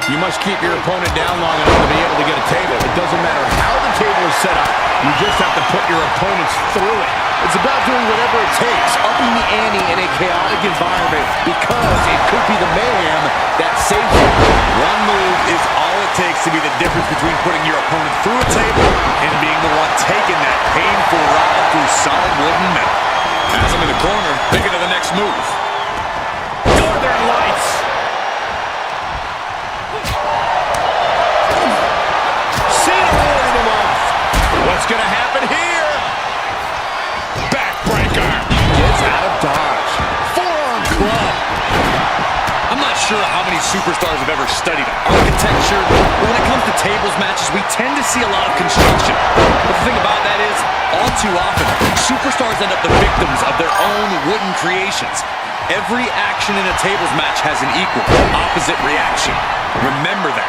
You must keep your opponent down long enough to be able to get a table. It doesn't matter how the table is set up. You just have to put your opponents through it. It's about doing whatever it takes, upping the ante in a chaotic environment, because it could be the mayhem that saves you. One move is all it takes to be the difference between putting your opponent through a table and being the one taking that painful ride through solid wood and metal. Has him in the corner, thinking of the next move. Northern Lights. Cena warding him off. What's going to happen here? Backbreaker. Gets out of dodge. Forearm club. I'm not sure how many superstars have ever studied architecture, but when it comes to tables matches, we tend to see a lot of construction. But the thing about that is, all too often, superstars end up the victims of their own wooden creations. Every action in a tables match has an equal, opposite reaction. Remember that.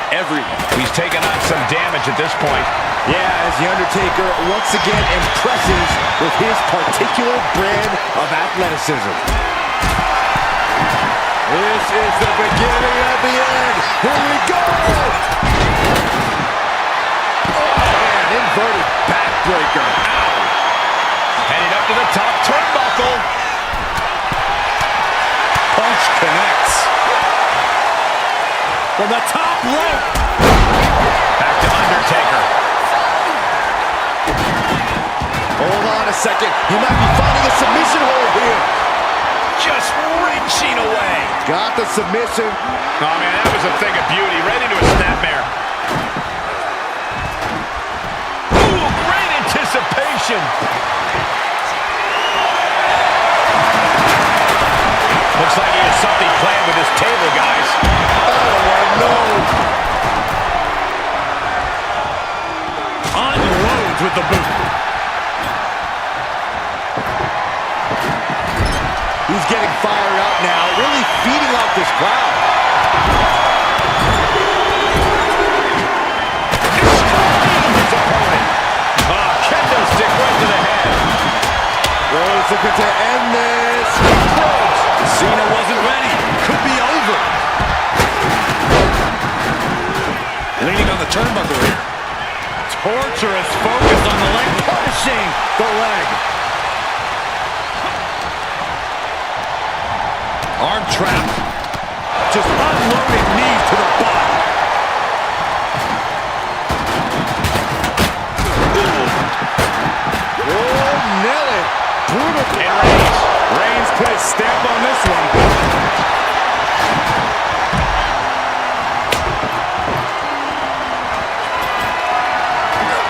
Everyone. He's taking on some damage at this point. Yeah, as The Undertaker once again impresses with his particular brand of athleticism. This is the beginning of the end. Here we go! Oh, man, inverted backbreaker. Ow! Heading up to the top turnbuckle. Punch connects. From the top rope. Back to Undertaker. Hold on a second. He might be finding a submission hold here. Just reaching away. Got the submission. Oh, man, that was a thing of beauty. Right into a snapmare. Ooh, great anticipation. Looks like he has something planned with this table, guys. Oh, no. Unloads with the boot. He's getting fired up now, really feeding off this crowd. Destroying his opponent. Kendo stick right to the head. Rhodes looking to end this. Cena wasn't ready. Could be over. Leaning on the turnbuckle here. Torturous focus on the leg, punishing The leg. arm trap. Just unloading knees to the body. Oh, nail it. Brutal. And Reigns put his stamp on this one.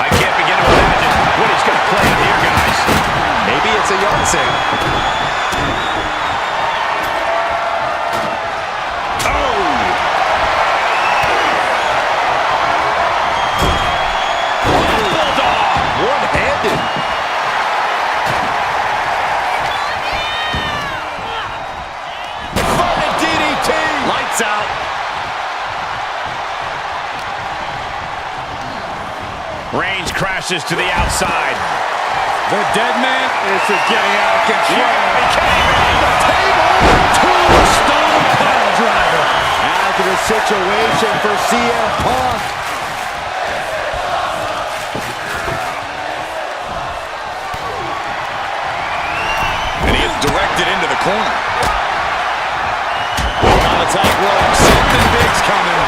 I can't begin to imagine what he's going to play here, guys. Maybe it's a yard sale. Reigns crashes to the outside. The dead man. This is getting out of control. Yeah, he came in. The table. Tombstone pile driver. After the situation for CM Punk. And he is directed into the corner. On the top rope, something big's coming.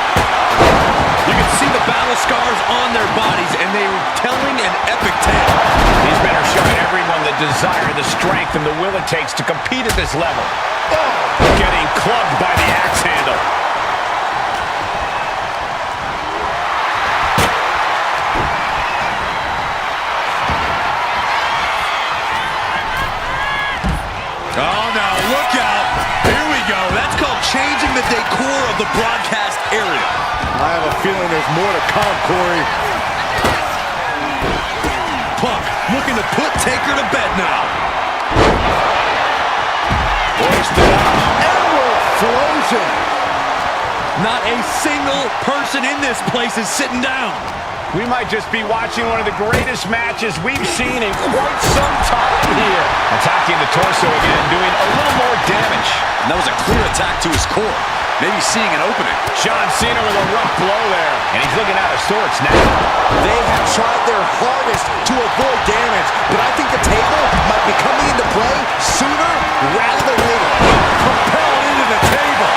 You can see the battle scars on their bodies, and they are telling an epic tale. These men are showing everyone the desire, the strength, and the will it takes to compete at this level. Oh, getting clubbed by the axe handle. Oh, no, look out. Here we go. That's called changing the decor of the broadcast area. I have a feeling there's more to come, Corey. Punk looking to put Taker to bed now. Hoisted up. Elbow explosion. Not a single person in this place is sitting down. We might just be watching one of the greatest matches we've seen in quite some time here. Attacking the torso again, doing a little more damage. And that was a clear attack to his core. maybe seeing an opening. John Cena with a rough blow there. And he's looking out of sorts now. They have tried their hardest to avoid damage, but I think the table might be coming into play sooner rather than later. Propelled into the table.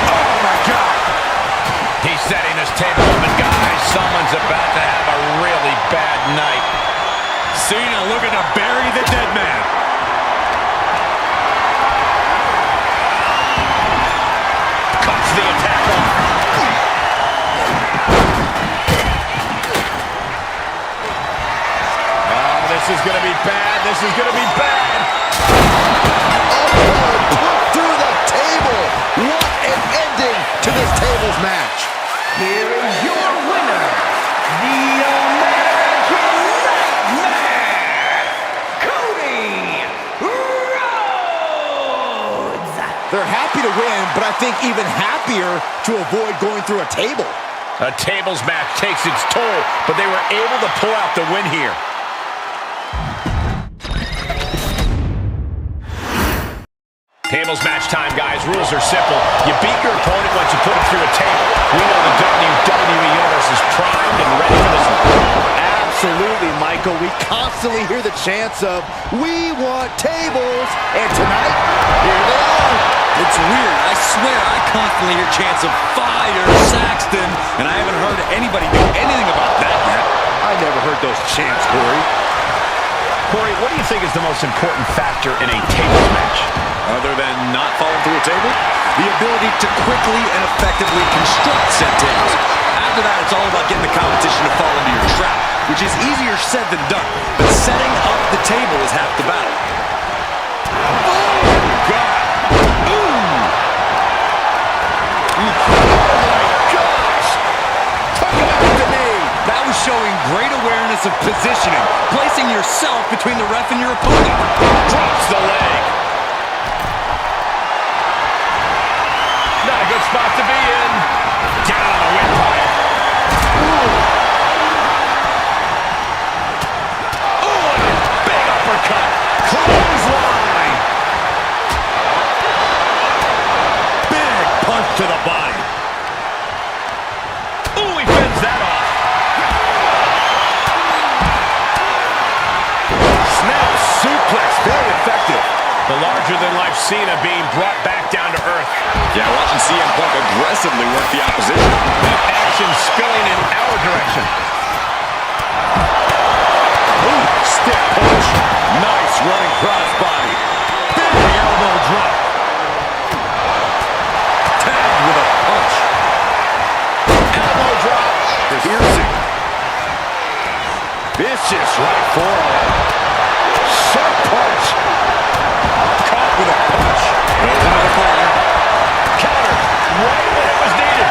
Oh, my God. He's setting this table open, guys. Someone's about to have a really bad night. Cena looking to bury the dead man. Cuts the attack off. Oh, this is going to be bad. This is going to be bad. Oh, put through the table. What an ending to this tables match. Here is your winner, the American Nightmare, Cody Rhodes! They're happy to win, but I think even happier to avoid going through a table. A tables match takes its toll, but they were able to pull out the win here. Tables match time, guys. Rules are simple. You beat your opponent once you put him through a table. We know the WWE Universe is primed and ready for this one. Absolutely, Michael. We constantly hear the chants of, "We want tables," and tonight, here they are. It's weird. I swear I constantly hear chants of fire, Saxton, and I haven't heard anybody do anything about that yet. I never heard those chants, Corey. Corey, what do you think is the most important factor in a tables match? Other than not falling through a table? The ability to quickly and effectively construct said tables. After that, it's all about getting the competition to fall into your trap, which is easier said than done. But setting up the table is half the battle. Oh, God. That was showing great awareness of positioning, placing yourself between the ref and your opponent. Drops the leg. Not a good spot to be in. Down on the windpipe. Oh, and a big uppercut. Clothesline. Big punch to the body. Ooh, he fends that off. Snap suplex, very effective. The larger-than-life Cena being brought back down to earth. Yeah, watching CM Punk aggressively work the opposition. Action spilling in our direction. Ooh, stiff punch. Nice running crossbody. Big elbow drop. Tagged with a punch. Elbow drop. Piercing. Vicious right forearm. Sharp punch. Caught with a punch. Goes into the corner. Counter. Right when it was needed.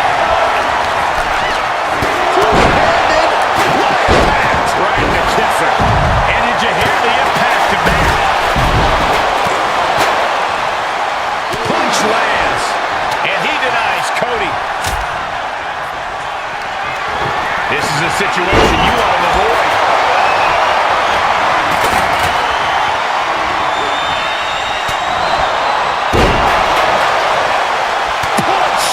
Two-handed. What impact. Right in the kisser. And did you hear the impact of that? Punch lands. And he denies Cody. This is a situation you want to avoid. Punch!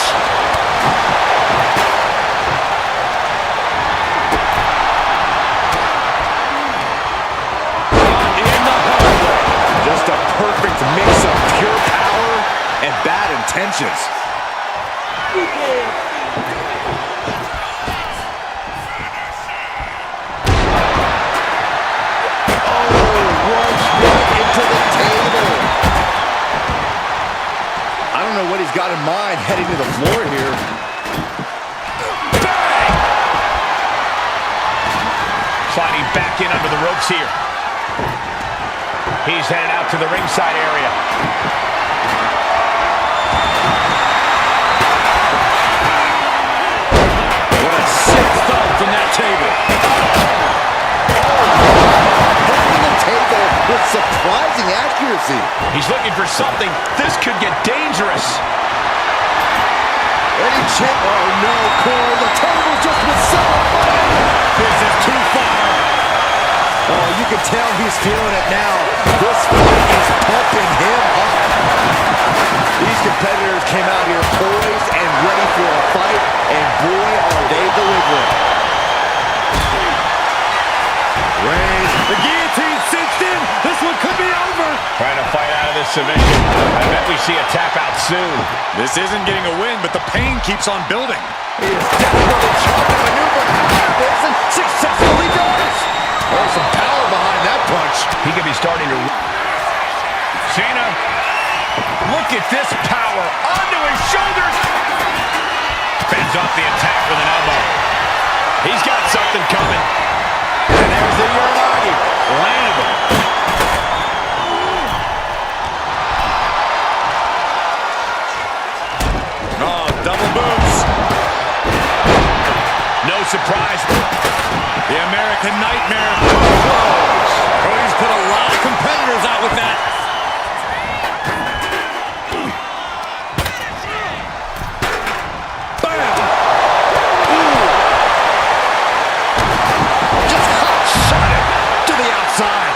In the hardware. Just a perfect mix of pure power and bad intentions. I don't know what he's got in mind heading to the floor here. Bang! Sliding back in under the ropes here. He's headed out to the ringside area. What a sick thump from that table. Hitting the table with surprising accuracy. He's looking for something. This could get dangerous. Any check? Oh no, Corey, the table just was so This is too far. Oh, you can tell he's feeling it now. This fight is pumping him up. These competitors came out here poised and ready for a fight, and boy, are they delivering. Reigns, the guillotine cinched in. This one could be over. Trying to fight out of this submission. I bet we see a tap out soon. This isn't getting a win, but the pain keeps on building. He is definitely trying to maneuver out of this and successfully does. There's some power behind that punch. He could be starting to... Cena, look at this power onto his shoulders. Bends off the attack with an elbow. He's got something coming. And there's the Uranagi. Landed him. Oh, double boots. No surprise. The American Nightmare. Cody's put a lot of competitors out with that. Bam! Just hot shot it to the outside.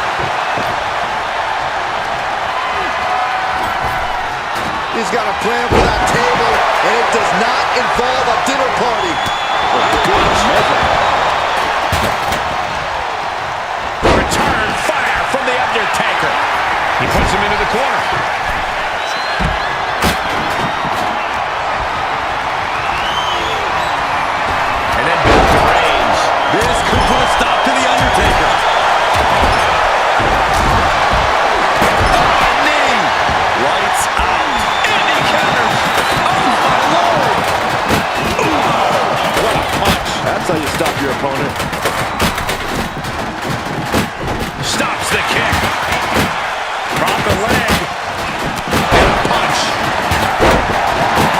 He's got a plan for that table, and it does not involve a dinner party. Return fire from The Undertaker. He puts him into the corner. And then back to Reigns. This could put a stop to The Undertaker. Knee. Lights out. And he counters. Oh, my Lord. What a punch. That's how you stop your opponent. Stops the kick. Drop the leg. And a punch.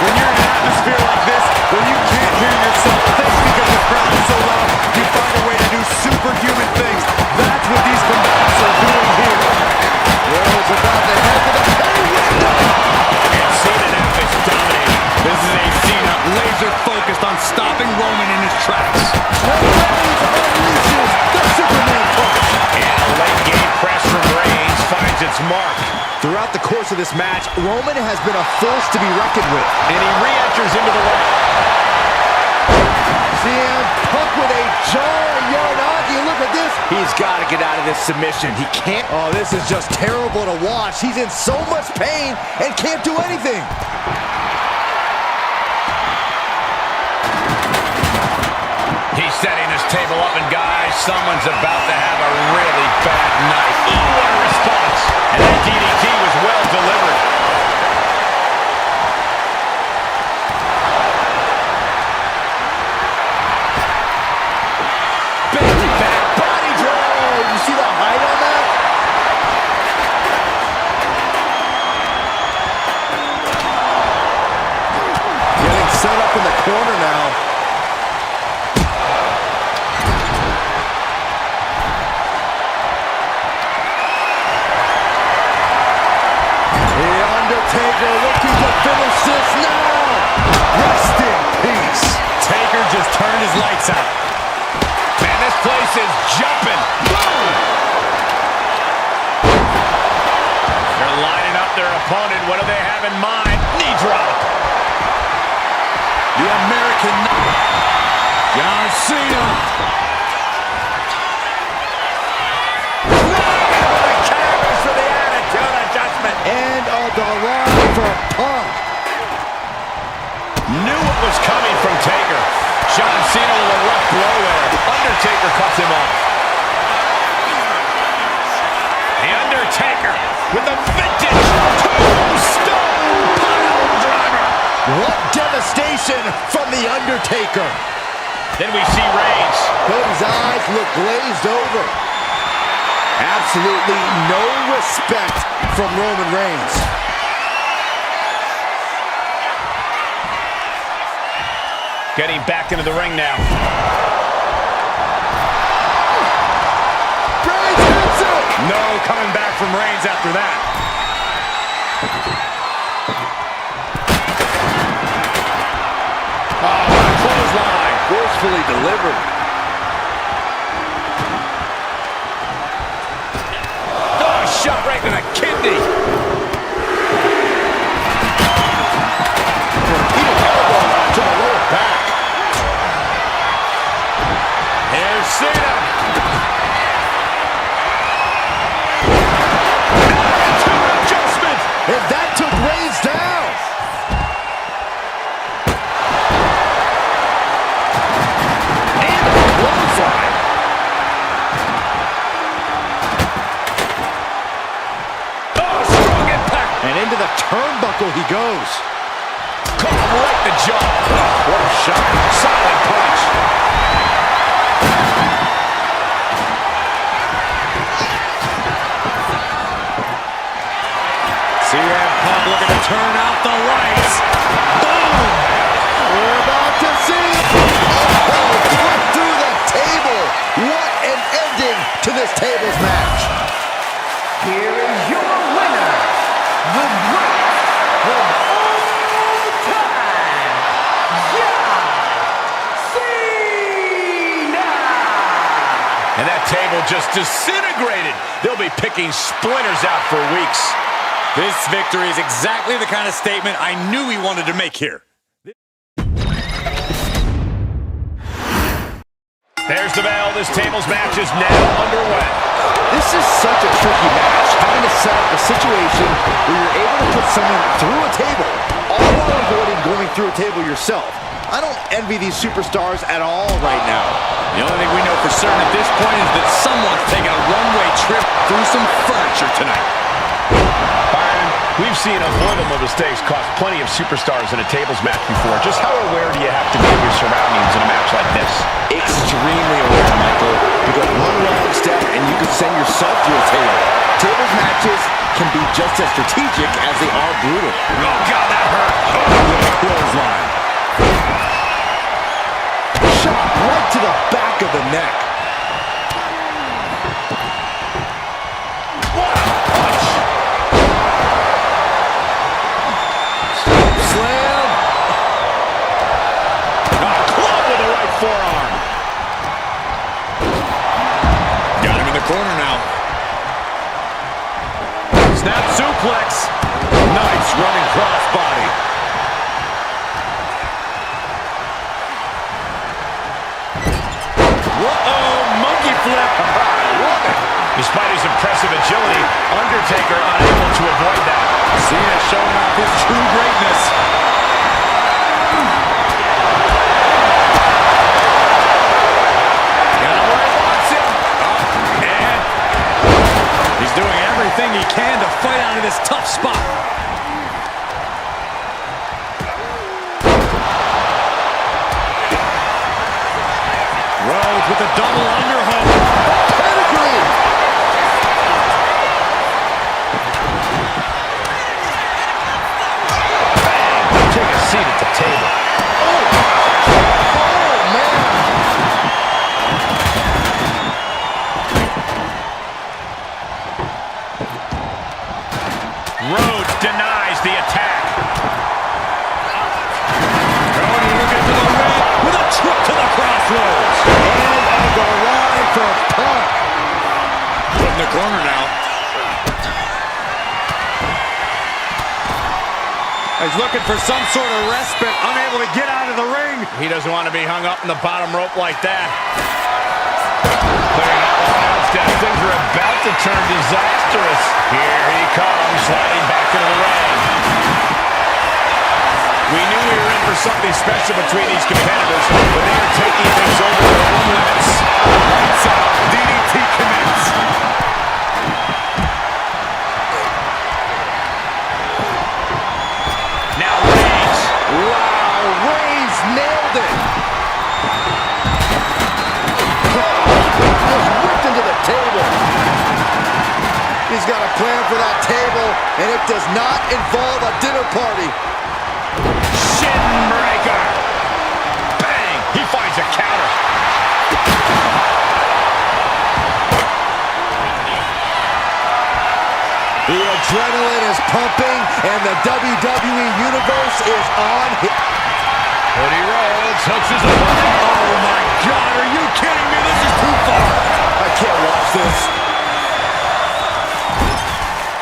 When you're in an atmosphere like this, when you can't hear yourself think because the crowd is so loud, you find a way to do superhuman things. That's what these combatants are doing here. Rose about to head to the pay window. And Cena now is dominating. This is a Cena laser focused on stopping Roman in his tracks. Reigns unleashes the Superman punch. And a late game press from Reigns finds its mark. Throughout the course of this match, Roman has been a force to be reckoned with. And he re-enters into the ring. CM Punk with a jarring Uranagi. Look at this. He's got to get out of this submission. He can't. Oh, this is just terrible to watch. He's in so much pain and can't do anything. He's setting his table up, and guys, someone's about to have a really bad night. Oh, what a response. And that DDT was well delivered. Big back body drop. You see the height on that? Getting set up in the corner now. The Undertaker looking to finish this now. Rest in peace. Taker just turned his lights out. Man, this place is jumping. Boom! They're lining up their opponent. What do they have in mind? Knee drop. The American John Cena. Canvas for the attitude adjustment. And a garage for Punk. Knew what was coming from Taker. John Cena with a rough blow there. Undertaker cuts him off. The Undertaker with a vintage tombstone pile driver. What devastation from The Undertaker. Then we see Reigns. Cody's eyes look glazed over. Absolutely no respect from Roman Reigns. Getting back into the ring now. Reigns hits it! No coming back from Reigns after that. Oh, what a clothesline. Forcefully delivered. Oh, shot right to the kidney. into the turnbuckle he goes. Caught him right in the jaw. Oh, what a shot. Solid punch. CM Punk looking to turn out the lights. Boom! We're about to see it. Oh, put through the table. What an ending to this tables match. Here is your winner, the great of all time, John Cena! And that table just disintegrated. They'll be picking splinters out for weeks. This victory is exactly the kind of statement I knew he wanted to make here. There's the bell. This tables match is now underway. This is such a tricky match, having to set up a situation where you're able to put someone through a table, all while avoiding going through a table yourself. I don't envy these superstars at all right now. The only thing we know for certain at this point is that someone's taking a one-way trip through some furniture tonight. Byron, we've seen avoidable mistakes cost plenty of superstars in a tables match before. Just how aware do you have to be of your surroundings in a match like this? Extremely aware, Michael, because one wrong step and you could send yourself to a table. Tables matches can be just as strategic as they are brutal. Oh, God, that hurt. Oh, clothesline. Shot right to the back of the neck. What a punch! Slam. A club with the right forearm. Got him in the corner now. Snap suplex. Nice running crossbody. Uh-oh, monkey flip. Despite his impressive agility, Undertaker unable to avoid that. Cena showing off his true greatness. Got him where he wants him. And he's doing everything he can to fight out of this tough spot. Rhodes with a double underhook. Pedigree. Take a seat at the table. Oh, man. Rhodes denies the attack. Cody looking to the ring with a trip to the crossroads. And a garage for Punk. Put in the corner now. He's looking for some sort of respite, unable to get out of the ring. He doesn't want to be hung up in the bottom rope like that. Clearing out the crowd's death. Things are about to turn disastrous. Here he comes, sliding back into the ring. We knew we were in for something special between these competitors, but they are taking things over their own limits. Lights out. DDT connects. Now Reigns. Wow, Reigns nailed it. Just whipped into the table. He's got a plan for that table, and it does not involve a dinner party. Shin breaker. Bang. He finds a counter. The adrenaline is pumping, and the WWE Universe is on his... Cody Rhodes hooks his opponent. Oh my God, are you kidding me? This is too far. I can't watch this.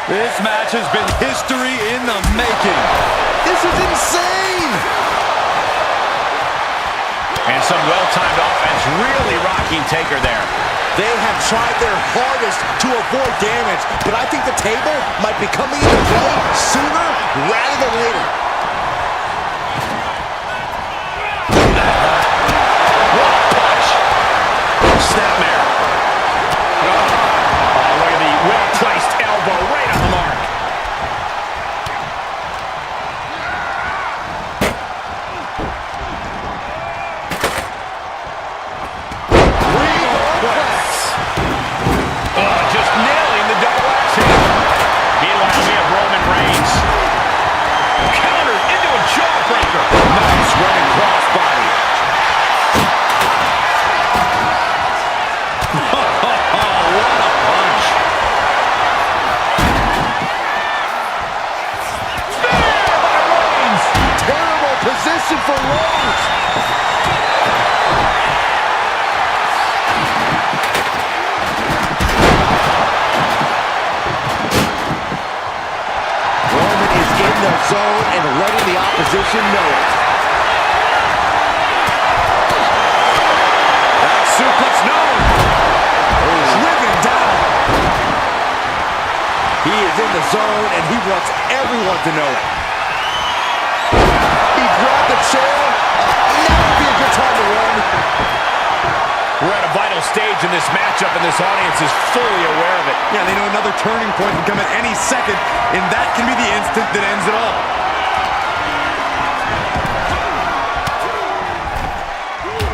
This match has been history in the making. This is insane. And some well-timed offense really rocking Taker there. They have tried their hardest to avoid damage, but I think the table might be coming into play sooner rather than later. What a punch! Snapmare. Oh, look at the well-placed elbow right on the mark. for Rose. Roman is in the zone and letting the opposition know it. Back suplex, no! Driven down. He is in the zone and he wants everyone to know it. He grabbed the chair. Now would be a good time to run. We're at a vital stage in this matchup, and this audience is fully aware of it. Yeah, they know another turning point can come at any second, and that can be the instant that ends it all.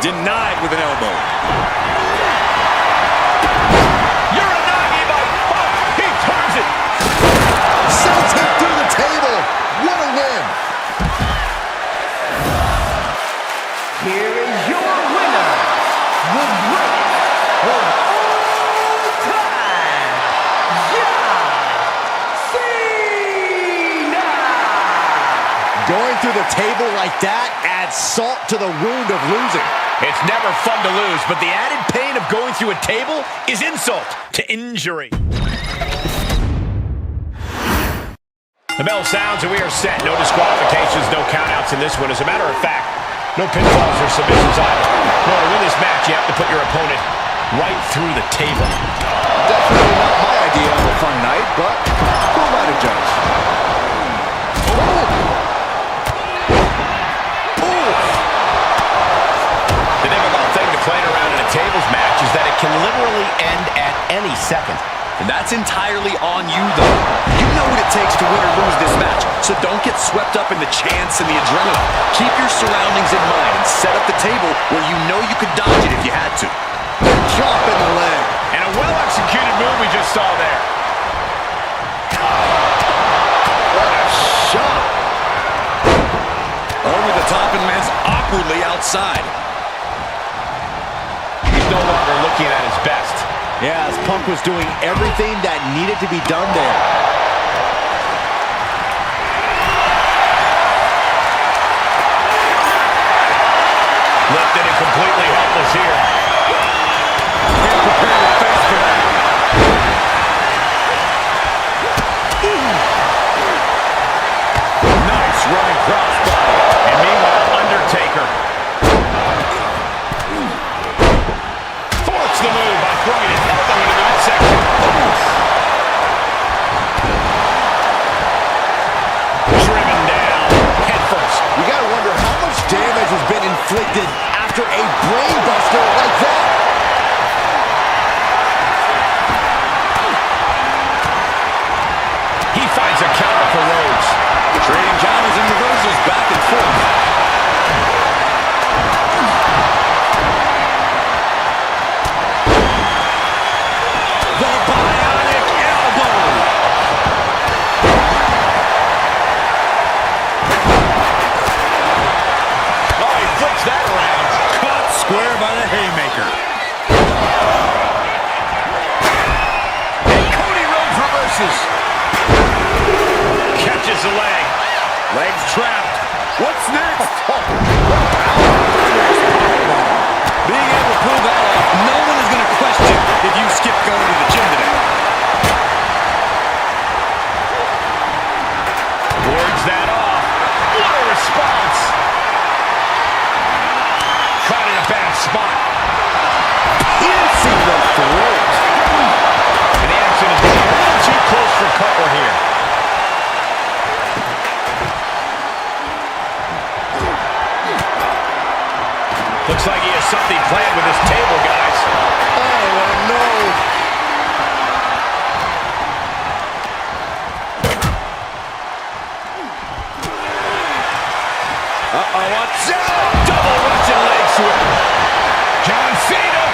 Denied with an elbow. Uranagi by Punk. He turns it. Sends him through the table. What a win. Here is your winner, the greatest of all time, John Cena! Going through the table like that adds salt to the wound of losing. It's never fun to lose, but the added pain of going through a table is insult to injury. The bell sounds and we are set. No disqualifications, no countouts in this one. As a matter of fact, no pinfalls or submissions either. No, to win this match, you have to put your opponent right through the table. Definitely not my idea of a fun night, but who am I to judge? The difficult thing to playing around in a tables match is that it can literally end at any second. And that's entirely on you, though. You know what it takes to win or lose this match, so don't get swept up in the chance and the adrenaline. Keep your surroundings in mind and set up the table where you know you could dodge it if you had to. Chop in the leg. And a well-executed move we just saw there. What a shot. Over the top and lands awkwardly outside. He's no longer looking at his best. Yeah, as Punk was doing everything that needed to be done there. Lifted and completely helpless here. Can't prepare your face for that. Nice running crossbody. And meanwhile, Undertaker thwarts the move by throwing an elbow into the midsection. Driven down, head first. You gotta wonder how much damage has been inflicted after a brain buster like that. He finds a counter for Rhodes. Trading counters and reversals back and forth. The bionic elbow. Oh, he flips that around. Caught square by the haymaker. And Cody Rhodes reverses. Catches the leg. Legs trapped. What's next? Being able to pull that off, no one is going to question if you skip going to the gym today. Wards that off. What a response. Caught in a bad spot. Piercing the throat. And the action is getting a little too close for cover here. Looks like he has something planned with his table, guys. Oh, no. What's out? Double Russian leg sweep. John Cena.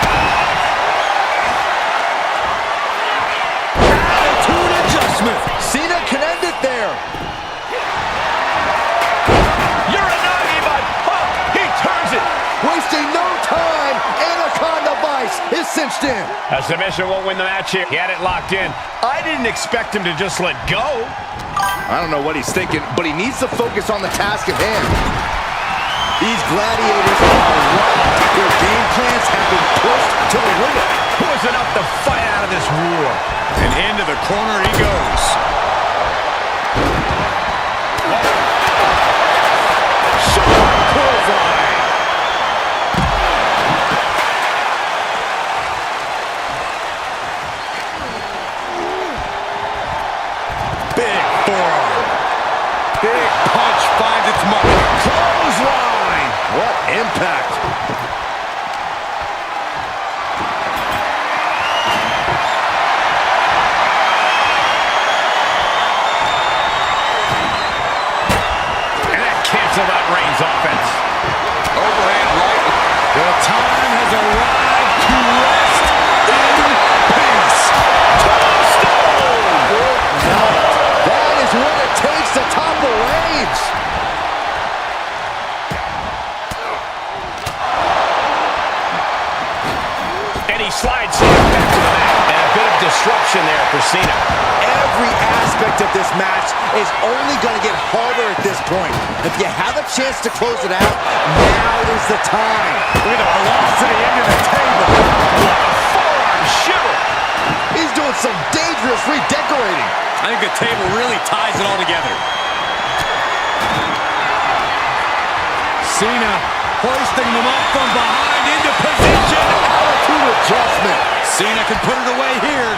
Attitude adjustment. Cena can end it there. Uranagi by Punk. He turns it. Wasting no time. Anaconda Vice is cinched in. A submission won't win the match here. He had it locked in. I didn't expect him to just let go. I don't know what he's thinking, but he needs to focus on the task at hand. These gladiators are locked. Their game plans have been pushed to the limit. Who is enough to fight out of this war? And into the corner he goes. Sharp clothesline. Big forearm. Big punch finds its mark. Clothesline. What impact. And that canceled out Reigns' offense. Overhand right. The time has arrived to rest in peace. Tombstone. Good night. That is what it takes to topple Reigns. And he slides Cena back to the mat. And a bit of disruption there for Cena. Every aspect of this match is only going to get harder at this point. If you have a chance to close it out, now is the time. With a velocity into the table. What a forearm shiver. He's doing some dangerous redecorating. I think the table really ties it all together. Cena hoisting them up from behind into position. Attitude adjustment. Cena can put it away here.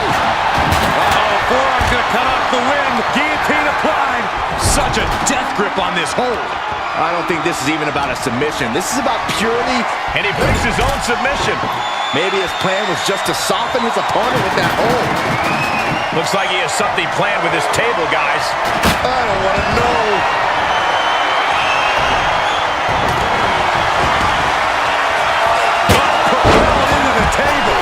Uh-oh, forearm's gonna cut off the wind. Guillotine applied. Such a death grip on this hold. I don't think this is even about a submission. This is about purely, And he breaks his own submission. maybe his plan was just to soften his opponent with that hold. Looks like he has something planned with this table, guys. I don't want to know. Propelled into the table.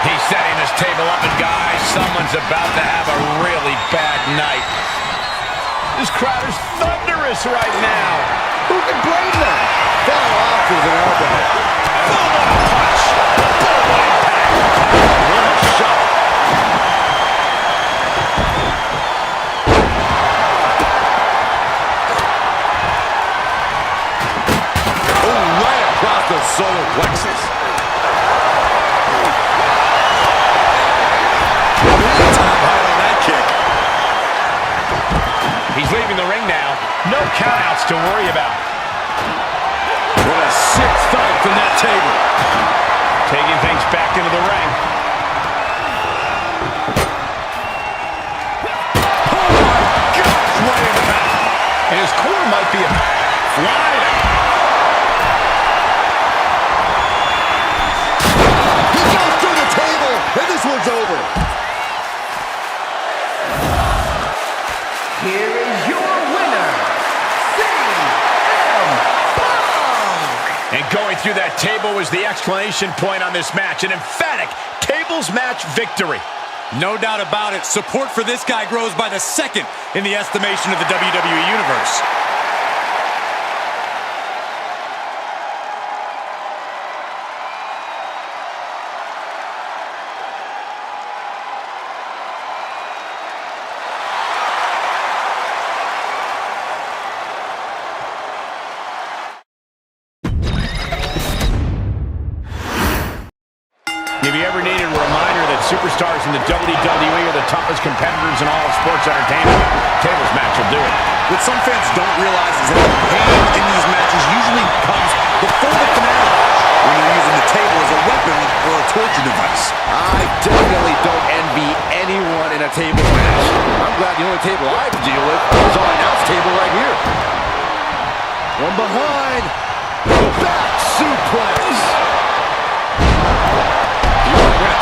He's setting this table up, and guys, someone's about to have a really bad night. This crowd is thunderous right now. Who can blame them? Fell off with an elbow. Boom, what a punch. Boom, what impact. What a shot. Oh, right across the solar plexus. Time high on that kick. He's leaving the ring now. No countouts to worry about. What a sick thud from that table. Taking things back into the ring. Oh my gosh, what impact. And his core might be flying. He goes through the table, and this one's over. Here is your winner, CM Punk. And going through that table was the exclamation point on this match. An emphatic tables match victory. No doubt about it. Support for this guy grows by the second in the estimation of the WWE Universe. If you ever needed a reminder that superstars in the WWE are the toughest competitors in all of sports entertainment, tables match will do it. What some fans don't realize is that the pain in these matches usually comes before the finale, when you're using the table as a weapon or a torture device. I definitely don't envy anyone in a tables match. I'm glad the only table I have to deal with is our announce table right here. One behind. Back suplex.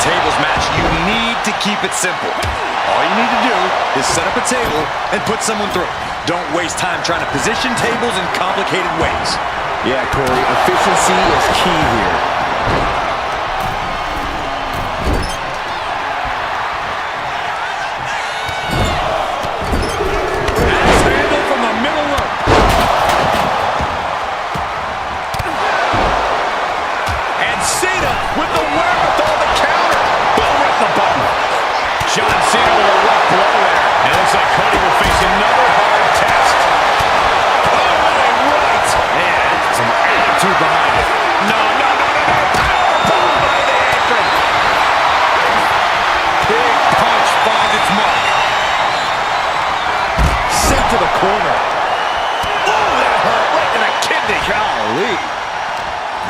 Tables match, you need to keep it simple. All you need to do is set up a table and put someone through. Don't waste time trying to position tables in complicated ways. Yeah, Corey, efficiency is key here. Axe handle from the middle rope. And Cena with the wherewithal to counter. Boom, right the button. John Cena with a rough blow there. And it looks like Cody will face another hard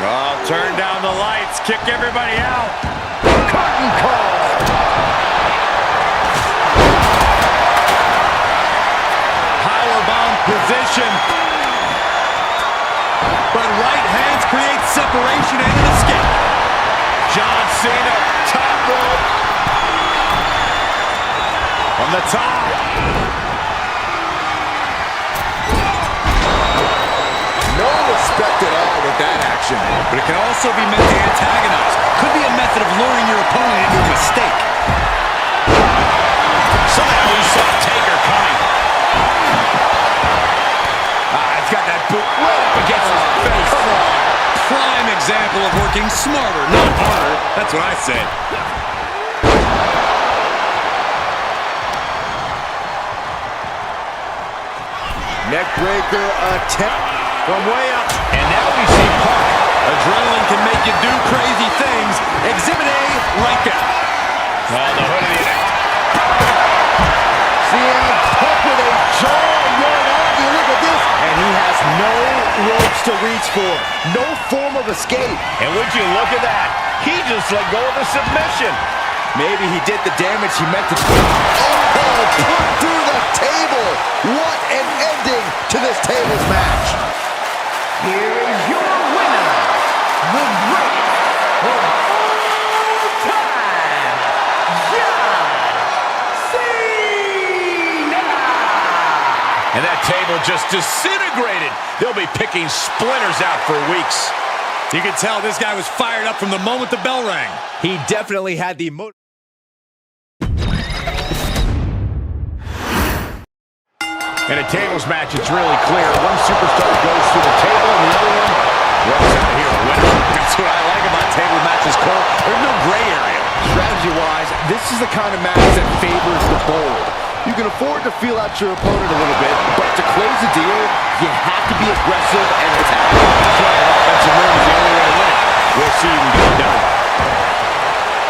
Oh, turn down the lights. Kick everybody out. Curtain call. Powerbomb position. But right hands create separation and an escape. John Cena, top rope. From the top. No respect at all with that action. But it can also be meant to antagonize. Could be a method of luring your opponent into a mistake. Somehow he saw Taker coming. He's got that boot right up against his face. Come on. Prime example of working smarter, not harder. That's what I said. Neckbreaker attempt from way up. And now we see Punk. Adrenaline can make you do crazy things. Exhibit A, right there. The hood of the neck. CM Punk with a jaw-running argue. Look at this. And he has no ropes to reach for. No form of escape. And would you look at that? He just let go of the submission. Maybe he did the damage he meant to do. Oh, put through the table. What an ending to this tables match. Here is your winner, the greatest of all time, John Cena! And that table just disintegrated. They'll be picking splinters out for weeks. You can tell this guy was fired up from the moment the bell rang. He definitely had the In a tables match, it's really clear. One superstar goes through the table and the other one walks out here a winner. That's what I like about table matches, Cole. There's no gray area. Strategy-wise, this is the kind of match that favors the bold. You can afford to feel out your opponent a little bit, but to close the deal, you have to be aggressive and attack. That's right. Offensive move is the only way to win it. We'll see who can get it done.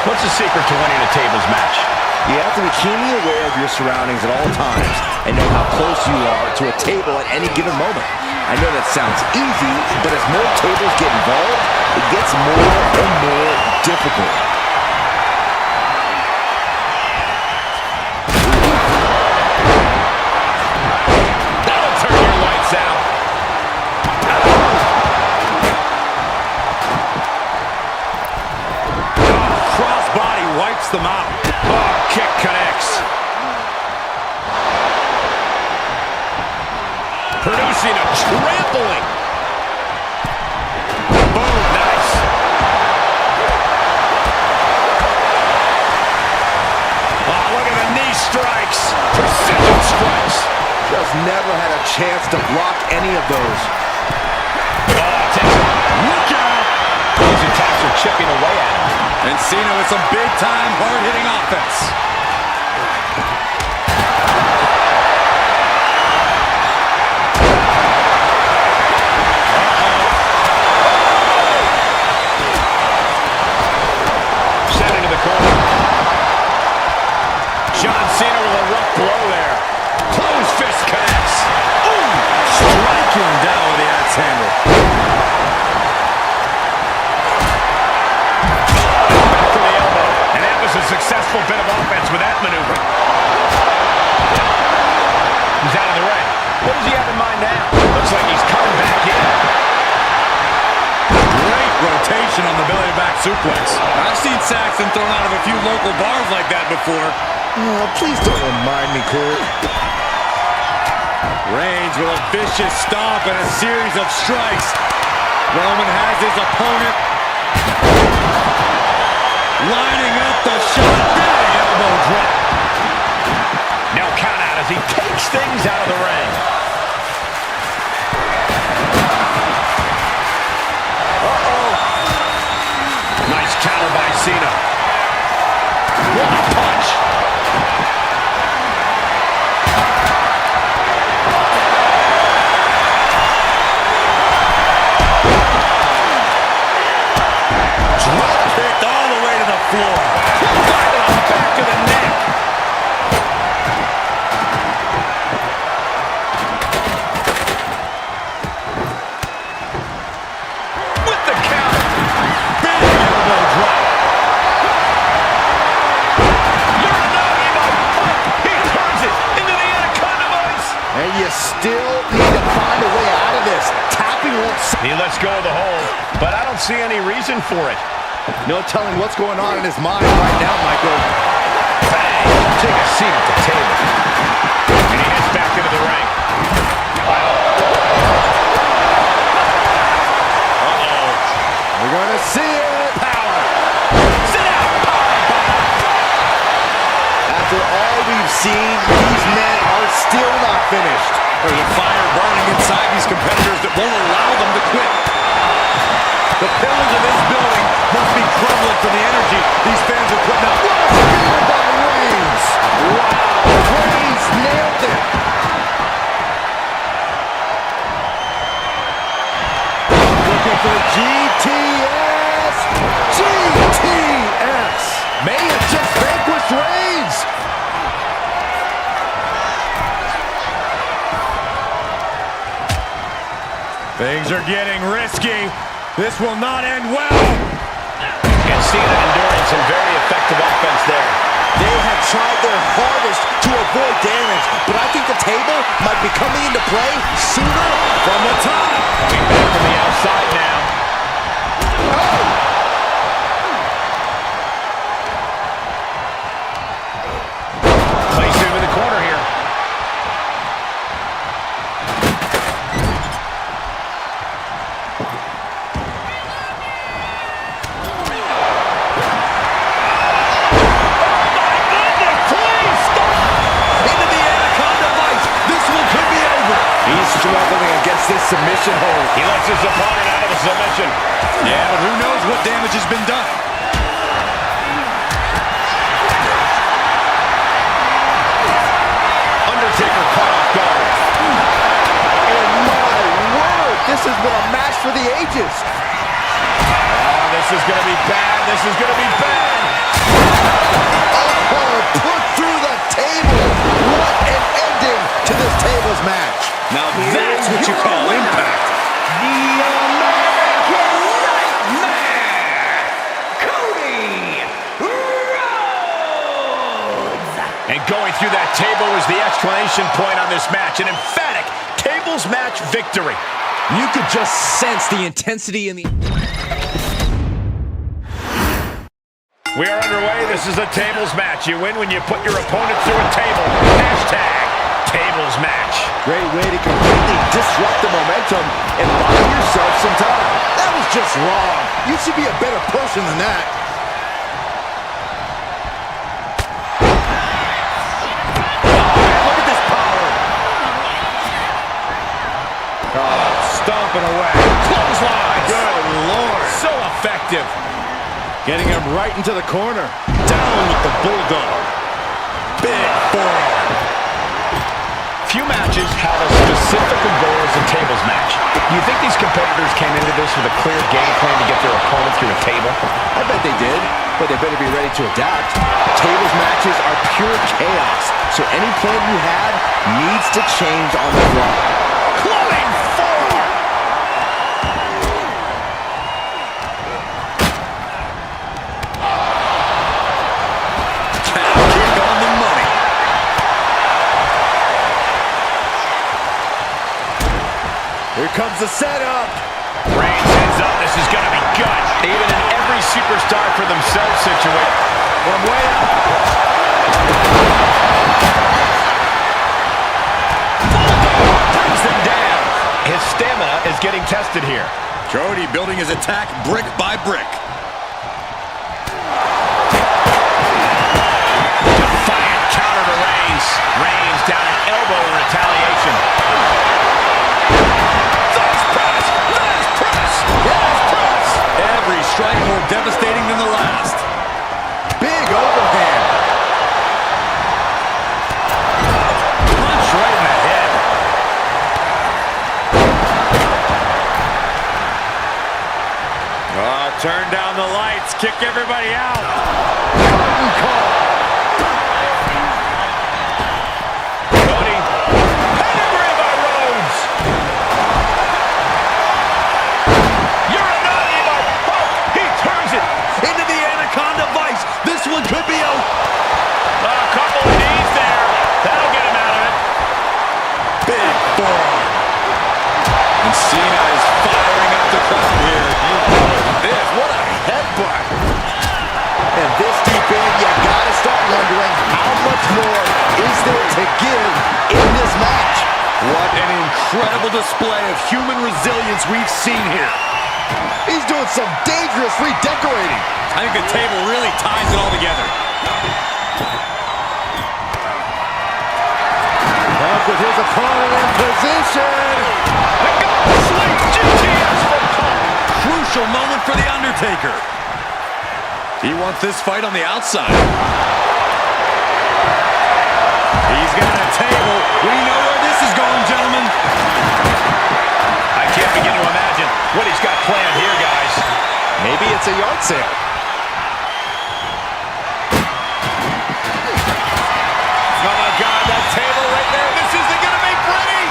What's the secret to winning a tables match? You have to be keenly aware of your surroundings at all times and know how close you are to a table at any given moment. I know that sounds easy, but as more tables get involved, it gets more and more difficult. That'll turn your lights out. Crossbody wipes them out. Oh, kick connects. Producing a trampling. Boom, nice. Oh, look at the knee strikes. Precision strikes. Just never had a chance to block any of those. Oh, takes him. Look out. These attacks are chipping away at him. And Cena with some big-time, hard-hitting offense. Sent into the corner. John Cena with a rough blow there. Closed fist connects. Ooh, Striking down with the axe handle. back for the elbow. And that was a successful bit of offense with that maneuver. He's out of the ring. What does he have in mind now? Looks like he's coming back in. Great rotation on the belly-to-back suplex. I've seen Saxton thrown out of a few local bars like that before. Oh, please don't remind me, Corey. Reigns with a vicious stomp and a series of strikes. Roman has his opponent lining up the shot. Big elbow drop. Now count out as he takes things out of the ring. Nice counter by Cena. What a punch. Drop kicked all the way to the floor. still need to find a way out of this. Tapping won't... He lets go of the hold, but I don't see any reason for it. No telling what's going on in his mind right now, Michael. Bang! Take a seat at the table. And he heads back into the ring. Uh-oh. We're going to see it. Power. Sit down. After all we've seen, these men are still not finished. There's a fire burning inside these competitors that won't allow them to quit. The pillars of this building must be crumbling from the energy these fans are putting up. What a spear by Reigns! Wow, Reigns nailed it! Looking for GTS! GTS! May have just vanquished Reigns! Things are getting risky. This will not end well. And Cena enduring some very effective offense there. They have tried their hardest to avoid damage, but I think the table might be coming into play sooner from the top. Coming back from the outside now. Place him in the corner here. Struggling against this submission hold. He lets his opponent out of the submission. Yeah, but who knows what damage has been done. Undertaker caught off guard. And my word, this has been a match for the ages. Oh, this is going to be bad. This is going to be bad. Oh, put through the table. What an ending to this tables match. Now that's what you call impact. The American Nightmare, Cody Rhodes. And going through that table was the exclamation point on this match. An emphatic tables match victory. You could just sense the intensity in the... We are underway. This is a tables match. You win when you put your opponent through a table. Hashtag tables match. Great way to completely disrupt the momentum and buy yourself some time. That was just wrong. You should be a better person than that. Look at this power. Oh, stomping away. Clothesline. Good Lord. So effective. Getting him right into the corner. Down with the Bulldog. Big forearm. Few matches have as specific a goal as a tables match. Do you think these competitors came into this with a clear game plan to get their opponent through a table? I bet they did, but they better be ready to adapt. Tables matches are pure chaos, so any plan you had needs to change on the fly. Clubbing forearm. Kick on the money. Here comes the setup. Reigns heads up. This is going to be gut. Even in every superstar for themselves situation. From way up. Brings them down. His stamina is getting tested here. Cody building his attack brick by brick. Defiant counter to Reigns. Reigns down an elbow in retaliation. Thus press. Thus press. Thus press. Every strike more devastating than the last. Big overhand. Punch right in the head. Turn down the lights. Kick everybody out. Curtain call. Cody. Pedigree by Rhodes. You're a naughty mark. Oh, he turns it Into the Anaconda Vice. This one could be a... A couple of knees there. That'll get him out of it. Big to give in this match. What an incredible display of human resilience we've seen here. He's doing some dangerous redecorating. I think the table really ties it all together. Up with his opponent in position. Crucial moment for The Undertaker. He wants this fight on the outside. He's got a table. We know where this is going, gentlemen. I can't begin to imagine what he's got planned here, guys. Maybe it's a yard sale. Oh, my God, that table right there. This isn't going to be pretty.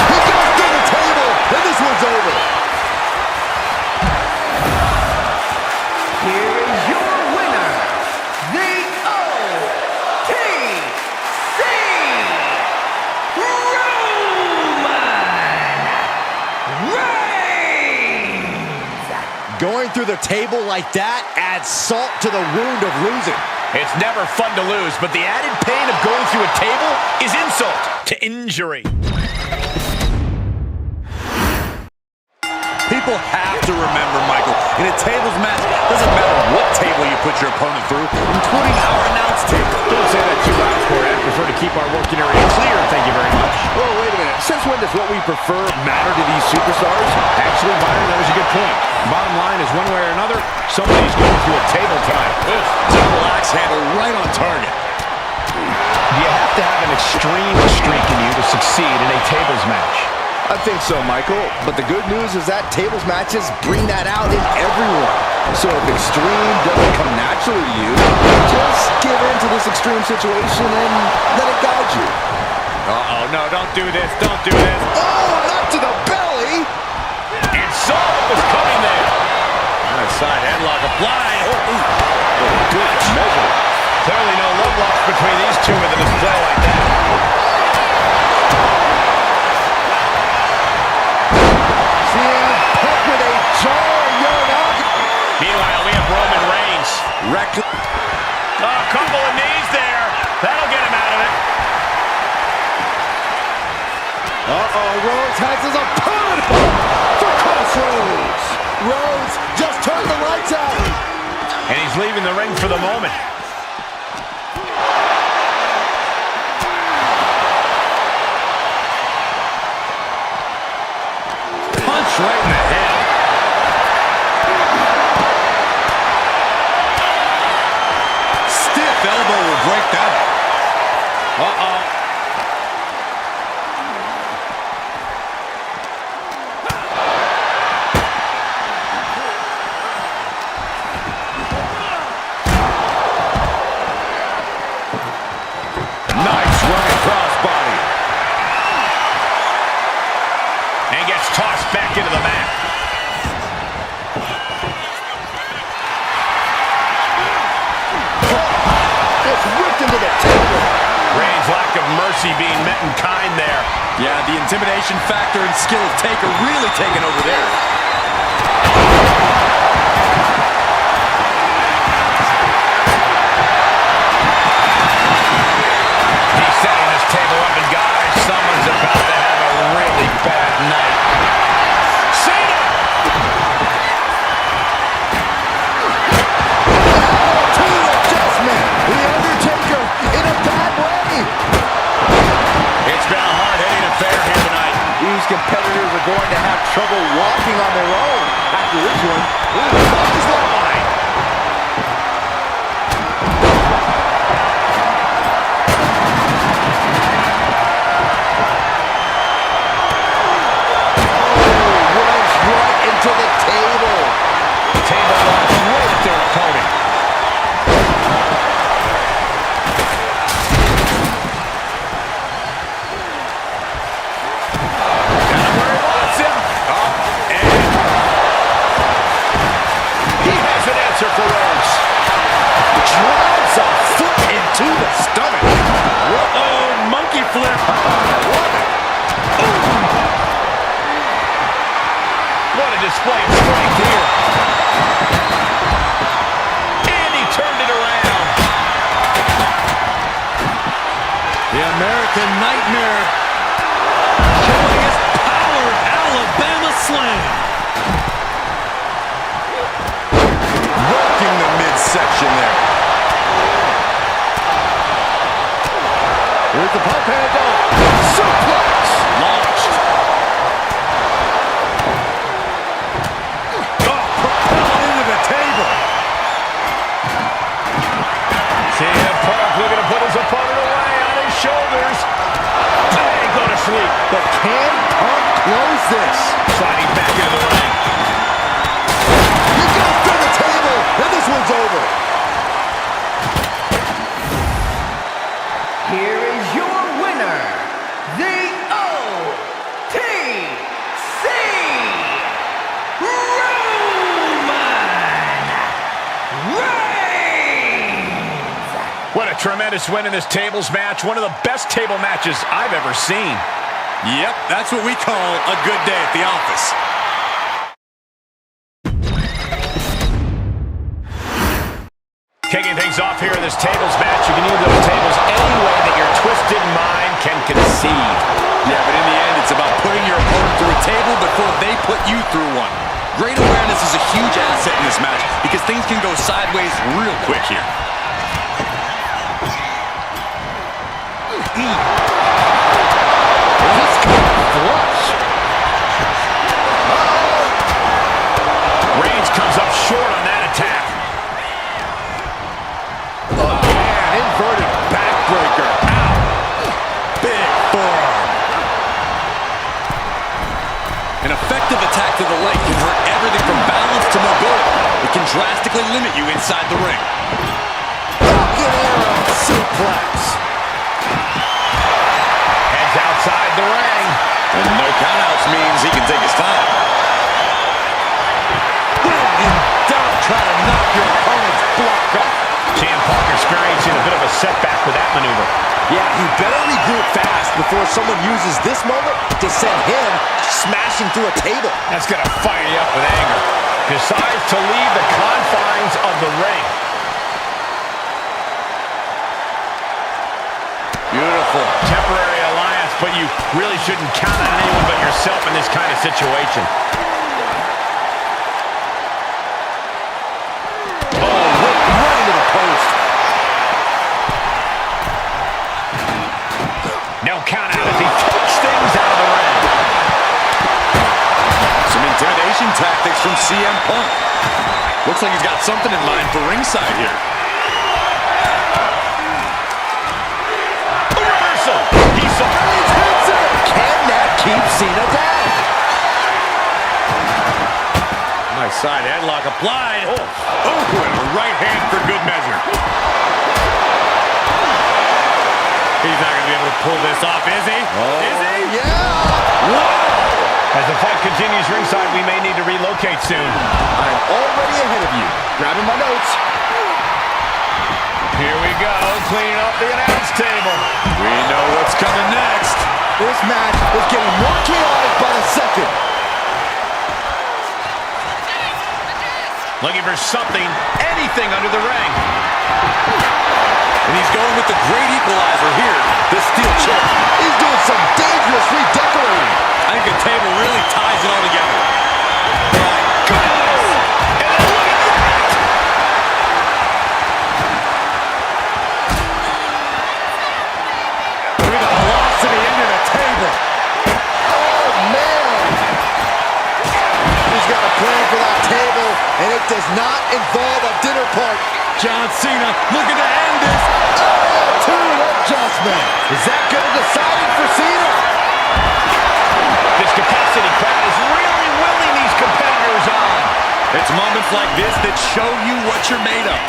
He goes through the table, and this one's over. Here is your winner, the OTC Roman Reigns! Going through the table like that adds salt to the wound of losing. It's never fun to lose, but the added pain of going through a table is insult to injury. People have to remember, Michael, in a tables match, doesn't matter what table you put your opponent through, including our announce table. Don't say that too loud, Corey. I prefer to keep our working area clear. Thank you very much. Oh, wait a minute. Since when does what we prefer matter to these superstars? Actually, Byron, that was a good point. Bottom line is, one way or another, somebody's going through a table time. Double axe handle right on target. You have to have an extreme streak in you to succeed in a tables match. I think so, Michael. But the good news is that tables matches bring that out in everyone. So if extreme doesn't come naturally to you, just give in to this extreme situation and let it guide you. Uh-oh, no, don't do this. Don't do this. Oh, not to the belly! And saw what was coming there. Nice side headlock applied. Good measure. Clearly no love lost between these two with a display like that. CM Punk with a jar yarn up. Meanwhile, we have Roman Reigns. A couple of knees there. That'll get him out of it. Uh-oh, Rhodes has his opponent for Crossroads. Rhodes just turned the lights out. And he's leaving the ring for the moment. Punch right in the head. Stiff elbow will break that. Uh-oh. Nice running crossbody. And gets tossed back into the mat. It's whipped into the table. Reigns' lack of mercy being met in kind there. Yeah, the intimidation factor and skill of Taker really taking over there. He's setting this table up, and guys, someone's about to have a really bad night. Cena! Team adjustment. The Undertaker in a bad way. It's been a hard-hitting affair here tonight. These competitors are going to have trouble walking on American Nightmare showing his power. Alabama Slam. Working the midsection there. Here's the pump handle. Suplex. Launched. Propelled into the table. CM Punk looking to put his opponent away on his shoulders. Bang, go to sleep. But can Punk close this? Sliding back into the ring. He goes through the table, and this one's over. Here is your winner, the OTC Roman Reigns. What a tremendous win in this tables match. One of the best table matches I've ever seen. Yep, that's what we call a good day at the office. Kicking things off here in this tables match. You can use those tables any way that your twisted mind can conceive. Yeah, but in the end, it's about putting your opponent through a table before they put you through one. Great awareness is a huge asset in this match because things can go sideways real quick here. Reigns comes up short on that attack. Oh, man, inverted backbreaker. Big forearm. An effective attack to the leg can hurt everything from balance to mobility. It can drastically limit you inside the ring. Falcon Arrow suplex. Heads outside the ring. And no countouts means he can take his time. When in doubt, try to knock your opponent's block off. CM Punk experiencing a bit of a setback with that maneuver. Yeah, he better regroup fast before someone uses this moment to send him smashing through a table. That's going to fire you up with anger. Decides to leave the confines of the ring. Beautiful. Temporary alliance, but you really shouldn't count on anyone but yourself in this kind of situation. Oh, whipped right into the post. No count out as he takes things out of the ring. Some intimidation tactics from CM Punk. Looks like he's got something in mind for ringside here. A reversal. He saw it. Can that keep Cena down? Nice side headlock applied. Oh, and a right hand for good measure. He's not going to be able to pull this off, is he? Is he? Yeah! As the fight continues ringside, we may need to relocate soon. I'm already ahead of you. Grabbing my notes. Here we go, cleaning up the announce table. We know what's coming next. This match is getting more chaotic by the second. Looking for something, anything under the ring. And he's going with the great equalizer here, the steel chair. He's doing some dangerous redecorating. I think the table really ties it all together. And then look at that! Look at the velocity into the table. Oh, man. He's got a plan for that table, and it does not involve a dinner party. John Cena looking to end this. Oh, 2 adjustment. Is that going to decide it for Cena? This capacity crowd is really willing these competitors on. It's moments like this that show you what you're made of.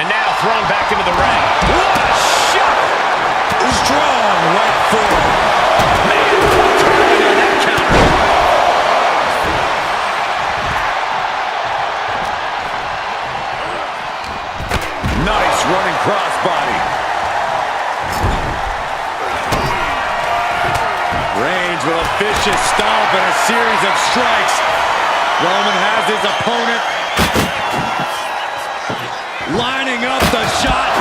And now thrown back into the ring. What a shot! Strong right forward. Man, turning on that counter. Nice running crossbody. Reigns with a vicious stomp and a series of strikes. Roman has his opponent lining up the shot.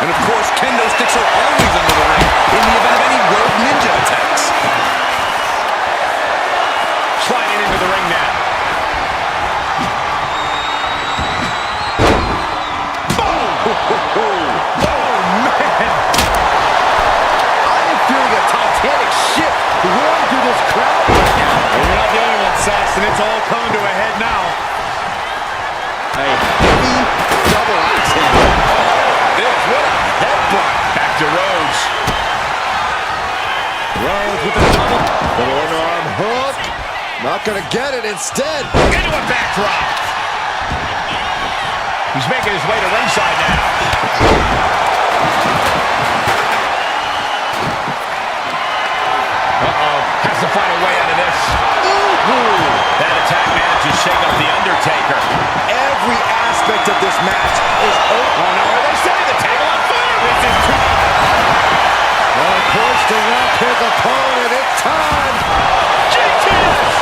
And of course, kendo sticks are always under the ring in the event of any rogue ninja attacks. Sliding into the ring now. Titanic shift rolling through this crowd right now. You're not the only one, Saxton. It's all coming to a head now. A heavy double axe handle. This, what a headbutt. Back to Rhodes. Rhodes with the double. Little underarm hook. Not going to get it. Instead, Into a backdrop. He's making his way to ringside now. Has to find a way out of this. Ooh. That attack manages to shake up The Undertaker. every aspect of this match is open. Oh, no, are they setting the table on fire? This is too... Hoisting up his opponent. It's time. GTS!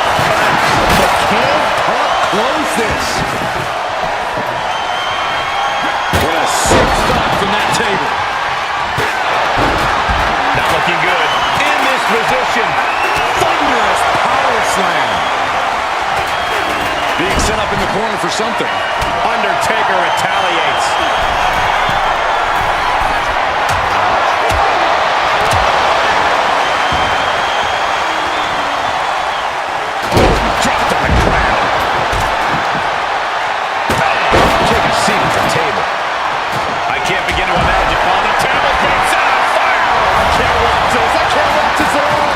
But can Punk close this? What a sick stop from that table. Not looking good. In this position. Thunderous power slam. Being set up in the corner for something. Undertaker retaliates. Dropped on the ground. Take a seat at the table. I can't begin to imagine. Oh, the table keeps on fire. Can't watch this. I can't watch this at all.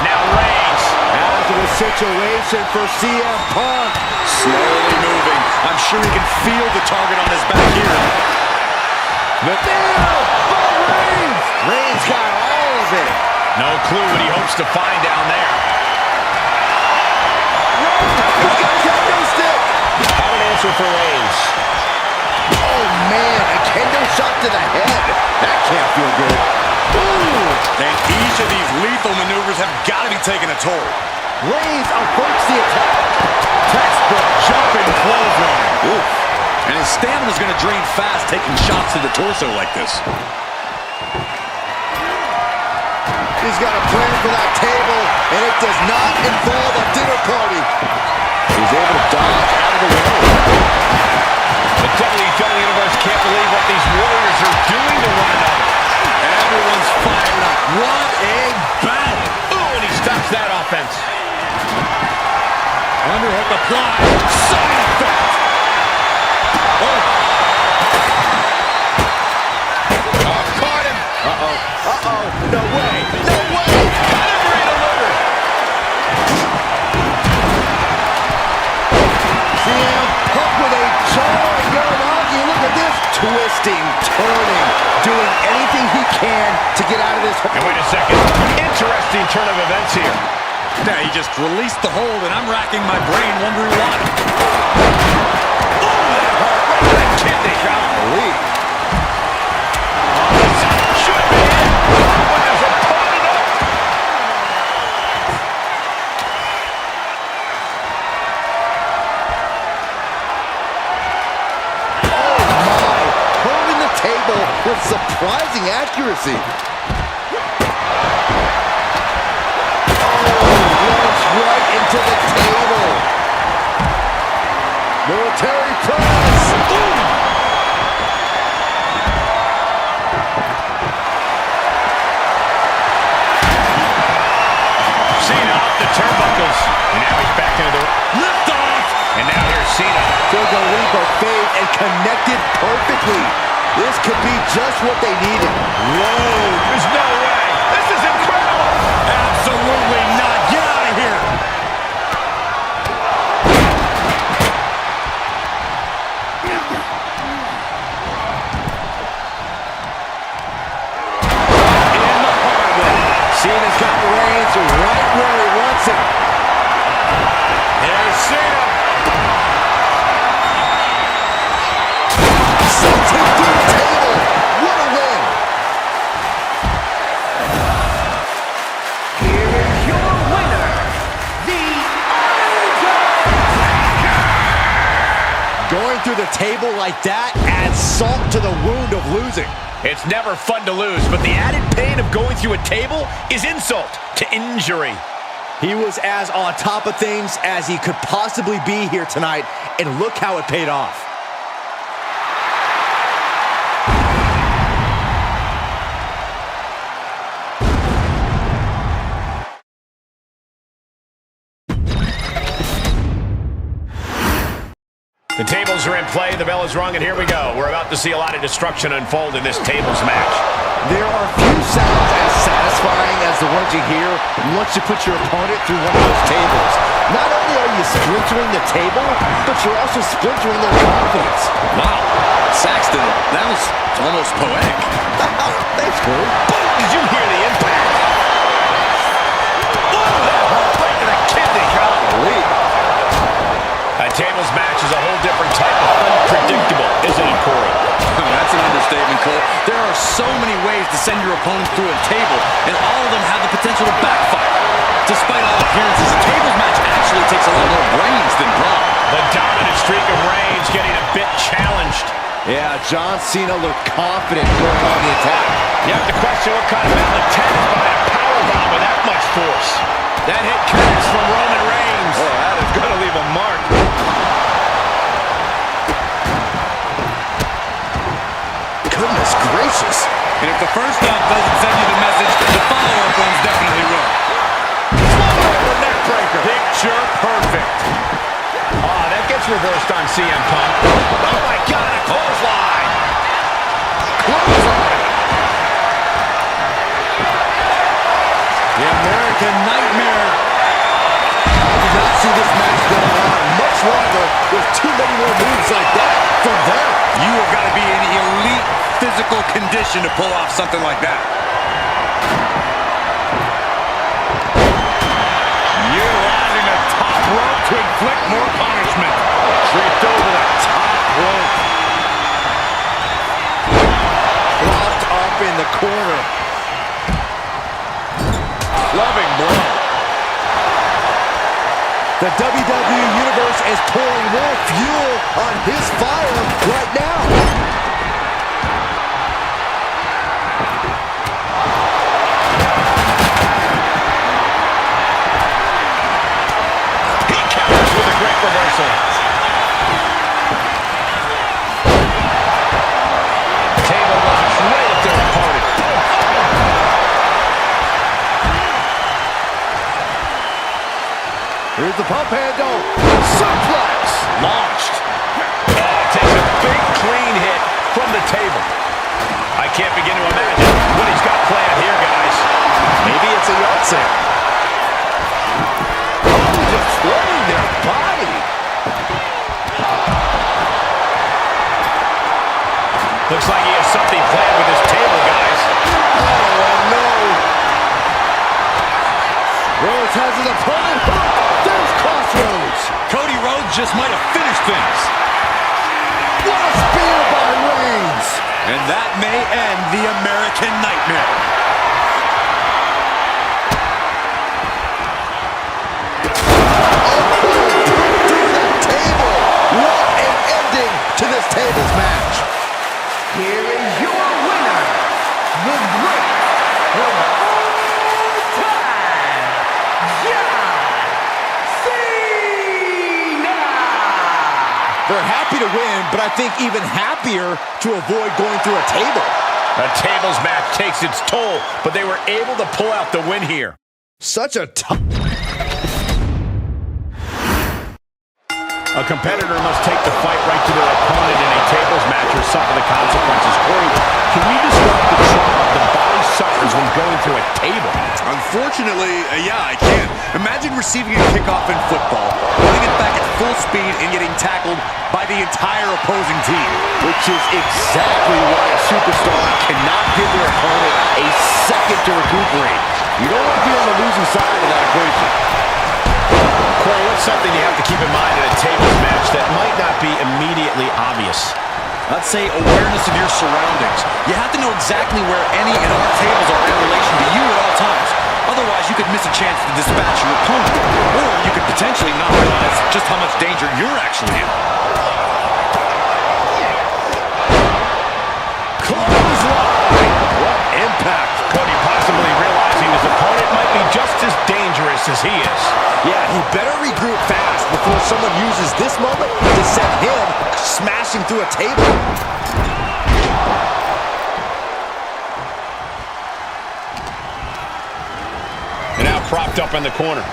Now Reigns. Out of the situation for CM Punk. Slowly moving. I'm sure he can feel the target on his back here. The nail by Reigns. Reigns got all of it. No clue what he hopes to find down there. He's got a kendo stick. How an answer for Reigns. Oh, man. A kendo shot to the head. That can't feel good. Ooh. And each of these lethal maneuvers have got to be taking a toll. Reigns averts the attack. Textbook jumping clothesline. Oof. And his stamina's going to drain fast taking shots to the torso like this. He's got a plan for that table, and it does not involve a dinner party. He's able to dodge out of the way. The WWE Universe can't believe what these Warriors are doing to one another. Everyone's fired up. What a battle. Ooh, and he stops that offense. Underhook applied. Side effect. Oh. Oh, caught him. Uh-oh. No way. No way. Delivery delivered. CM Punk with a jarring Uranagi. Look at this. Twisting, turning, doing anything he can to get out of this. And wait a second. Interesting turn of events here. Now he just released the hold, and I'm racking my brain wondering why. Oh, that hurt. Right to the kidney. Golly. This should be it. But there's a pointed up. Holding the table with surprising accuracy. Right into the table. Military press. Boom. Cena off the turnbuckles. And now he's back into the Lift off. And now here's Cena. Took a leap of faith and connected perfectly. This could be just what they needed. Whoa. There's no way. This is incredible. Absolutely not. Get out of here. In the heart of it. Cena's got Reigns right where he wants it. Here's Cena. Sent him through the table. What a win. Going through the table like that adds salt to the wound of losing. It's never fun to lose, but the added pain of going through a table is insult to injury. He was as on top of things as he could possibly be here tonight, and look how it paid off. The tables are in play, the bell is rung, and here we go. We're about to see a lot of destruction unfold in this tables match. There are few sounds as satisfying as the ones you hear once you put your opponent through one of those tables. Not only are you splintering the table, but you're also splintering their confidence. Wow, Saxton, that was almost poetic. Thanks, Corey. Did you hear the impact? Oh, that hurt right to the kidney. Golly. A tables match is a whole different type of unpredictable, isn't it, Corey? That's an understatement, Cole. There are so many ways to send your opponent through a table, and all of them have the potential to backfire. Despite all appearances, a tables match actually takes a lot more brains than brawn. The dominant streak of Reigns getting a bit challenged. Yeah, John Cena looked confident going on the attack. You have to question what kind of malintent is behind a powerbomb with that much force. That hit connects from Roman Reigns. Oh, that is going to leave a mark. Goodness gracious. And if the first up doesn't send you the message, the follow-up ones definitely will. Over neck breaker. Picture perfect. Oh, that gets reversed on CM Punk. Oh my God, a clothesline. Clothesline. The American Nightmare. I did not see this match going on much longer with too many more moves like that from them. You have got to be in elite physical condition to pull off something like that. Utilizing the top rope to inflict more punishment. Tripped over the top rope. Propped up in the corner. Loving blow. The WWE Universe is pouring more fuel on his fire right now. He counters with a great reversal. Table launch right at their opponent. Here's the pump handle. Suplex. Launched. Takes a big clean hit from the table. I can't begin to imagine what he's got planned here, guys. Maybe it's a yard sale. Oh, destroying their body. Looks like he has something planned with his table, guys. Oh, no. Rhodes has his opponent hooked. There's Crossroads. Cody Rhodes just might have finished things. What a spear by Reigns. And that may end the American Nightmare. Through the table. What an ending to this tables match. Here is your winner, the great of all time, John Cena! They're happy to win, but I think even happier to avoid going through a table. A tables match takes its toll, but they were able to pull out the win here. Such a tough... A competitor must take the fight right to their opponent in a tables match or suffer the consequences. Corey, can you describe the trauma the body suffers when going through a table? Unfortunately, yeah, I can. Imagine receiving a kickoff in football, running it back at full speed, and getting tackled by the entire opposing team. Which is exactly why a superstar cannot give their opponent a second to recuperate. You don't want to be on the losing side of that equation. Corey, what's something you have to keep in mind in a tables match that might not be immediately obvious? I'd say awareness of your surroundings. You have to know exactly where any and all tables are in relation to you at all times. Otherwise, you could miss a chance to dispatch your opponent. Or you could potentially not realize just how much danger you're actually in. fast as he is. Yeah, he better regroup fast before someone uses this moment to send him smashing through a table. And now propped up in the corner.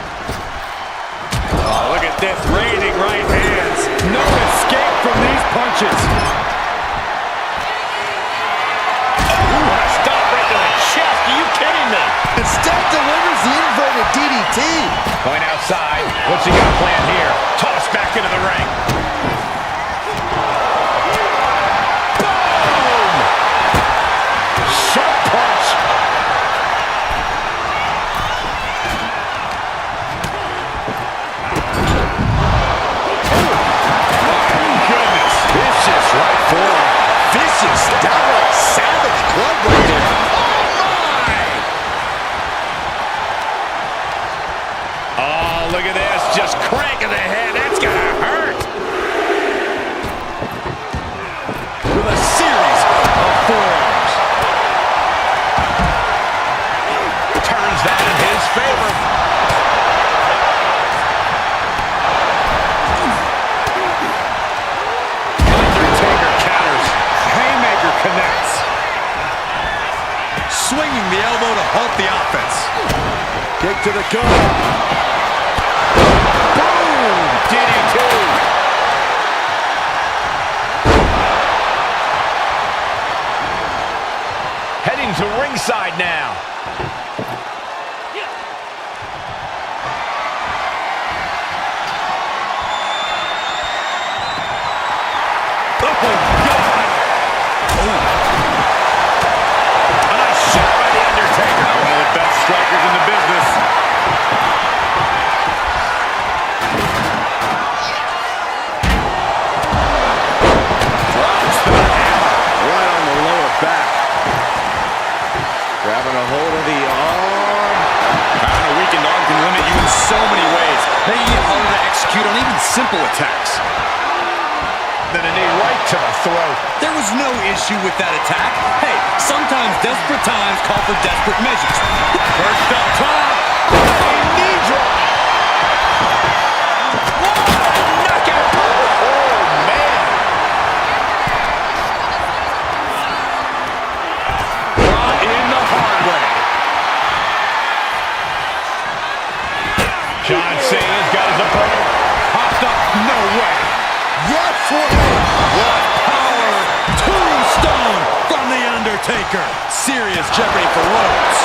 Oh, look at this, raining right hands. No escape from these punches. Stop right to the chest. Are you kidding me? Instead delivers the inverted DDT. Going outside. What's he got planned here? Toss back into the ring. Boom! Sharp punch. Goodness. Vicious right forearm. Vicious, downright savage club right there. Oh, look at this. Just cranking the head. That's gonna hurt. With a series of forearms. Turns that in his favor. Undertaker counters. Haymaker connects. Swinging the elbow to halt the offense. Kick to the gut. Boom! DDT. Heading to ringside now. Oh, God! A nice shot by The Undertaker. One of the best strikers in the business. Drops the hammer. Right on the lower back. Grabbing a hold of the arm. A weakened arm can limit you in so many ways, making it harder to execute on even simple attacks. Then a knee right to the throat. There was no issue with that attack. Hey, sometimes desperate times call for desperate measures. First up top. A knee drop. What a knockout. Oh, man. Brought in the hard way. John Cena's got his opponent. Popped up, no way. Yes, What power! Tombstone from The Undertaker. Serious jeopardy for Rhodes.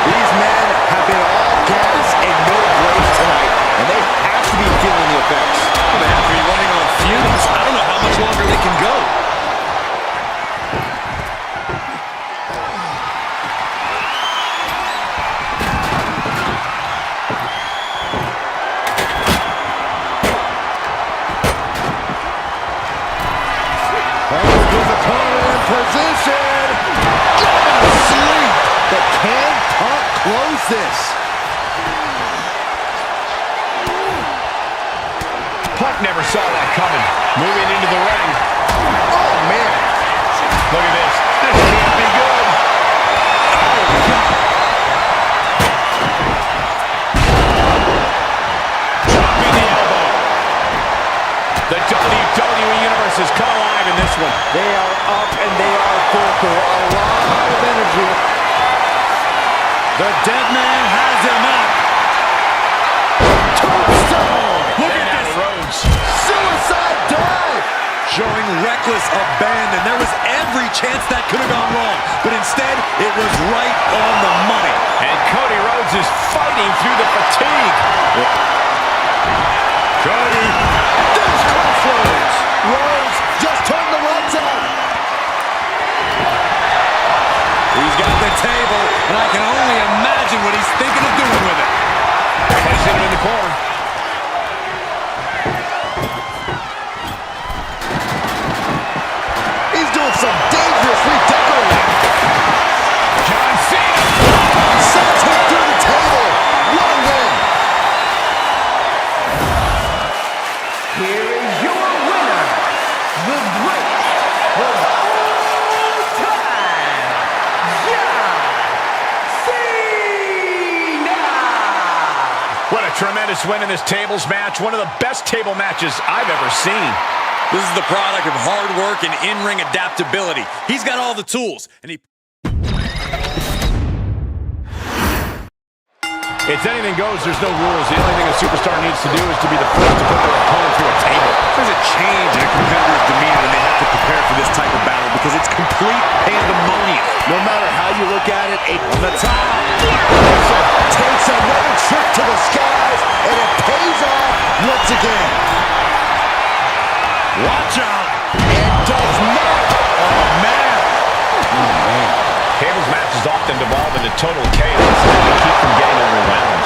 these men have been all gas and no brakes tonight, and they have to be feeling the effects. They have to be running on fumes. I don't know how much longer they can go. Holmes his opponent in position. Gonna sleep. But can Punk close this? Punk never saw that coming. Moving into the ring. Oh, man. Look at this. This can't be good. Dropping the elbow. The WWE Universe has come alive in this one. They are up and they are full for a lot of energy. The dead man has him up. Tombstone. Look And at now this. Rhodes. Suicide dive. Showing reckless abandon. There was every chance that could have gone wrong, but instead, it was right on the money. And Cody Rhodes is fighting through the fatigue. Cody. There's Crossroads. Rhodes just turned the lights out. He's got the table, and I can only imagine what he's thinking of doing with it. Placing him in the corner. He's doing some dangerous redecorating. John Cena. Sends him through the table. What a win. Here is your winner, the greatest of all time, John Cena! tremendous win in this tables match. One of the best table matches I've ever seen. This is the product of hard work and in-ring adaptability. He's got all the tools, and he... It's anything goes, there's no rules. The only thing a superstar needs to do is to be the first to put their opponent through a table. There's a change in a competitor's demeanor when they have to prepare for this type of battle because it's complete pandemonium. No matter how you look at it, On the top. takes another trip to the skies, and it pays off once again. Watch out. And does not. Oh, man. Tables matches often devolve into total chaos to keep from getting overwhelmed.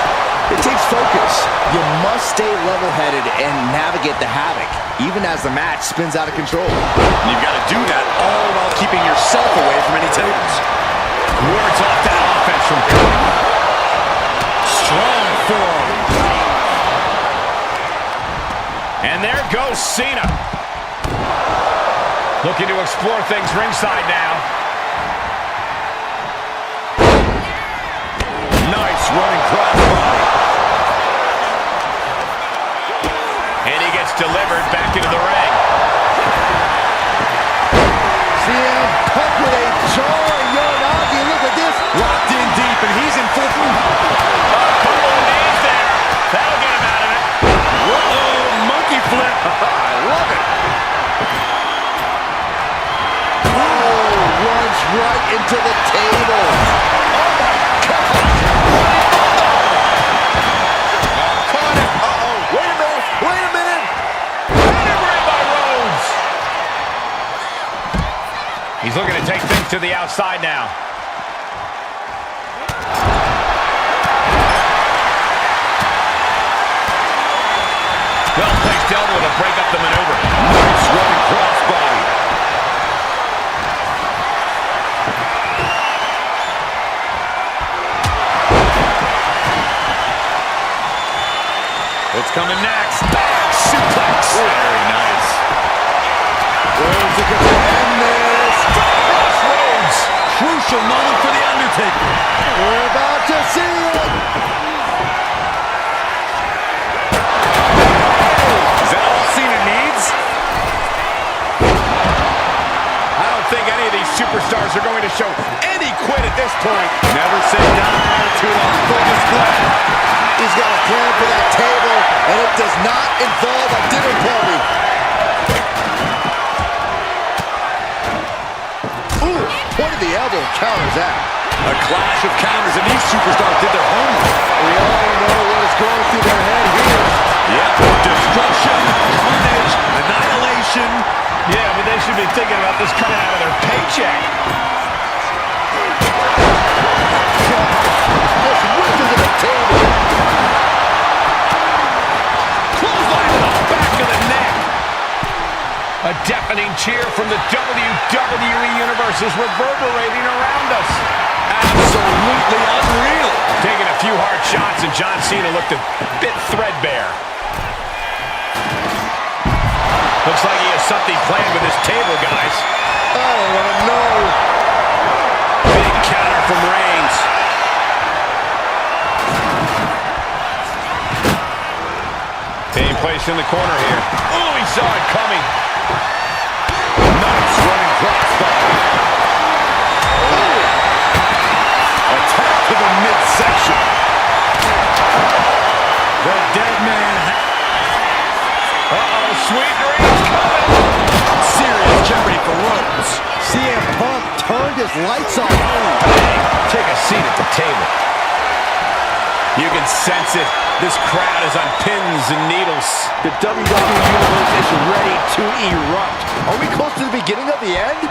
It takes focus. You must stay level-headed and navigate the havoc, even as the match spins out of control. And you've got to do that all while keeping yourself away from any tables. Wards off that offense from Cody. Strong forearm. And there goes Cena. Looking to explore things ringside now. Nice running crossbody. And he gets delivered back into the ring. CM Punk with a jarring Uranagi. Look at this. Locked in deep, and he's in full... Couple of knees there. That'll get him out of it. Whoa, monkey flip. I love it. Oh, runs right into the table. Oh, my God. Caught it. Uh-oh. Wait a minute. Wait a minute. Pedigree by Rhodes. He's looking to take things to the outside now. Well-placed elbow to break up the maneuver. Nice running crossbody. What's coming next? Suplex. Very nice. Rhodes looking to end this. Rhodes. Crucial moment for The Undertaker. We're about to see it. Is that all Cena needs? I don't think any of these superstars are going to show any quit at this point. Never say die. Attitude on full display. He's got a plan for that table, and it does not involve a dinner party. Ooh, point of the elbow counters that. A clash of counters, and these superstars did their homework. We all know what is going through their head here. Yep. Destruction, carnage, annihilation. Yeah, but they should be thinking about this coming out of their paycheck. Just whipped into the table. Clothesline to the back of the neck. A deafening cheer from the WWE Universe is reverberating around us. Absolutely unreal. Taking a few hard shots, and John Cena looked a bit threadbare. Looks like he has something planned with his table, guys. I don't want to know. Big counter from Reigns. Being placed in the corner here. Oh, he saw it coming. Nice running crossbody. Attack to the midsection. The dead man. Uh-oh, sweet dreams coming. Serious jeopardy for Rhodes. CM Punk turned his lights on. Hey, take a seat at the table. You can sense it. This crowd is on pins and needles. The WWE Universe is ready to erupt. Are we close to the beginning of the end?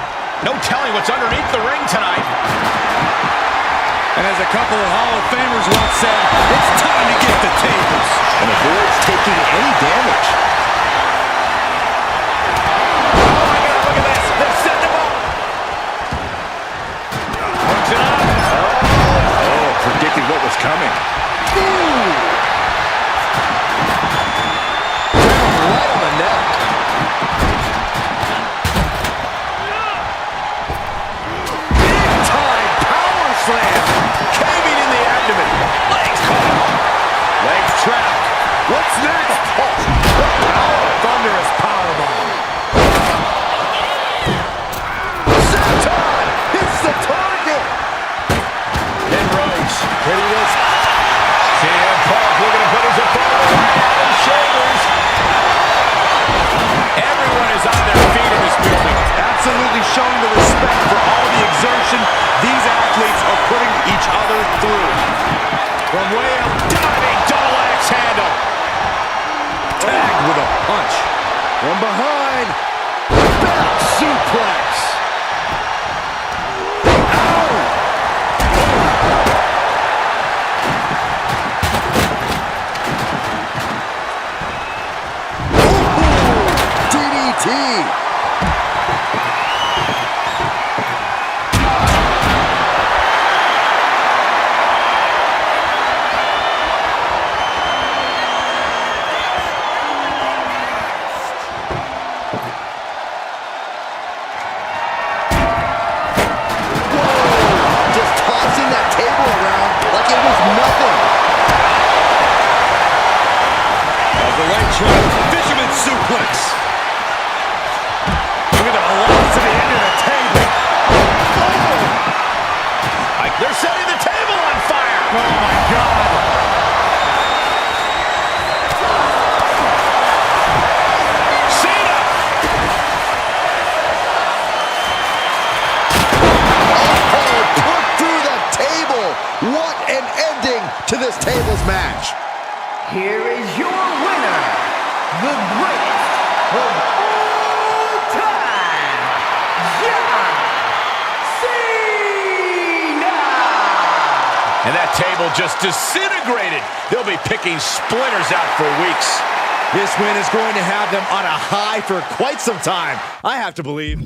No telling what's underneath the ring tonight. And as a couple of Hall of Famers once said, it's time to get the tables. And avoids taking any damage. Oh my God, look at this. They're setting him up. Hooks it up. Oh, predicting what was coming. Ooh. Down right on the neck. Big time power slam. Caving in the abdomen. Legs caught. Legs trapped. showing the respect for all the exertion these athletes are putting each other through. From way up, diving double axe handle. Tagged with a punch. From behind, back suplex. DDT. Fisherman suplex. Look at the velocity into the table. Oh. They're setting the table on fire. Oh, my God. Cena. Oh, put through the table. What an ending to this tables match. Here is your winner, the greatest of all time, John Cena! And that table just disintegrated. They'll be picking splinters out for weeks. This win is going to have them on a high for quite some time, I have to believe.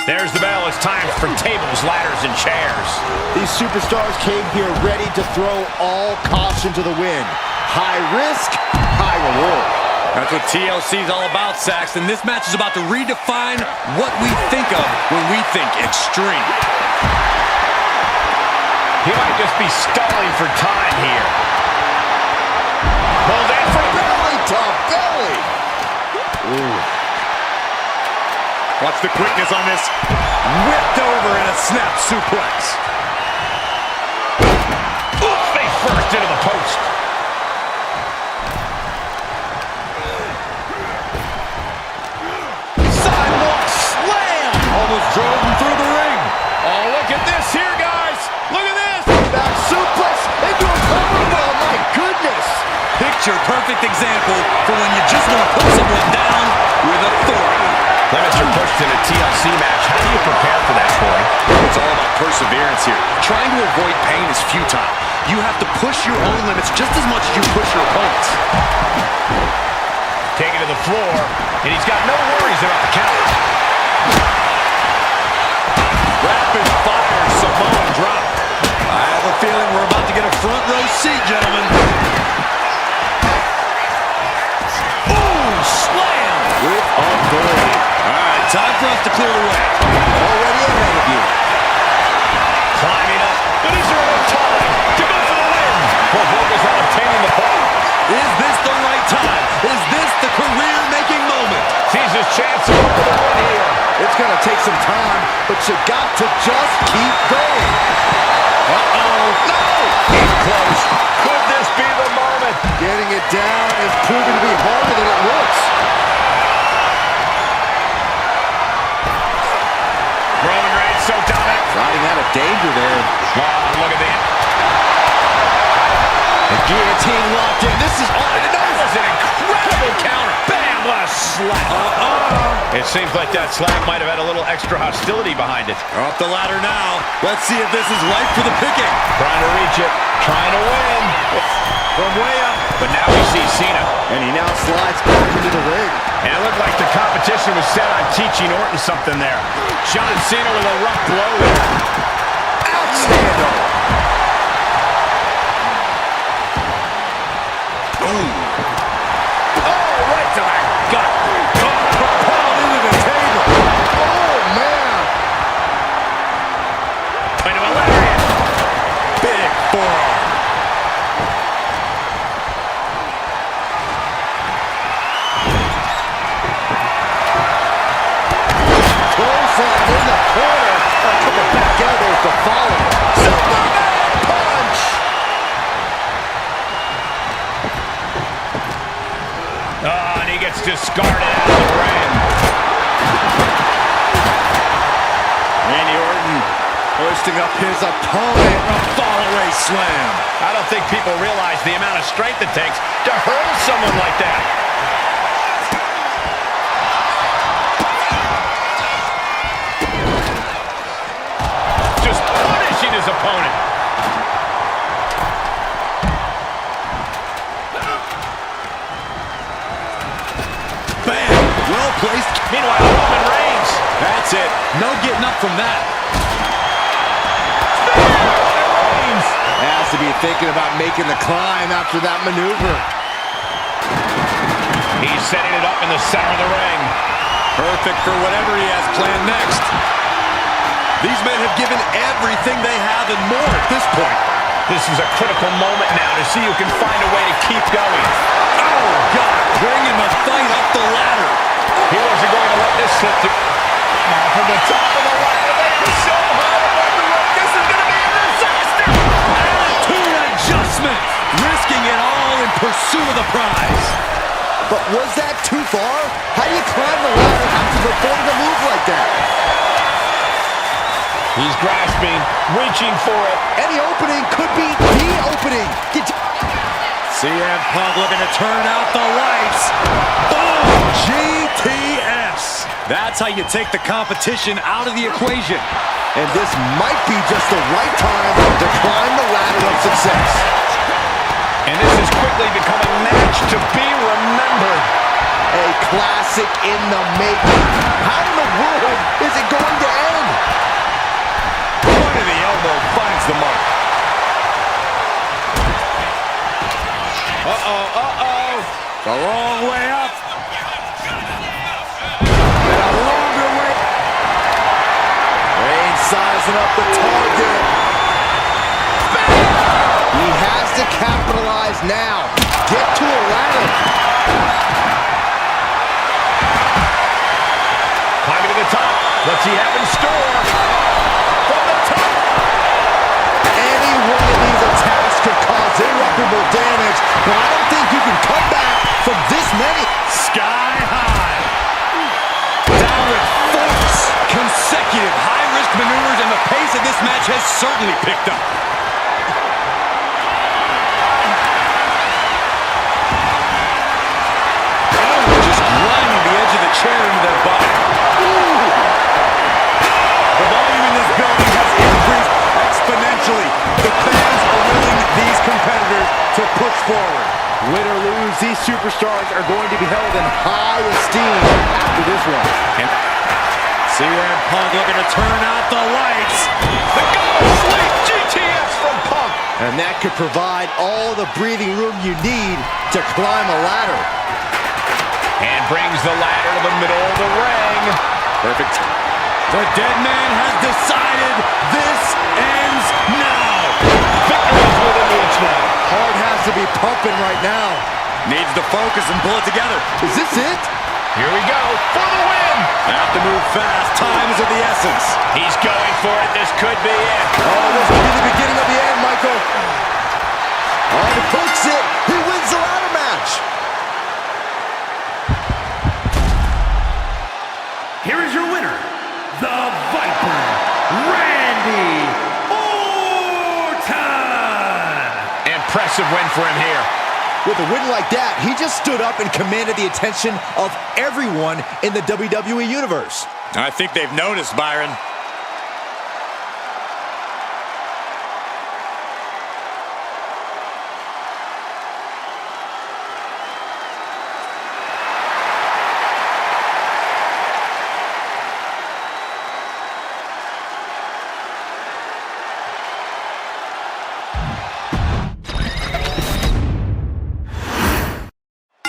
There's the bell. It's time for tables, ladders, and chairs. These superstars came here ready to throw all caution to the wind. High risk, high reward. That's what TLC is all about, Saxton. This match is about to redefine what we think of when we think extreme. He might just be stalling for time here. Pulled in for Belly to belly. Ooh. Watch the quickness on this. Whipped over in a snap suplex. face first into the post. Sidewalk slam. Almost drove him through the ring. Oh, look at this here, guys. Look at this. Back suplex into a cover. Oh, my goodness. Picture perfect example for when you just want to put someone down with authority. Limits are pushed in a TLC match. How do you prepare for that, Corey? It's all about perseverance here. Trying to avoid pain is futile. You have to push your own limits just as much as you push your opponents. Taken to the floor, and he's got no worries about the count. Rapid fire Samoan drop. I have a feeling we're about to get a front row seat, gentlemen. Ooh, slam! With authority. All right, time for us to clear the way. Already ahead of you. Climbing up, but is there enough time to go for the win? Well, focus on obtaining the point. Is this the right time? Is this the career-making moment? Sees his chance to go for the win here. It's going to take some time, but you got to just keep going. Uh-oh. No! He's close. Could this be the moment? Getting it down is proving to be harder than it Guillotine locked in. This is all. That was an incredible counter. Bam! What a slap. It seems like that slap might have had a little extra hostility behind it. They're up the ladder now. Let's see if this is ripe for the picking. Trying to reach it. Trying to win. From way up. But now we see Cena. And he now slides back into the ring. And it looked like the competition was set on teaching Orton something there. John Cena with a rough blow there. Outstanding. Right to the gut. Propelled into the table. Oh, man. Into a lariat. Big forearm. Clothesline in the corner. A couple back elbows to follow. Superman punch. Oh, and he gets discarded out of the ring. Randy Orton hoisting up his opponent. A fall-away slam. I don't think people realize the amount of strength it takes to hurl someone like that. Just punishing his opponent. Bam! Well placed. Meanwhile, Roman Reigns. That's it. No getting up from that. Reigns. Has to be thinking about making the climb after that maneuver. He's setting it up in the center of the ring. Perfect for whatever he has planned next. These men have given everything they have and more at this point. This is a critical moment now to see who can find a way to keep going. Oh, God. Bringing the fight up the ladder. He wasn't going to let this slip through. From the top of the ladder, they were so high above the ring. This is going to be a disaster. Attitude adjustment. Risking it all in pursuit of the prize. But was that too far? How do you climb the ladder after performing a move like that? He's grasping, reaching for it. Any opening could be the opening. CM Punk looking to turn out the lights. Boom! GTS. That's how you take the competition out of the equation. And this might be just the right time to climb the ladder of success. And this is quickly becoming a match to be remembered. A classic in the making. How in the world is it going to end? Point of the elbow finds the mark. It's a long way up. And a longer way. Reigns sizing up the target. He has to capitalize now. Get to a ladder. Climbing to the top. What's he have in store? From the top. Any one of these attacks could cause irreparable damage, but I don't think you can come back from this many. Sky high. Down with force. Consecutive high-risk maneuvers, and the pace of this match has certainly picked up. Just grinding the edge of the chair into their body. The volume in this building has increased exponentially. The fans are willing these competitors to push forward. Win or lose, these superstars are going to be held in high esteem after this one. And CM Punk looking to turn out the lights. The Go Sleep GTS from Punk. And that could provide all the breathing room you need to climb a ladder. And brings the ladder to the middle of the ring. Perfect. The dead man has decided this ends now. Victory's within reach now. Heart has to be pumping right now. Needs to focus and pull it together. Is this it? Here we go for the win. Have to move fast. Time is of the essence. He's going for it. This could be it. Oh, this could be the beginning of the end, Michael. Oh, he hooks it. He wins the ladder match. Here is your winner, the Viper, Randy Orton. And impressive win for him here. With a win like that, he just stood up and commanded the attention of everyone in the WWE Universe. I think they've noticed, Byron.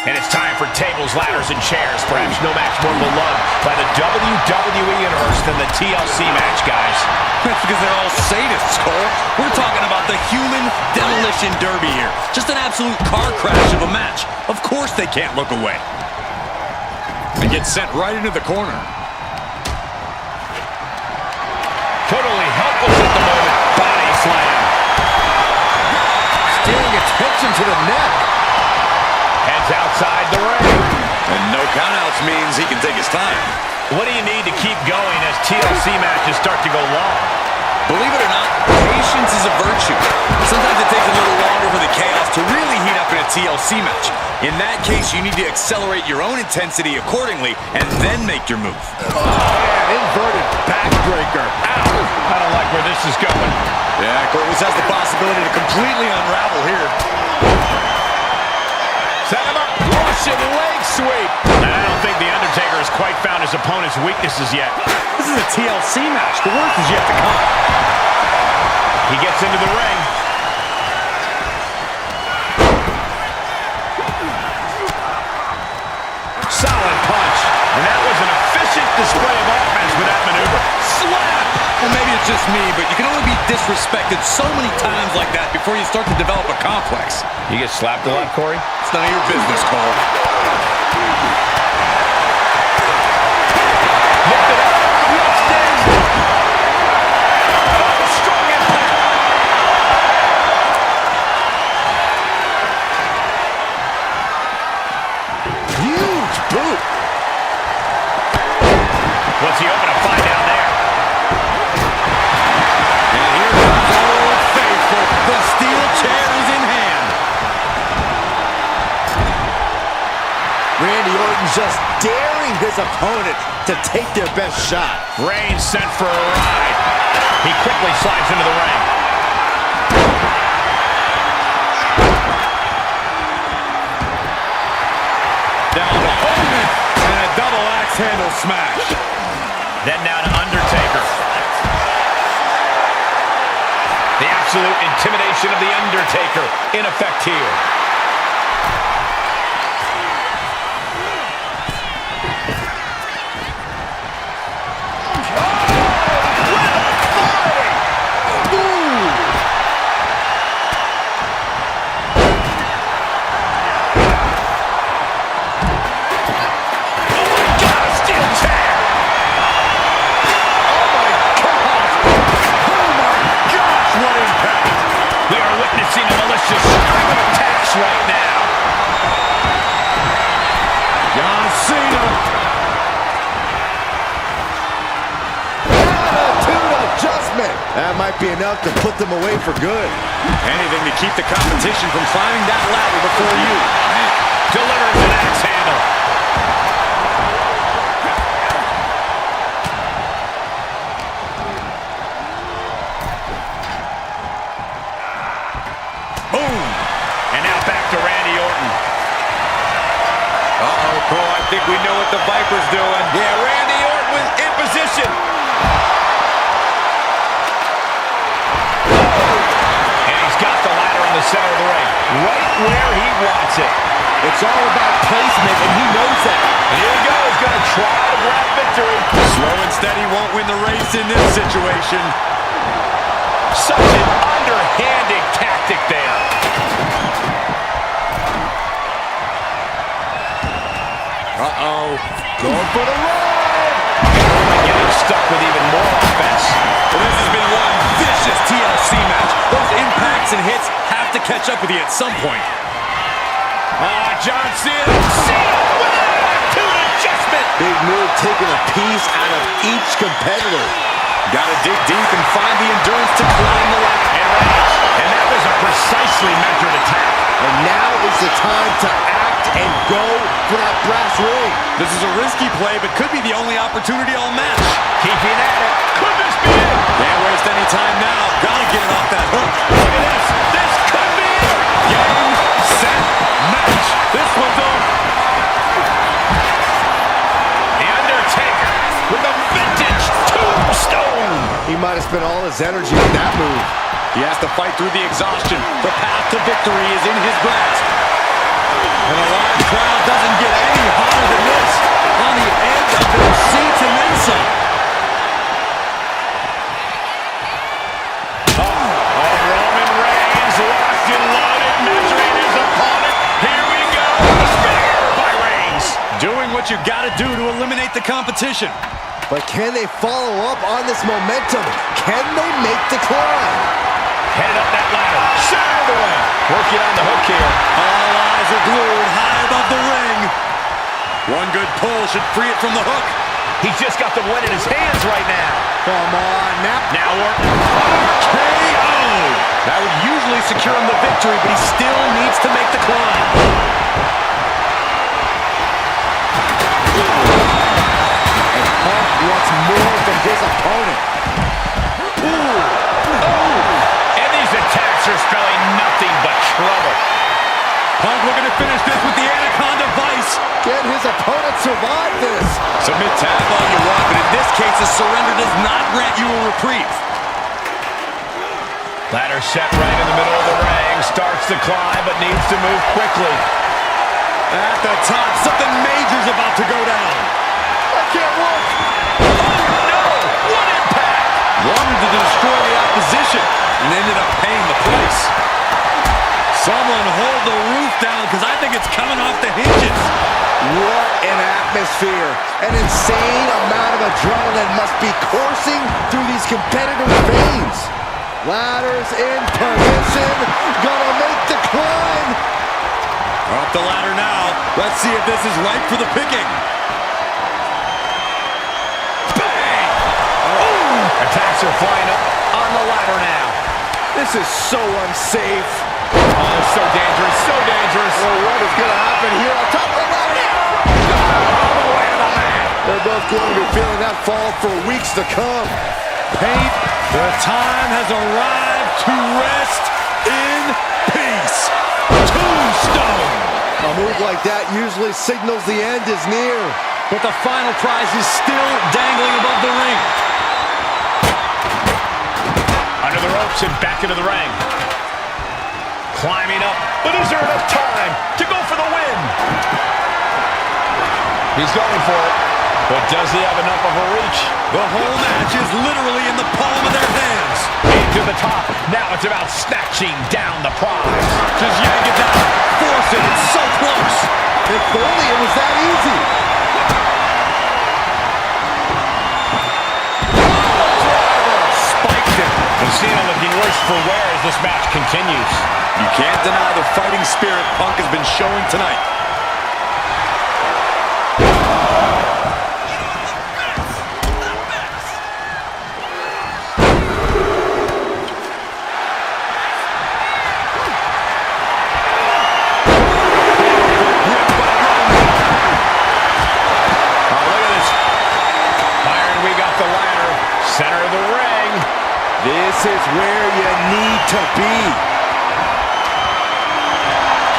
And it's time for tables, ladders, and chairs. Perhaps no match more beloved by the WWE Universe than the TLC match, guys. That's because they're all sadists, Cole. We're talking about the Human Demolition Derby here. Just an absolute car crash of a match. Of course they can't look away. And get sent right into the corner. Totally helpless at the moment. Body slam. Steering attention to the neck. Heads outside the ring. And no countouts means he can take his time. What do you need to keep going as TLC matches start to go long? Believe it or not, patience is a virtue. Sometimes it takes a little longer for the chaos to really heat up in a TLC match. In that case, you need to accelerate your own intensity accordingly and then make your move. Oh, man, inverted backbreaker. Ow! I don't like where this is going. Yeah, Cole, this has the possibility to completely unravel here. Set him up. Russian leg sweep. And I don't think The Undertaker has quite found his opponent's weaknesses yet. This is a TLC match. The worst is yet to come. He gets into the ring. Solid punch. And that was an efficient display of offense with that maneuver. Slap! Well, maybe it's just me, but you can only be disrespected so many times like that before you start to develop a complex. You get slapped a lot, Corey? It's none of your business, Cole. Lifted up. He extends. Oh, strong impact. Huge boot. What's he open to find down there? And here comes Old Faithful. The steel chair is in hand. Randy Orton just daring his opponent to take their best shot. Reigns sent for a ride. He quickly slides into the ring. Down to Hogan. And a double axe handle smash. Then down to Undertaker. The absolute intimidation of The Undertaker in effect here. Right now. John Cena. Attitude adjustment. That might be enough to put them away for good. Anything to keep the competition from climbing that ladder before you. Delivers an axe handle. Boom. And now back to Randy Orton. Uh-oh, Cole, I think we know what the Viper's doing. Yeah, Randy Orton was in position. And he's got the ladder in the center of the ring, right where he wants it. It's all about placement, and he knows that. And here he goes, going to try to grab victory. Slow and steady won't win the race in this situation. Such an underhanded tactic there. Uh-oh. Going for the run. Getting stuck with even more offense. Well, this has been one vicious TLC match. Those impacts and hits have to catch up with you at some point. John Cena. Cena with an attitude adjustment. Big move, taking a piece out of each competitor. Gotta dig deep and find the endurance to climb the ladder. And that was a precisely measured to act and go for that brass ring. This is a risky play, but could be the only opportunity all match. Keeping at it. Could this be it? Can't waste any time now. Gotta get it off that hook. Look at this. This could be it. Game, set, match. This one's over. The Undertaker with a vintage tombstone. He might have spent all his energy with that move. He has to fight through the exhaustion. The path to victory is in his grasp. And a live crowd doesn't get any hotter than this. On the edge of their seats and then some. Roman Reigns locked and loaded, measuring his opponent. Here we go. Spear by Reigns. Doing what you gotta do to eliminate the competition. But can they follow up on this momentum? Can they make the climb? Headed up that ladder. Center of the ring. Working on the hook here. All eyes are glued high above the ring. One good pull should free it from the hook. He's just got the win in his hands right now. Come on, Now we're KO. That would usually secure him the victory, but he still needs to make the climb. Punk wants more from his opponent. And these attacks are spelling nothing but trouble. Punk looking to finish this with the Anaconda Vice. Can his opponent survive this? Submit tag all you want, but in this case, a surrender does not grant you a reprieve. Ladder set right in the middle of the ring. Starts to climb, but needs to move quickly. At the top, something major's about to go down. That can't work. No! What impact! Wanted to destroy the opposition and ended up paying the price. Someone hold the roof down because I think it's coming off the hinges. What an atmosphere. An insane amount of adrenaline must be coursing through these competitors' veins. Ladders in position. Gonna make the climb. We're up the ladder now. Let's see if this is ripe for the picking. Bang! Oh! Attacks are flying up on the ladder now. This is so unsafe. Oh, so dangerous, so dangerous. Well, what is going to happen here on top of the ladder? All the way to the mat. They're both going to be feeling that fall for weeks to come. Paint, the time has arrived to rest in peace. Tombstone. A move like that usually signals the end is near. But the final prize is still dangling above the ring. Under the ropes and back into the ring. Climbing up, but is there enough time to go for the win? He's going for it, but does he have enough of a reach? The whole match is literally in the palm of their hands. To the top. Now it's about snatching down the prize. Just yank it down. Force it. It's so close. If only it was that easy. Spiked it. And Cena looking worse for wear as this match continues. You can't deny the fighting spirit Punk has been showing tonight. Center of the ring. This is where you need to be.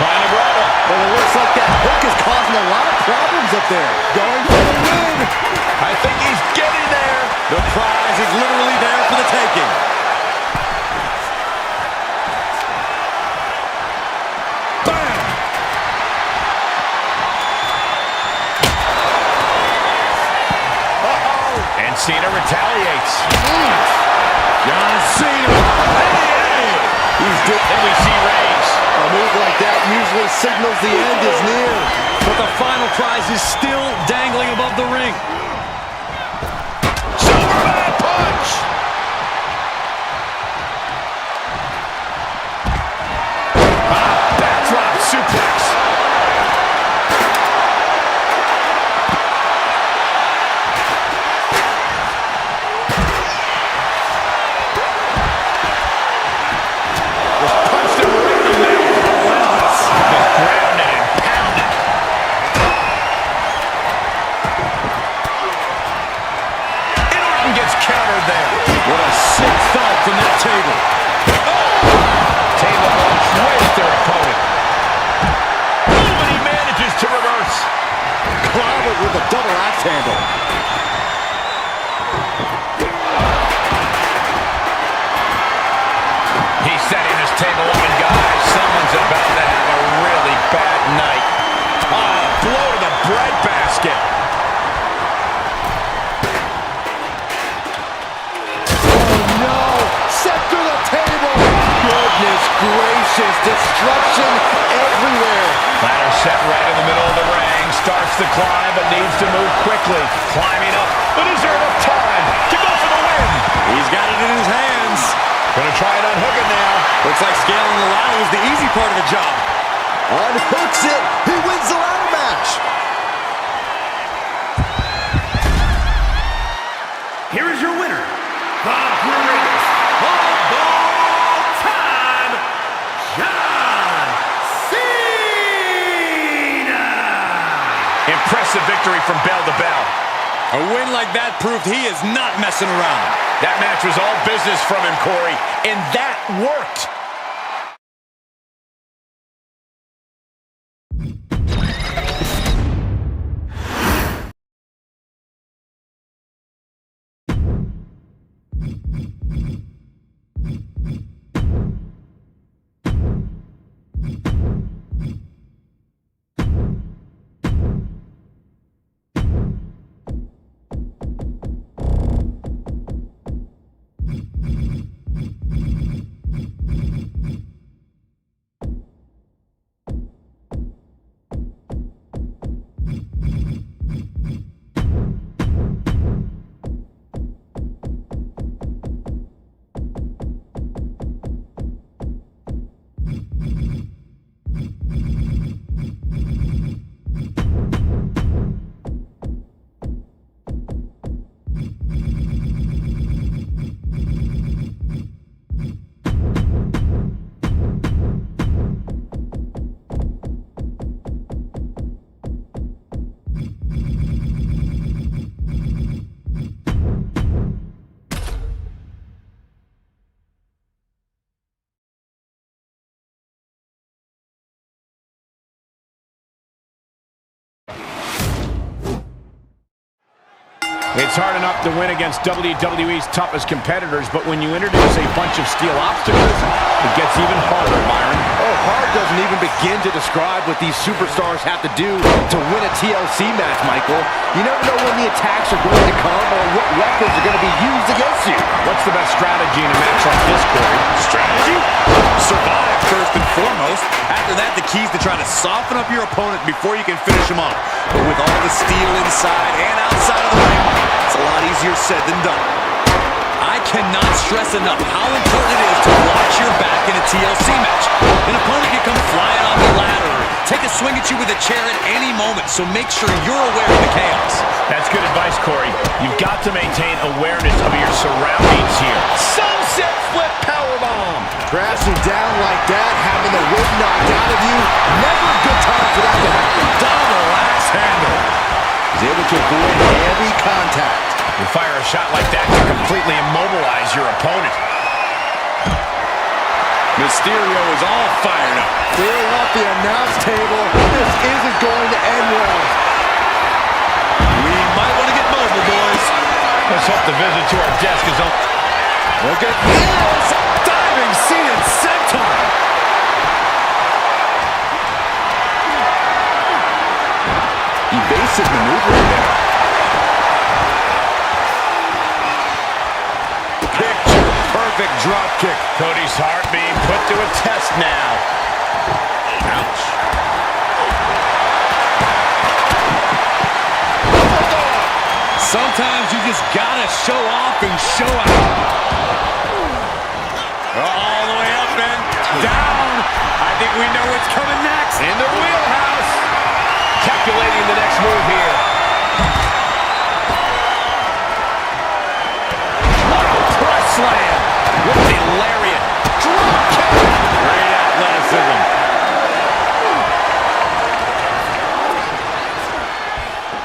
Trying to grab it. Well, it looks like that hook is causing a lot of problems up there. Going for the win. I think he's getting there. The prize is literally there for the taking. Bam! And Cena retaliates. John Cena. Hey! He's good. Then we see Reigns. A move like that usually signals the end is near. But the final prize is still dangling above the ring. Superman punch! Backdrop suplex. Just punched him right in the neck. Relentless. Just grounded and destruction everywhere. Ladder set right in the middle of the ring. Starts the climb, but needs to move quickly. Climbing up, but is there enough time to go for the win? He's got it in his hands. Gonna try and unhook it now. Looks like scaling the ladder was the easy part of the job. Unhooks it. He wins the ladder match. Here is your winner, the greatest of all time, John Cena! Impressive victory from bell to bell. A win like that proved he is not messing around. That match was all business from him, Corey, and that worked. It's hard enough to win against WWE's toughest competitors, but when you introduce a bunch of steel obstacles, it gets even harder, Byron. Oh, hard doesn't even begin to describe what these superstars have to do to win a TLC match, Michael. You never know when the attacks are going to come or what weapons are going to be used against you. What's the best strategy in a match like this, Corey? Strategy? Survive first and foremost. After that, the key is to try to soften up your opponent before you can finish him off. But with all the steel inside and outside of the ring, it's a lot easier said than done. I cannot stress enough how important it is to watch your back in a TLC match. An opponent can come flying off the ladder or take a swing at you with a chair at any moment, so make sure you're aware of the chaos. That's good advice, Corey. You've got to maintain awareness of your surroundings here. Sunset flip powerbomb. Crashing down like that, having the wind knocked out of you, never a good time for that to happen. Double axe handle. He's able to avoid heavy contact. You fire a shot like that to completely immobilize your opponent. Mysterio is all fired up. Clearing off the announce table. This isn't going to end well. We might want to get mobile, boys. Let's hope the visit to our desk is on. Look at this! Diving Cena senton. Evasive maneuver in there. Picture-perfect drop kick. Cody's heart being put to a test now. Ouch. Sometimes you just gotta show off and show out. All the way up and down. I think we know what's coming next. In the wheelhouse. Calculating the next move here. Press slam. With a lariat. Drop kick. Great athleticism.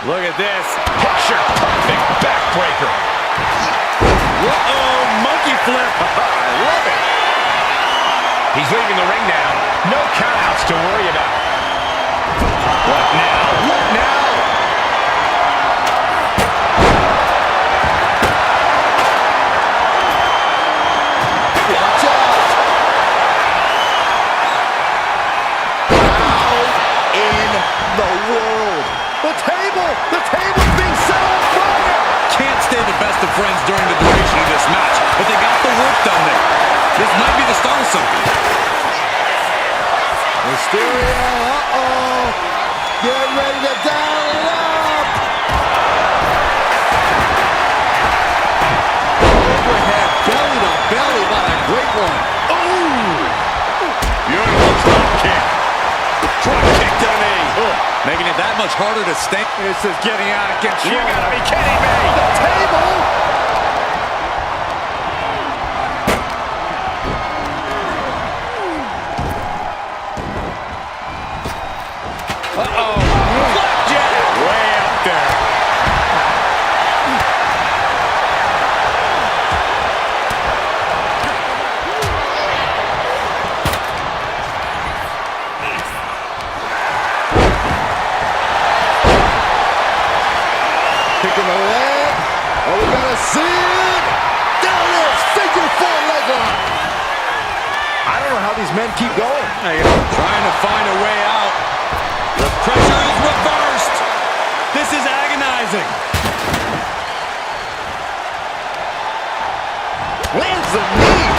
Look at this. Picture perfect backbreaker. Uh-oh, monkey flip. I love it. He's leaving the ring now. No countouts to worry about. What now? What now? Watch out. How in the world? The table's being set on fire. Can't stay the best of friends during the duration of this match, but they got the work done there. This might be the start of something. Mysterio, get ready to dial it up. Overhead belly to belly, what a great one. Beautiful drop kick. Drop kick to the knee. Making it that much harder to stand. This is getting out of control. You gotta be kidding me. The table. Blackjack. Way up there. Kicking the leg. Oh, we gotta see it. There it is. Figure four leg lock. I don't know how these men keep going. Trying to find a way out. The pressure is reversed. This is agonizing. Lands the knee.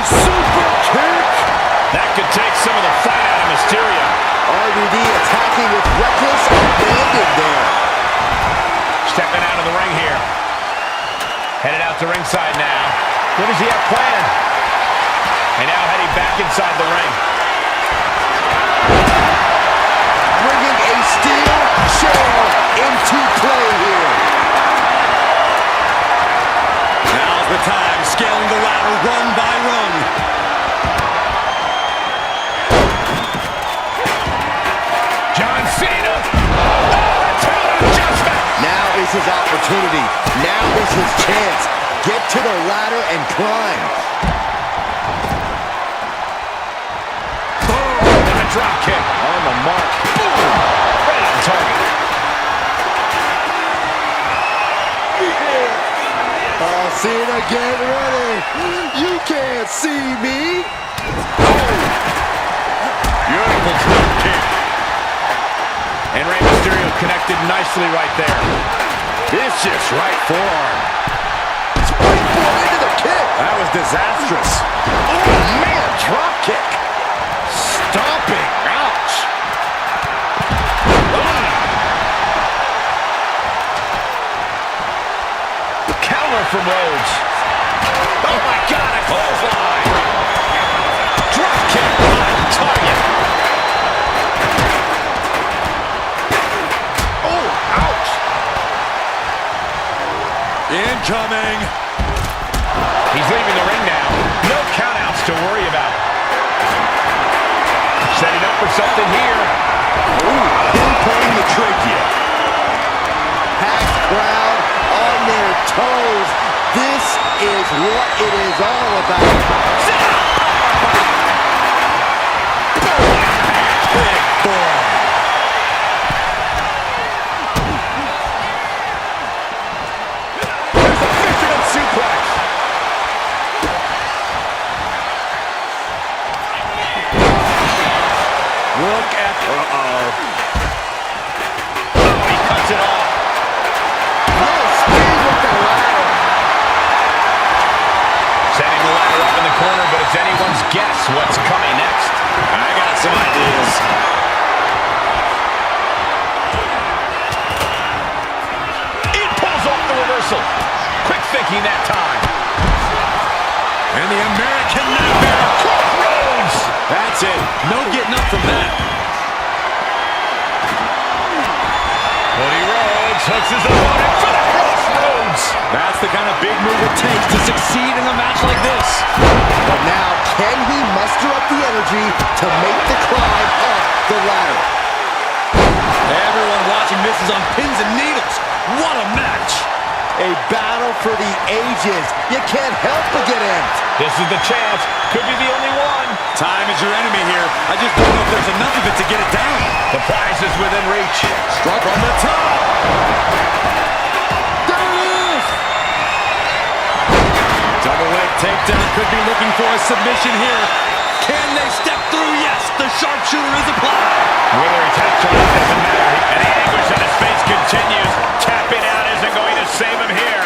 Super kick. That could take some of the fight out of Mysterio. RVD attacking with reckless abandon there. Stepping out of the ring here. Headed out to ringside now. What does he have planned? And now heading back inside the ring. Bringing a steel chair into play here. Now's the time, scaling the ladder rung by rung. John Cena. Oh, that's an adjustment. Now is his opportunity. Now is his chance. Get to the ladder and climb. And a drop kick. On the mark. Right on target. Cena, get ready. You can't see me. Beautiful drop kick. And Rey Mysterio connected nicely right there. Vicious right forearm. Springboard into the kick. That was disastrous. Oh, man, drop kick. Stomping. Ouch. Counter from Rhodes. Oh my God, a clothesline. Drop kick on target. Oh, ouch. Incoming. He's leaving the ring now. No countouts to worry about. Setting up for something here. Pinpointing the trachea. Packed crowd on their toes. This is what it is all about. Big boy. There's a fisherman suplex. Look at... He cuts it off. Full speed with the ladder. Setting the ladder up in the corner, but it's anyone's guess what's coming next. I got some ideas. It pulls off the reversal. Quick thinking that time. And the American Nightmare. Crossroads. That's it. No getting up from that. Cody Rhodes hooks his opponent for the crossroads. That's the kind of big move it takes to succeed in a match like this. But now, can he muster up the energy to make the climb up the ladder? Everyone watching this is on pins and needles. What a match. A battle for the ages. You can't help but get amped. This is the chance. Could be the only one. Time is your enemy here. I just don't know if there's enough of it to get it down. The prize is within reach. Struck on the top. There it is! Double leg takedown, could be looking for a submission here. Can they step through? Yes, the sharpshooter is applied. Whether he taps or not doesn't matter. And the anguish on his face continues. Tapping out isn't going to save him here.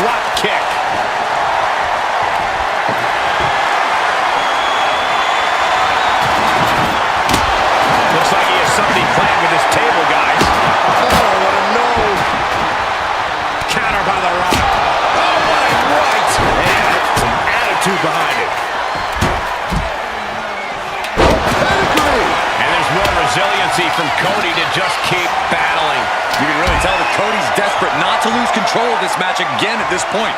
drop kick. Looks like he has something planned with his table, guys. Oh, what a no. Counter by The Rock. Oh, what a right. And some attitude behind it. Pedigree. And there's more resiliency from Cody to just keep battling. You can really tell that Cody's desperate not to lose control of this match again at this point.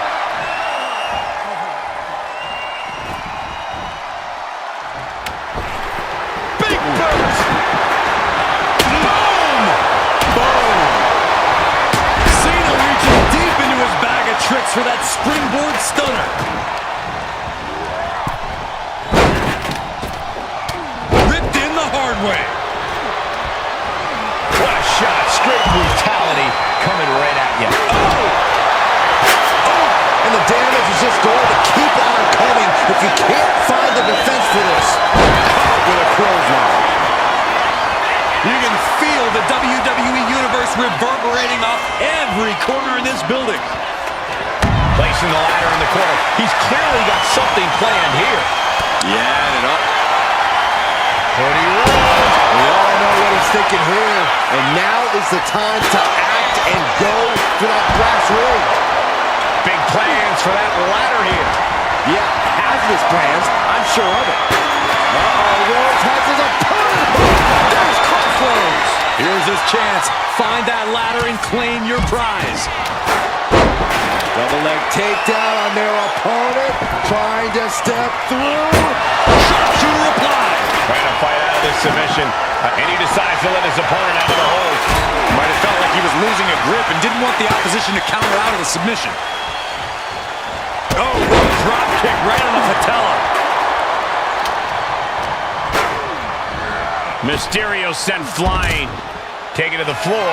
Big boot. Boom. Boom. Cena reaching deep into his bag of tricks for that springboard stunner. Ripped in the hard way. What a shot. Straight brutality coming right at you. Oh! And the damage is just going to keep on coming if you can't find the defense for this. Caught with a clothesline. You can feel the WWE Universe reverberating off every corner in this building. Placing the ladder in the corner. He's clearly got something planned here. Yeah, and up. Cody Rhodes. We all know what he's thinking here. And now is the time to act and go for that brass ring. Big plans for that ladder here. Yeah, hazardous plans. I'm sure of it. Rhodes has his opponent. There's crossroads. Here's his chance. Find that ladder and claim your prize. Double leg takedown on their opponent. Trying to step through. Sharpshooter applied. Trying to fight out of this submission. And he decides to let his opponent out of the hold. Might have felt like he was losing a grip and didn't want the opposition to counter out of the submission. Oh, drop kick right on the patella. Mysterio sent flying. Taken to the floor.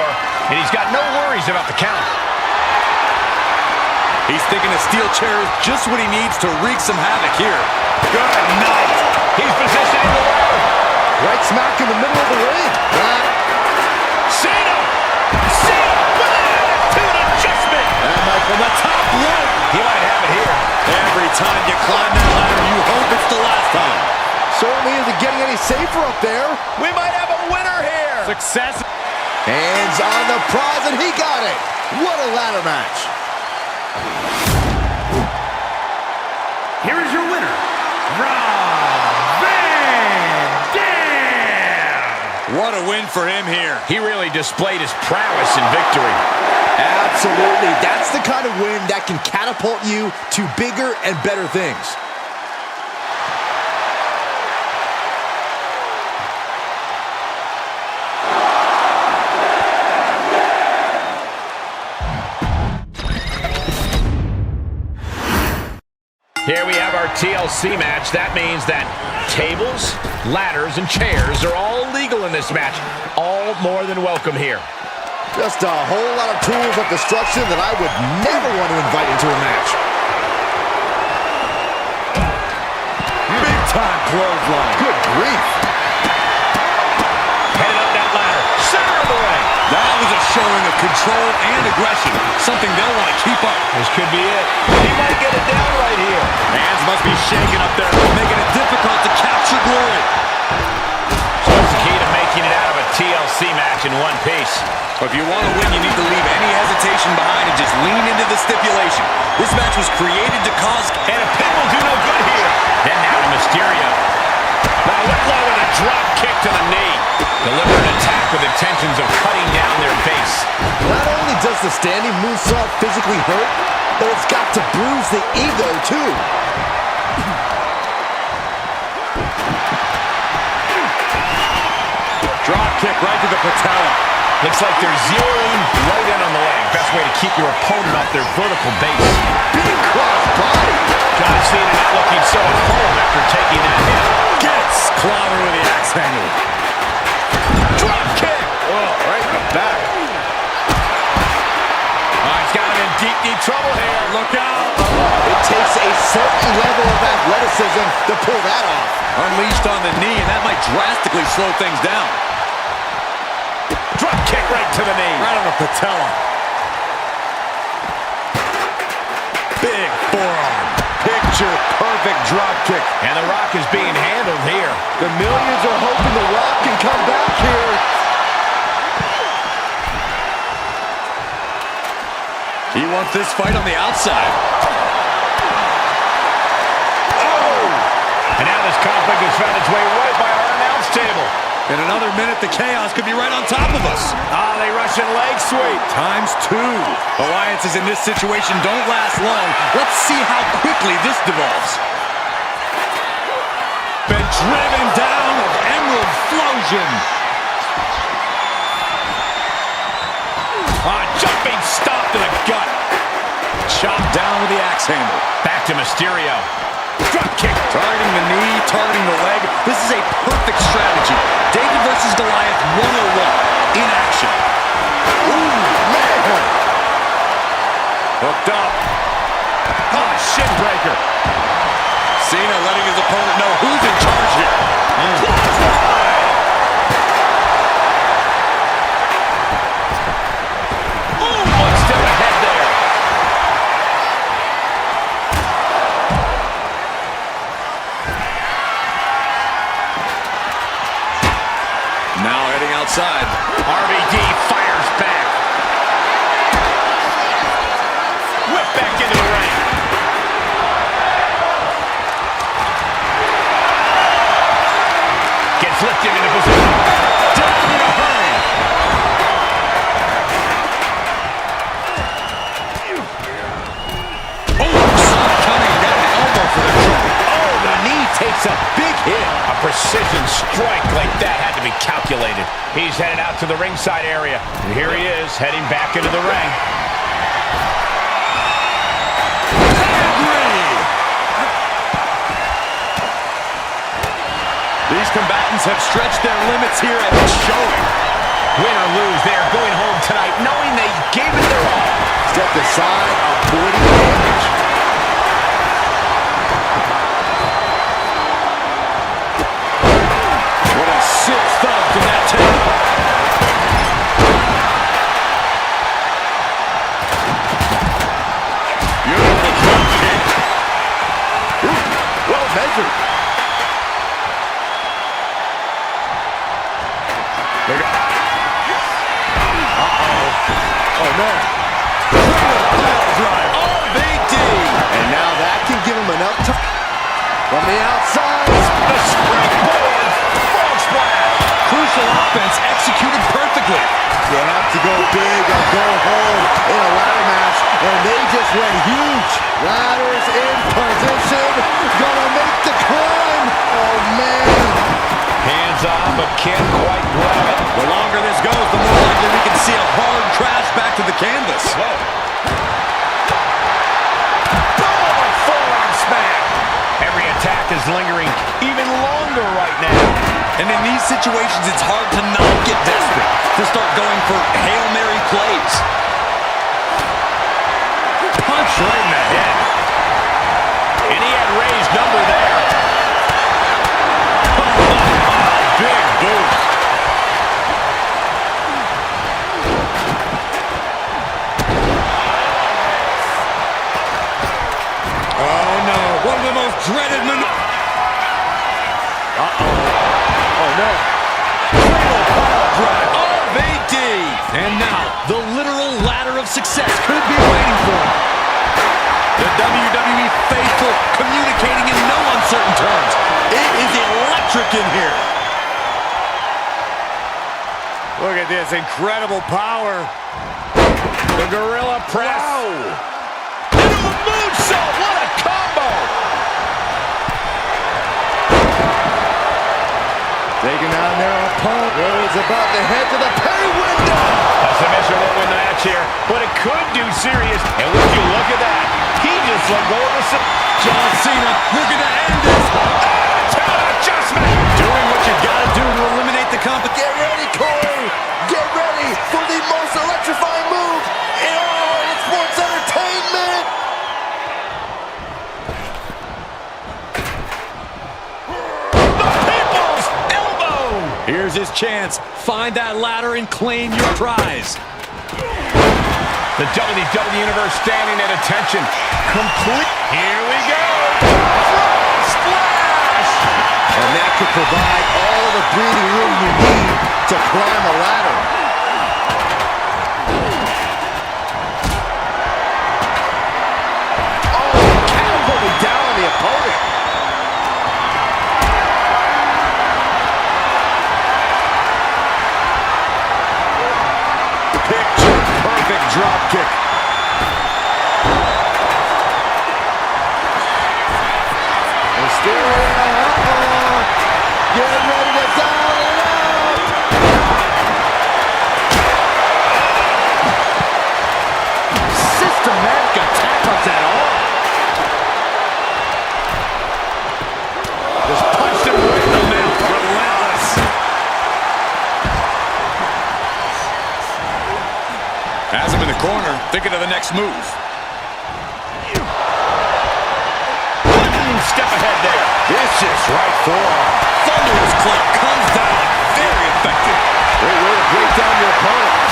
And he's got no worries about the count. He's thinking a steel chair is just what he needs to wreak some havoc here. Good night. He's positioning the ladder. Right smack in the middle of the ring. Cena! Cena with an attitude adjustment. And Michael, the top rope. He might have it here. Every time you climb that ladder, you hope it's the last time. Certainly isn't getting any safer up there. We might have a winner here. Success. Hands on the prize, and he got it. What a ladder match. Here is your winner, Rob Van Dam. What a win for him here. He really displayed his prowess in victory. Absolutely. That's the kind of win that can catapult you to bigger and better things. Here we have our TLC match. That means that tables, ladders, and chairs are all legal in this match. All more than welcome here. Just a whole lot of tools of destruction that I would never want to invite into a match. Big time clothesline. Good grief. Headed up that ladder. Center of the ring. That was a showing of control and aggression. Something they'll want to keep up. This could be it. He might get it down right here. Hands must be shaking up there, making it difficult to capture glory. So that's the key to making it out of a TLC match in one piece. But if you want to win, you need to leave any hesitation behind and just lean into the stipulation. This match was created to cause... And a pin will do no good here. Then now to Mysterio. Now look low with a drop kick to the knee. Delivered an attack with intentions of cutting down their base. Not only does the standing moonsault physically hurt, but it's got to bruise the ego, too. Drop kick right to the patella. Looks like they're zeroing right in on the leg. Best way to keep your opponent off their vertical base. Big cross body. John Cena not looking so at home after taking that hit. Gets clobbered with the axe handle. Drop kick. Oh, right in the back. He's got him in deep, deep trouble here. Look out. It takes a certain level of athleticism to pull that off. Unleashed on the knee, and that might drastically slow things down. Drop kick right to the knee. Right on the patella. Big forearm. Picture perfect drop kick. And The Rock is being handled here. The millions are hoping The Rock can come back here. He wants this fight on the outside. And now this conflict has found its way right by our announce table. In another minute, the chaos could be right on top of us. They Russian leg sweep. Times 2. Alliances in this situation don't last long. Let's see how quickly this devolves. Been driven down with Emerald Flosion. Jumping stop to the gut. Chopped down with the axe handle. Back to Mysterio. Drop kick. Targeting the knee, targeting the leg. This is a perfect strategy. David versus Goliath 101 in action. Ooh, man. Hooked up. Shin breaker. Cena letting his opponent know who's in charge here. One step ahead there. Now heading outside. RVD fires back. Whip back into the ring. Gets lifted into position. Down in a hurry. Coming down the elbow for the trouble. Oh, the knee takes a big hit. A precision strike like that had to be calculated. He's headed out to the ringside area. And here he is, heading back into the ring. These combatants have stretched their limits here and it's showing. Win or lose, they are going home tonight knowing they gave it their all. Stepped aside, avoiding damage. What a sick thump to that table. Beautiful drop kick. Well measured. Oh no. Drive. Oh, big D. And now that can give him enough time. From the outside. The springboard frog splash. Crucial offense executed perfectly. You have to go big or go home in a ladder match, and they just went huge. Ladders in position. Gonna make the climb. Oh, man. Hands on, but can't quite grab it. The longer this goes, the more likely we can see a hard crash back to the canvas. Boom! Forearm smack. Every attack is lingering even longer right now. And in these situations, it's hard to not get desperate, to start going for Hail Mary plays. Punch right in the head. And he had Ray's number there. Big boost. Oh no, one of the most dreaded Oh, no. RVD. And now, the literal ladder of success could be waiting for him. The WWE faithful communicating in no uncertain terms. It is electric in here. Look at this incredible power. The gorilla press. Into a moonsault. What a combo. Taking down their opponent. Rhodes about to head to the pay window. A submission won't win the match here, but it could do serious. And would you look at that? He just let go of the... John Cena looking to end this. Talent adjustment. Doing what you gotta do to eliminate the competition. Get ready, Corey. Get ready for the most electrifying move in all of sports entertainment. The people's elbow. Here's his chance. Find that ladder and claim your prize. The WWE Universe standing at attention. Complete. Here we go. Frog splash. And that could provide all the breathing room you need to climb a ladder. Oh, catapulting down on the opponent. Picture-perfect drop kick. Mysterio, get ready to dial it out. Systematic attack on that arm. Just punched him right in the mouth. Relentless. Has him in the corner, thinking of the next move. Step ahead there. Vicious right forearm. Thunderous club comes down. Very effective. Great way to break down your opponent.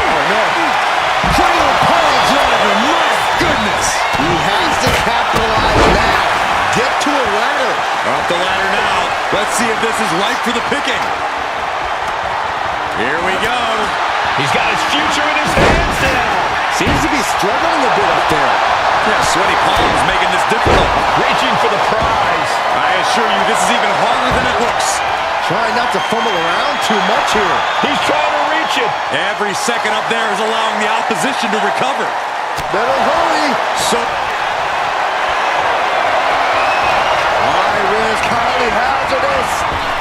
Oh no. Cradle pile driver. My goodness. He has to capitalize now. Get to a ladder. Off the ladder now. Let's see if this is ripe for the picking. Here we go. He's got his future in his hands now. Seems to be struggling a bit up there. Yeah, sweaty palms making this difficult. Reaching for the prize. I assure you, this is even harder than it looks. Trying not to fumble around too much here. He's trying to reach it. Every second up there is allowing the opposition to recover. Better hurry. So high risk, highly hazardous.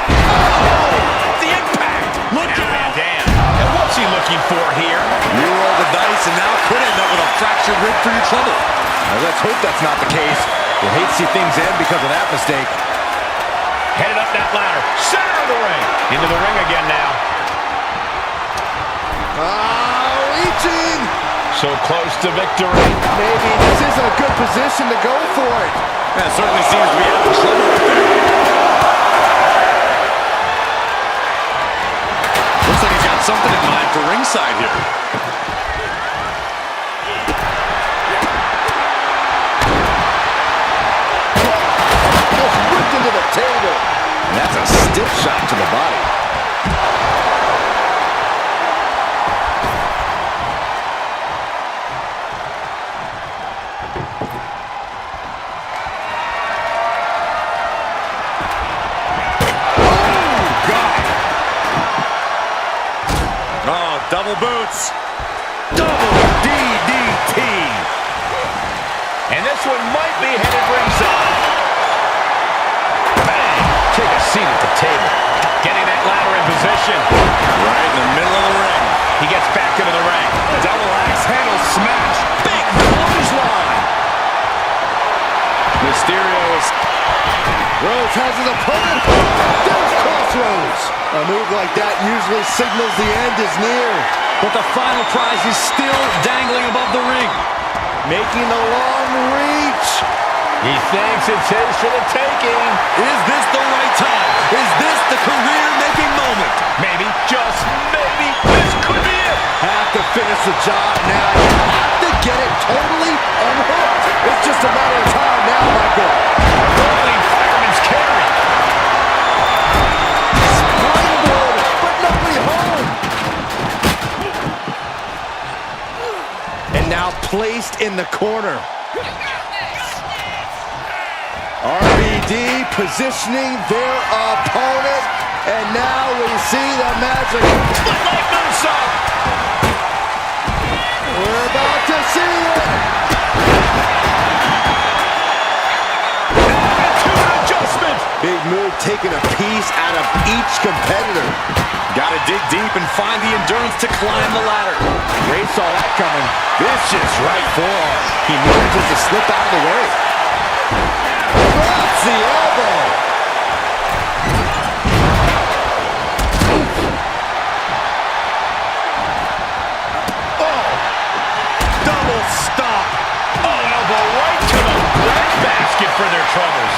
Oh, the impact. Look out. Damn. And what's he looking for here? You roll the dice and now could end up with a fractured rib for your trouble. Now, let's hope that's not the case. We'll hate to see things end because of that mistake. Headed up that ladder. Center of the ring. Into the ring again now. Reaching. So close to victory. Maybe this isn't a good position to go for it. That certainly seems to be having trouble with that. Looks like he's got something in mind for ringside here. Just whipped into the table. And that's a stiff shot to the body. Double boots. Double DDT. And this one might be headed ringside. Bang! Take a seat at the table. Getting that ladder in position. Right in the middle of the ring. He gets back into the ring. Double axe handle smash. Big clothesline. Mysterio's. Rhodes has his opponent. There's Crossroads. A move like that usually signals the end is near. But the final prize is still dangling above the ring. Making the long reach. He thinks it's his for the taking. Is this the right time? Is this the career-making moment? Maybe, just maybe, this could be it. Have to finish the job now. You have to get it totally unhooked. It's just a matter of time now, Michael. Rolling fireman's carry. Springboard, but nobody home. And now placed in the corner. RVD positioning their opponent. And now we see the magic. Split-like moonsault. We're about to see it. Attitude adjustment. Big move taking a piece out of each competitor. Gotta dig deep and find the endurance to climb the ladder. Ray saw that coming. Vicious right forearm. He manages to slip out of the way. Drops the elbow. Oh! Double stop! Oh, elbow right to the breadbasket for their troubles.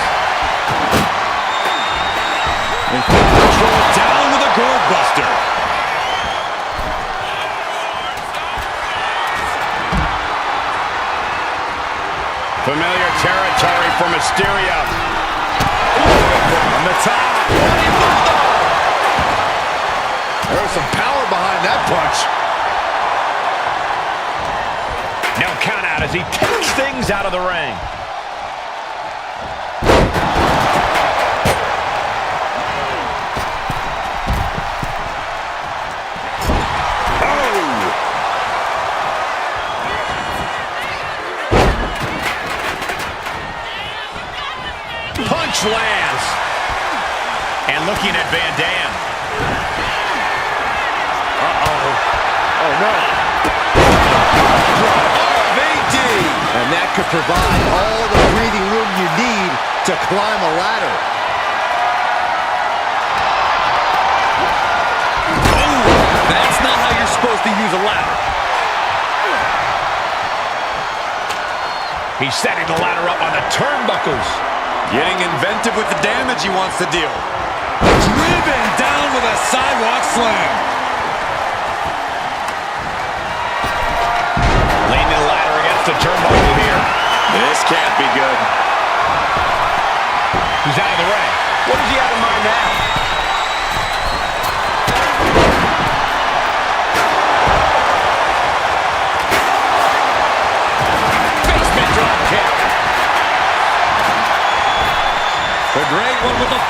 And control down with a gourd buster. Familiar territory for Mysterio. On the top. There's some power behind that punch. Now count out as he takes things out of the ring. Punch lands. And looking at Van Dam. Oh, no. RVD. And that could provide all the breathing room you need to climb a ladder. That's not how you're supposed to use a ladder. He's setting the ladder up on the turnbuckles. Getting inventive with the damage he wants to deal. Driven down with a sidewalk slam. Laying the ladder against the turnbuckle here. This can't be good. He's out of the ring. What does he have in mind now? Basement drop kick. The great one with the...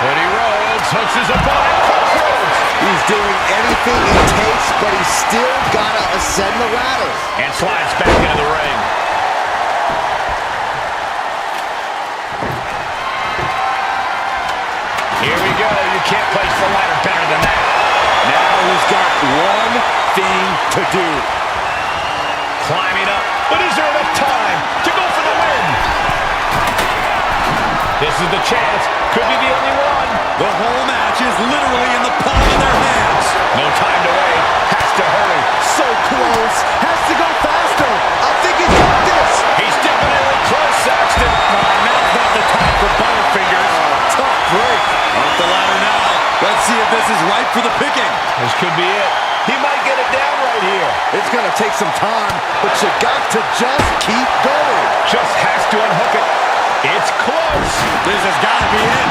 Cody Rhodes hooks his opponent. Crossroads. He's doing anything it takes, but he's still got to ascend the ladder. And slides back into the ring. Here we go. You can't place the ladder better than that. Now he's got one thing to do. Climbing up. But is there enough time to go for the win? This is the chance. Could be the only one. The whole match is literally in the palm of their hands. No time to wait. Has to hurry. So close. Has to go faster. I think he's got this. He's definitely close, Saxton. Now's not the time for butterfingers. Tough break. Off the ladder now. Let's see if this is ripe for the picking. This could be it. He might get it down right here. It's going to take some time, but you got to just keep going. Just has to unhook it. It's close. This has got to be it.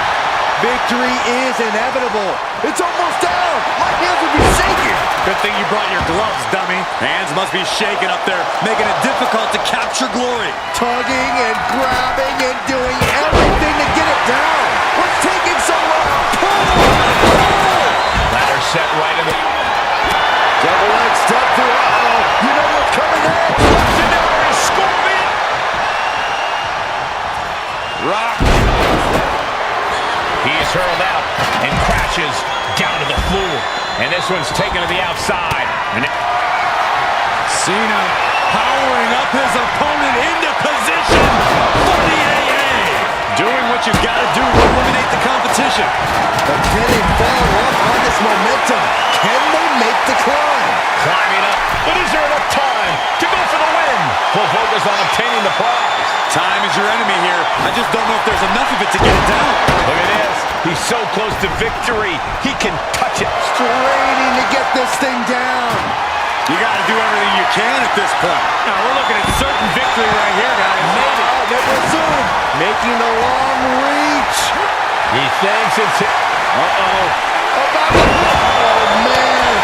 Victory is inevitable. It's almost down. My hands will be shaking. Good thing you brought your gloves, dummy. Hands must be shaking up there, making it difficult to capture glory. Tugging and grabbing and doing everything to get it down. What's taking so long? Ladder set right in the... Double leg step through. Uh-oh. You know what's coming next. Legendary Scorpion. Rock. He is hurled out and crashes down to the floor. And this one's taken to the outside. And Cena powering up his opponent into position for the AA. Doing what you've got to do to eliminate the competition. But can they follow up on this momentum? Can they make the climb? climbing up. But is there enough time to go for the win? Full focus on obtaining the prize. Time is your enemy here. I just don't know if there's enough of it to get it down. Look at this. He's so close to victory. He can touch it. Straining to get this thing down. You got to do everything you can at this point. Now, we're looking at certain victory right here, guys. Maybe. Never assume. Making the long reach. He thinks it's it. Uh-oh. Oh, man.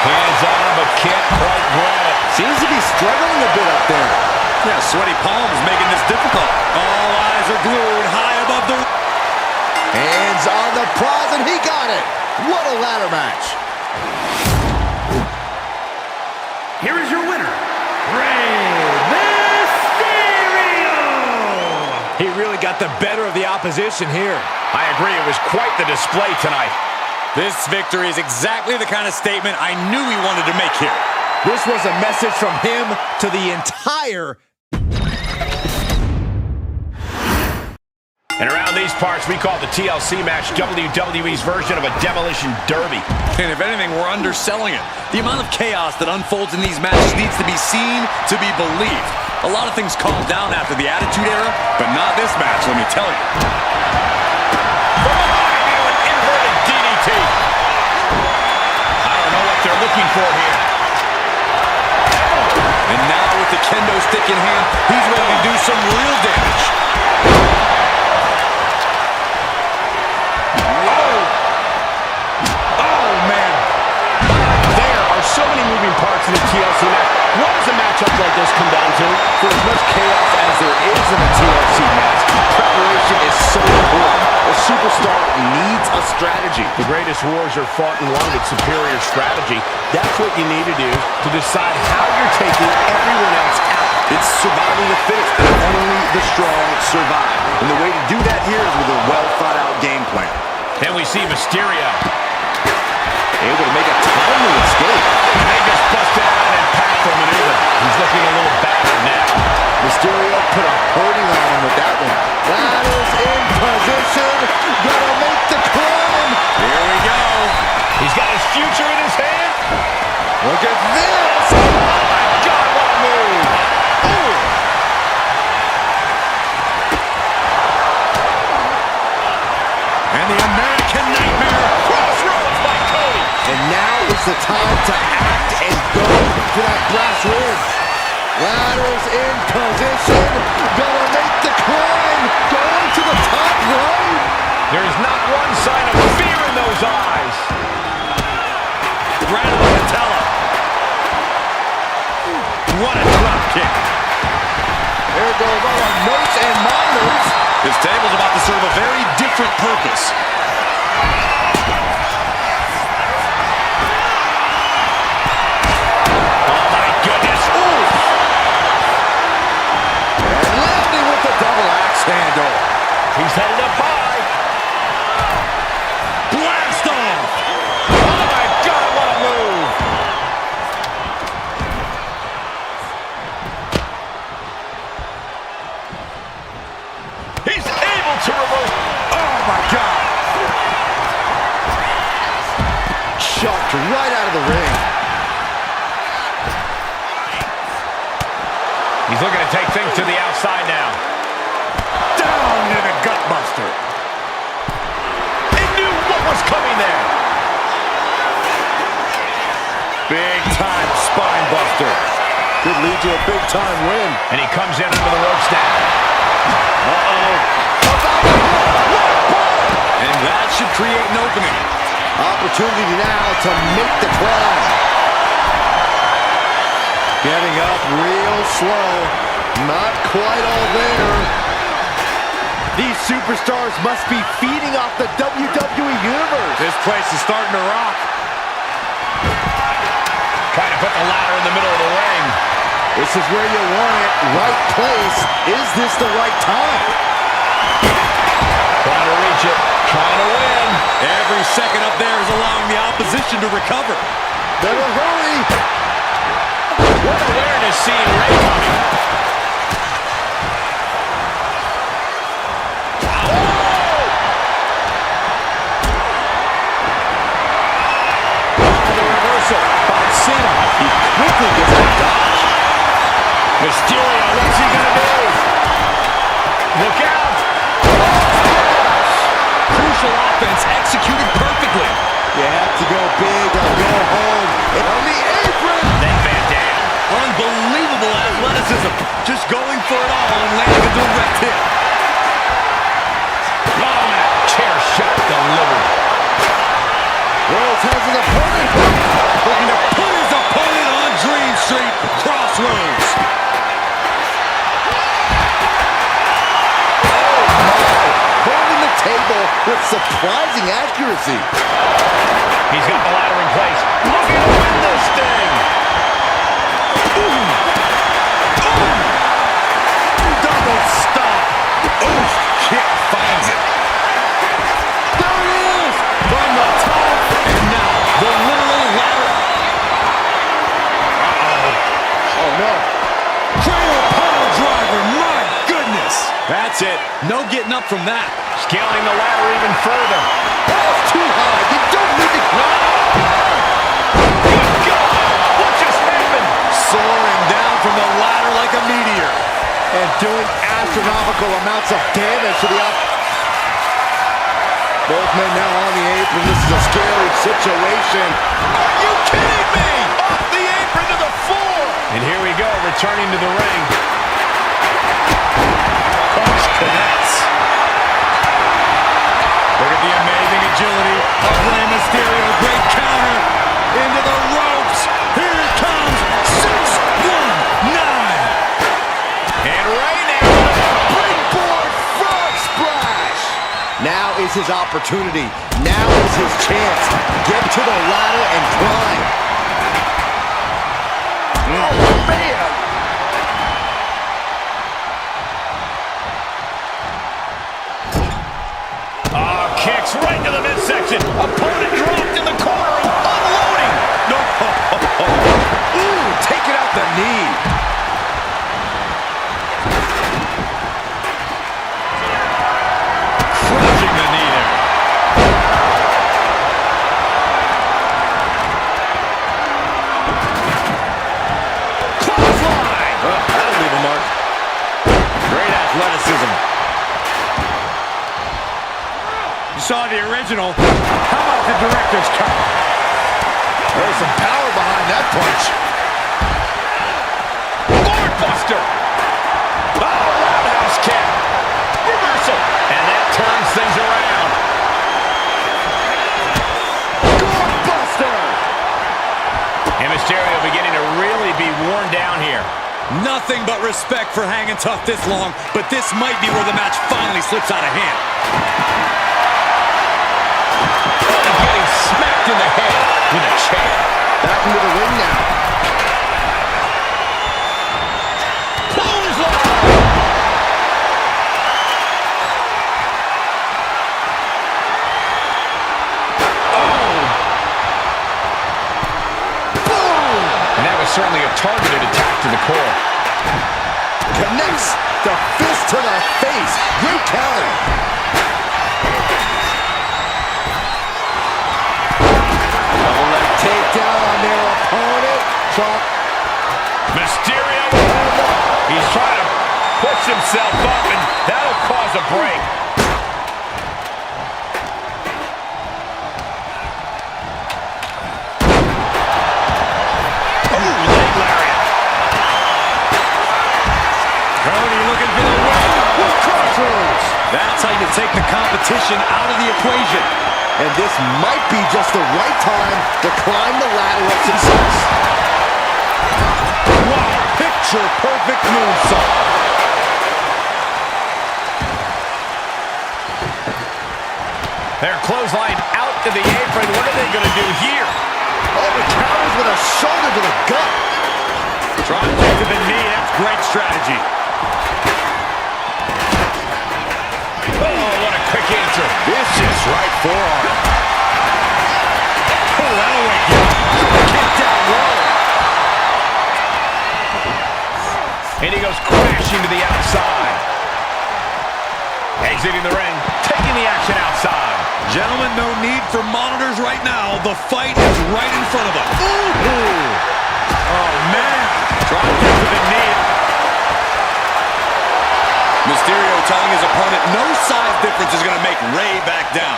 Hands on, but can't quite grab it. Seems to be struggling a bit up there. Yeah, sweaty palms making this difficult. All eyes are glued high above the... Hands on the prize, and he got it. What a ladder match. Here is your winner, Rey Mysterio! He really got the better of the opposition here. I agree, it was quite the display tonight. This victory is exactly the kind of statement I knew he wanted to make here. This was a message from him to the entire... And around these parts, we call the TLC match WWE's version of a Demolition Derby. And if anything, we're underselling it. The amount of chaos that unfolds in these matches needs to be seen to be believed. A lot of things calmed down after the Attitude Era, but not this match, let me tell you. From behind you, an inverted DDT. I don't know what they're looking for here. And now with the kendo stick in hand, he's ready to strategy. The greatest wars are fought in one with superior strategy. That's what you need to do to decide how you're taking everyone else out. It's survival of the fittest, and only the strong survive. And the way to do that here is with a well-thought-out game plan. Then we see Mysterio. Able to make a timely escape. They just busted out an impactful maneuver. He's looking a little battered now. Mysterio put a hurting on him with that one. That is in position. Gonna make the climb. Here we go. He's got his future in his hand. Look at this. Oh, my God, what a move. Ooh. And the American Nightmare. Crossroads by Cody. And now is the time to act and go for that brass ring. Ladders in position. Gonna make the climb. Going to the top right. There's not one sign of fear in those eyes. Right on the patella. What a drop kick. There goes all our notes and monitors. This table's about to serve a very different purpose. Oh, my goodness. Ooh. And landing with the double axe handle. He's headed up high. Blast off. Oh, my God, what a move. He's able to reverse. Oh my God. Chucked right out of the ring. He's looking to take things to the outside now. Down to the gutbuster. He knew what was coming there. Big time spine buster. Could lead to a big time win. And he comes in under the ropes now. And that should create an opening. Opportunity now to make the climb. Getting up real slow. Not quite all there. These superstars must be feeding off the WWE Universe. This place is starting to rock. Trying to put the ladder in the middle of the ring. This is where you want it. Right place. Is this the right time? Trying to reach it. Trying to win. Every second up there is allowing the opposition to recover. Better hurry. What awareness seeing Ray coming. The reversal by Cena. He quickly gets the dodge. Mysterio, what's he gonna do? Look out! Crucial offense executed perfectly. You have to go big or go home. And on the apron. Then Van Dam. Unbelievable athleticism. Just going for it all and landing a direct hit. Oh, and a chair shot delivered. Rhodes has his opponent. Looking to put his opponent on Dream Street. Crossroads. Holding the table with surprising accuracy. He's got the ladder in place. Looking to win this thing. Double stop. Oof. Kick finds it. There it is. From the top. And now the literal ladder. Oh no. Cradle pile driver. My goodness. That's it. No getting up from that. Scaling the ladder even further. That's too high. You don't need to climb. Good God! What just happened? Soaring down from the ladder like a meteor. And doing astronomical amounts of damage to the Both men now on the apron. This is a scary situation. Are you kidding me? Off the apron to the floor. And here we go, returning to the ring. Coach connects. Look at the amazing agility of Rey Mysterio. Great counter into the ropes. Here it comes. 619. And right now, Springboard frog splash. Now is his opportunity. Now is his chance. Get to the ladder and climb. Oh, man! Kicks right to the midsection. Opponent dropped in the corner. Unloading. No. Ooh, taking out the knee. Crushing the knee there. Clothesline. That'll leave a mark. Great athleticism. You saw the original. How about the director's cut? There's some power behind that punch. Buster. Oh, roundhouse kick. Reversal. And that turns things around. Buster. And Mysterio beginning to really be worn down here. Nothing but respect for hanging tough this long, but this might be where the match finally slips out of hand. Getting smacked in the head with a chair. Back into the ring now. Certainly a targeted attack to the core. Connects the fist to the face. Great counter. Double leg takedown on their opponent. Drop. Mysterio. He's trying to push himself up, and that'll cause a break. That's how you take the competition out of the equation. And this might be just the right time to climb the ladder of success. Wow, picture perfect moonsault. They're clothesline out to the apron. What are they going to do here? Oh, the counters with a shoulder to the gut. Drop kick to the knee. That's great strategy. Answer. Vicious right forearm. Oh, that'll wake you up. Kick down low. And he goes crashing to the outside. Exiting the ring, taking the action outside. Gentlemen, no need for monitors right now. The fight is right in front of us. Ooh. Oh, man. Drop kick to the knee. Mysterio telling his opponent no size difference is going to make Ray back down.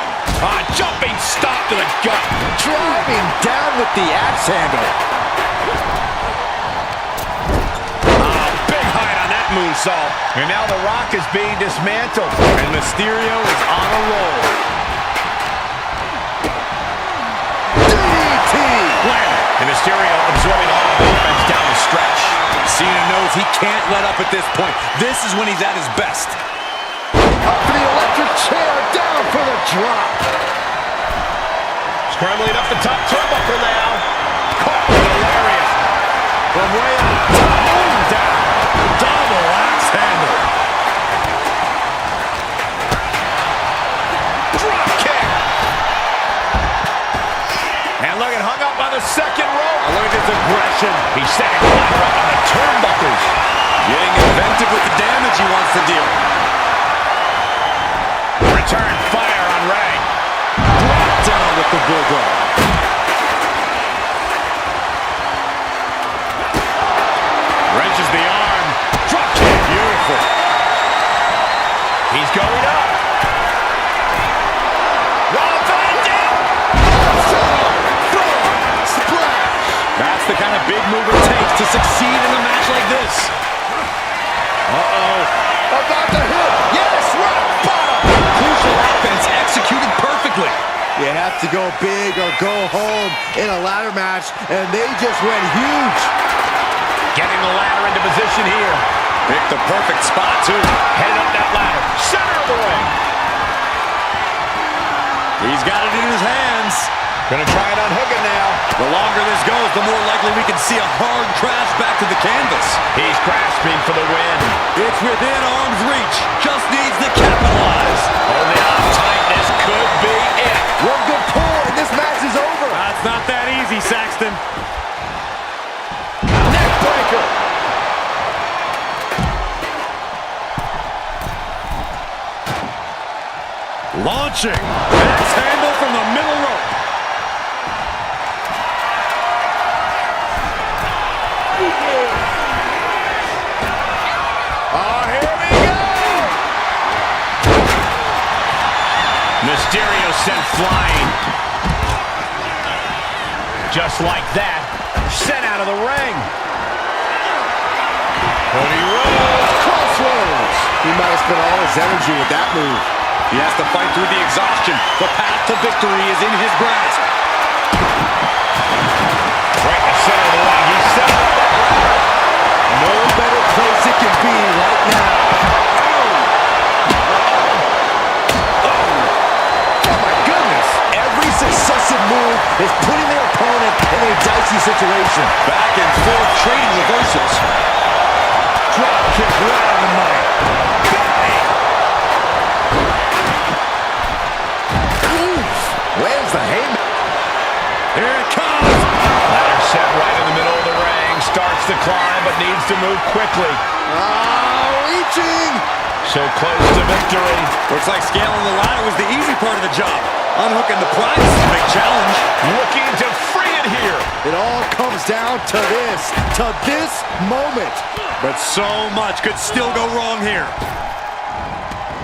Jumping stop to the gut. Driving down with the axe handle. Big height on that moonsault. And now The Rock is being dismantled. And Mysterio is on a roll. DDT. And Mysterio absorbing all the offense down the stretch. Cena knows he can't let up at this point. This is when he's at his best. Up for the electric chair, down for the drop. Scrambling up the top turnbuckle now. Caught with a lariat. From way up top, down. Double axe handle. Drop kick. And look at hung up on the second rope. Look at this aggression. He's setting the ladder up on the turnbuckles. Getting inventive with the damage he wants to deal. Return fire on Ray. Drop down with the bulldog. Wrenches the arm. Drop kick. Beautiful. He's going up. Rollins down. Splash. That's the kind of big move it takes to succeed in a match like this. About to hit. Yes, rock bottom. Crucial offense executed perfectly. You have to go big or go home in a ladder match, and they just went huge. Getting the ladder into position here. Picked the perfect spot, too. Headed up that ladder. Center of the ring. He's got it in his hands. Gonna try and unhook it now. The longer this goes, the more likely we can see a hard crash back to the canvas. He's grasping for the win. It's within arm's reach. Just needs to capitalize. Holding on tight. This could be it. One good pull, and this match is over. It's not that easy, Saxton. Neck breaker. Launching. Axe handle from the middle rope. Oh, here we go. Mysterio sent flying. Just like that, sent out of the ring. Cody Rhodes. Crossroads. He might have spent all his energy with that move. He has to fight through the exhaustion. The path to victory is in his grasp. Right in the center of the ring. He's set up. No better place it can be right now. Oh my goodness. Every successive move is putting their opponent in a dicey situation. Back and forth, trading reversals. Drop kick right on the mic. Where's the haymaker? Here it comes. Ladder set right in the middle of the ring. Starts to climb, but needs to move quickly. Reaching. So close to victory. Looks like scaling the ladder was the easy part of the job. Unhooking the prize is a big challenge. Looking to free it here. It all comes down to this moment. But so much could still go wrong here.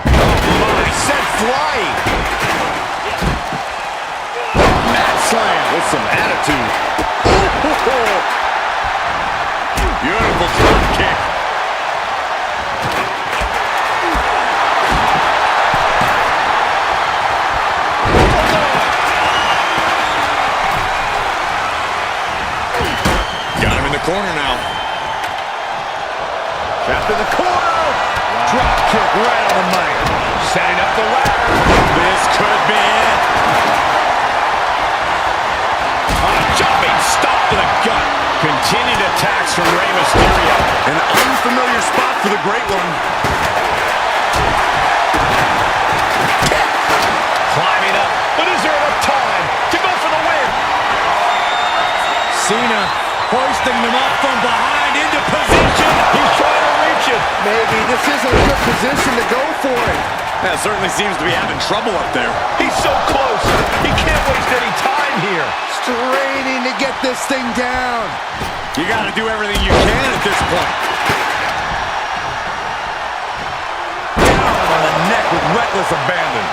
My, sent flying. Mat slam with some attitude. Beautiful drop kick. Got him in the corner now. Trapped in the corner. Wow. Drop kick right on the mic. Setting up the ladder. This could be it. On a jumping stop to the gut. Continued attacks from Rey Mysterio. An unfamiliar spot for the Great One. Climbing up. But is there enough time to go for the win? Cena hoisting them up from behind into position. He's trying to reach it. Maybe this isn't a good position to go for it. That certainly seems to be having trouble up there. He's so close. He can't waste any time here. Straining to get this thing down. You got to do everything you can at this point. Down on the neck with reckless abandon.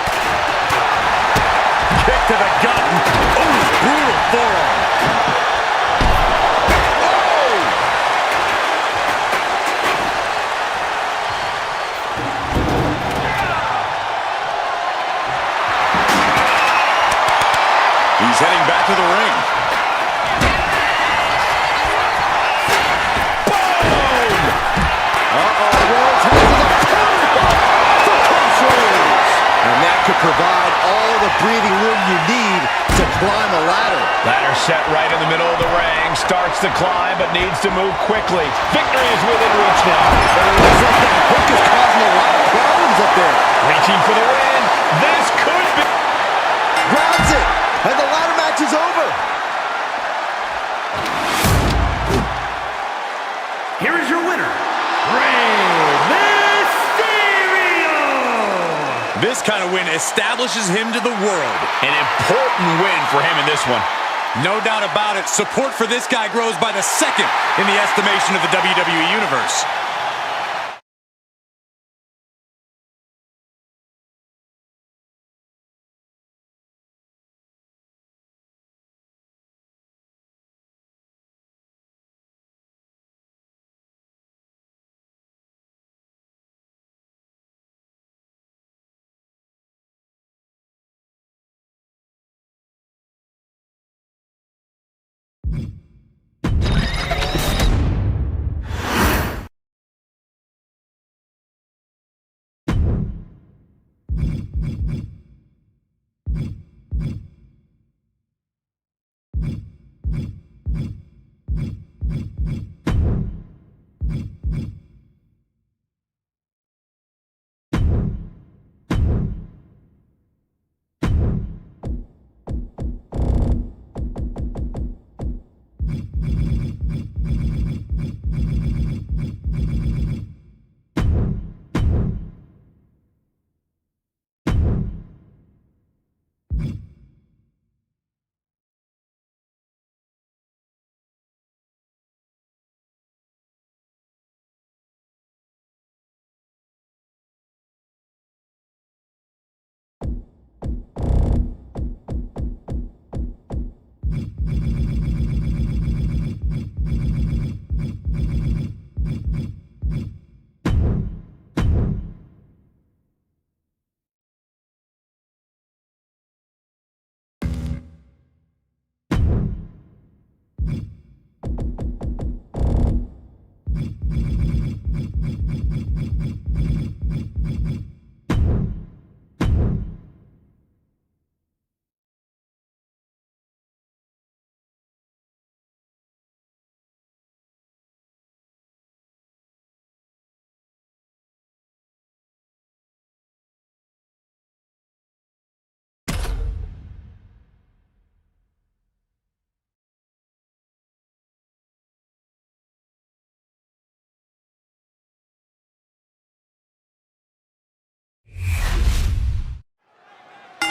Kick to the gut. Oh, brutal forearm. He's heading back to the ring. Boom! Rhodes has his opponent for Crossroads. And that could provide all the breathing room you need to climb a ladder. Ladder set right in the middle of the ring. Starts to climb, but needs to move quickly. Victory is within reach now. But it looks like that hook is causing a lot of problems up there. Reaching for the win. This could be... Grabs it, and the ladder match is over. Here is your winner, Rey Mysterio! This kind of win establishes him to the world. An important win for him in this one. No doubt about it, support for this guy grows by the second in the estimation of the WWE Universe.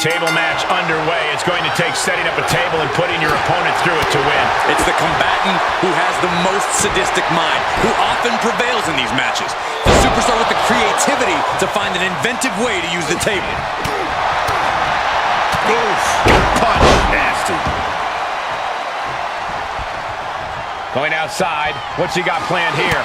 table match underway. It's going to take setting up a table and putting your opponent through it to win. It's the combatant who has the most sadistic mind, who often prevails in these matches. The superstar with the creativity to find an inventive way to use the table. Oof. Punch. Nasty. Going outside. What's he got planned here?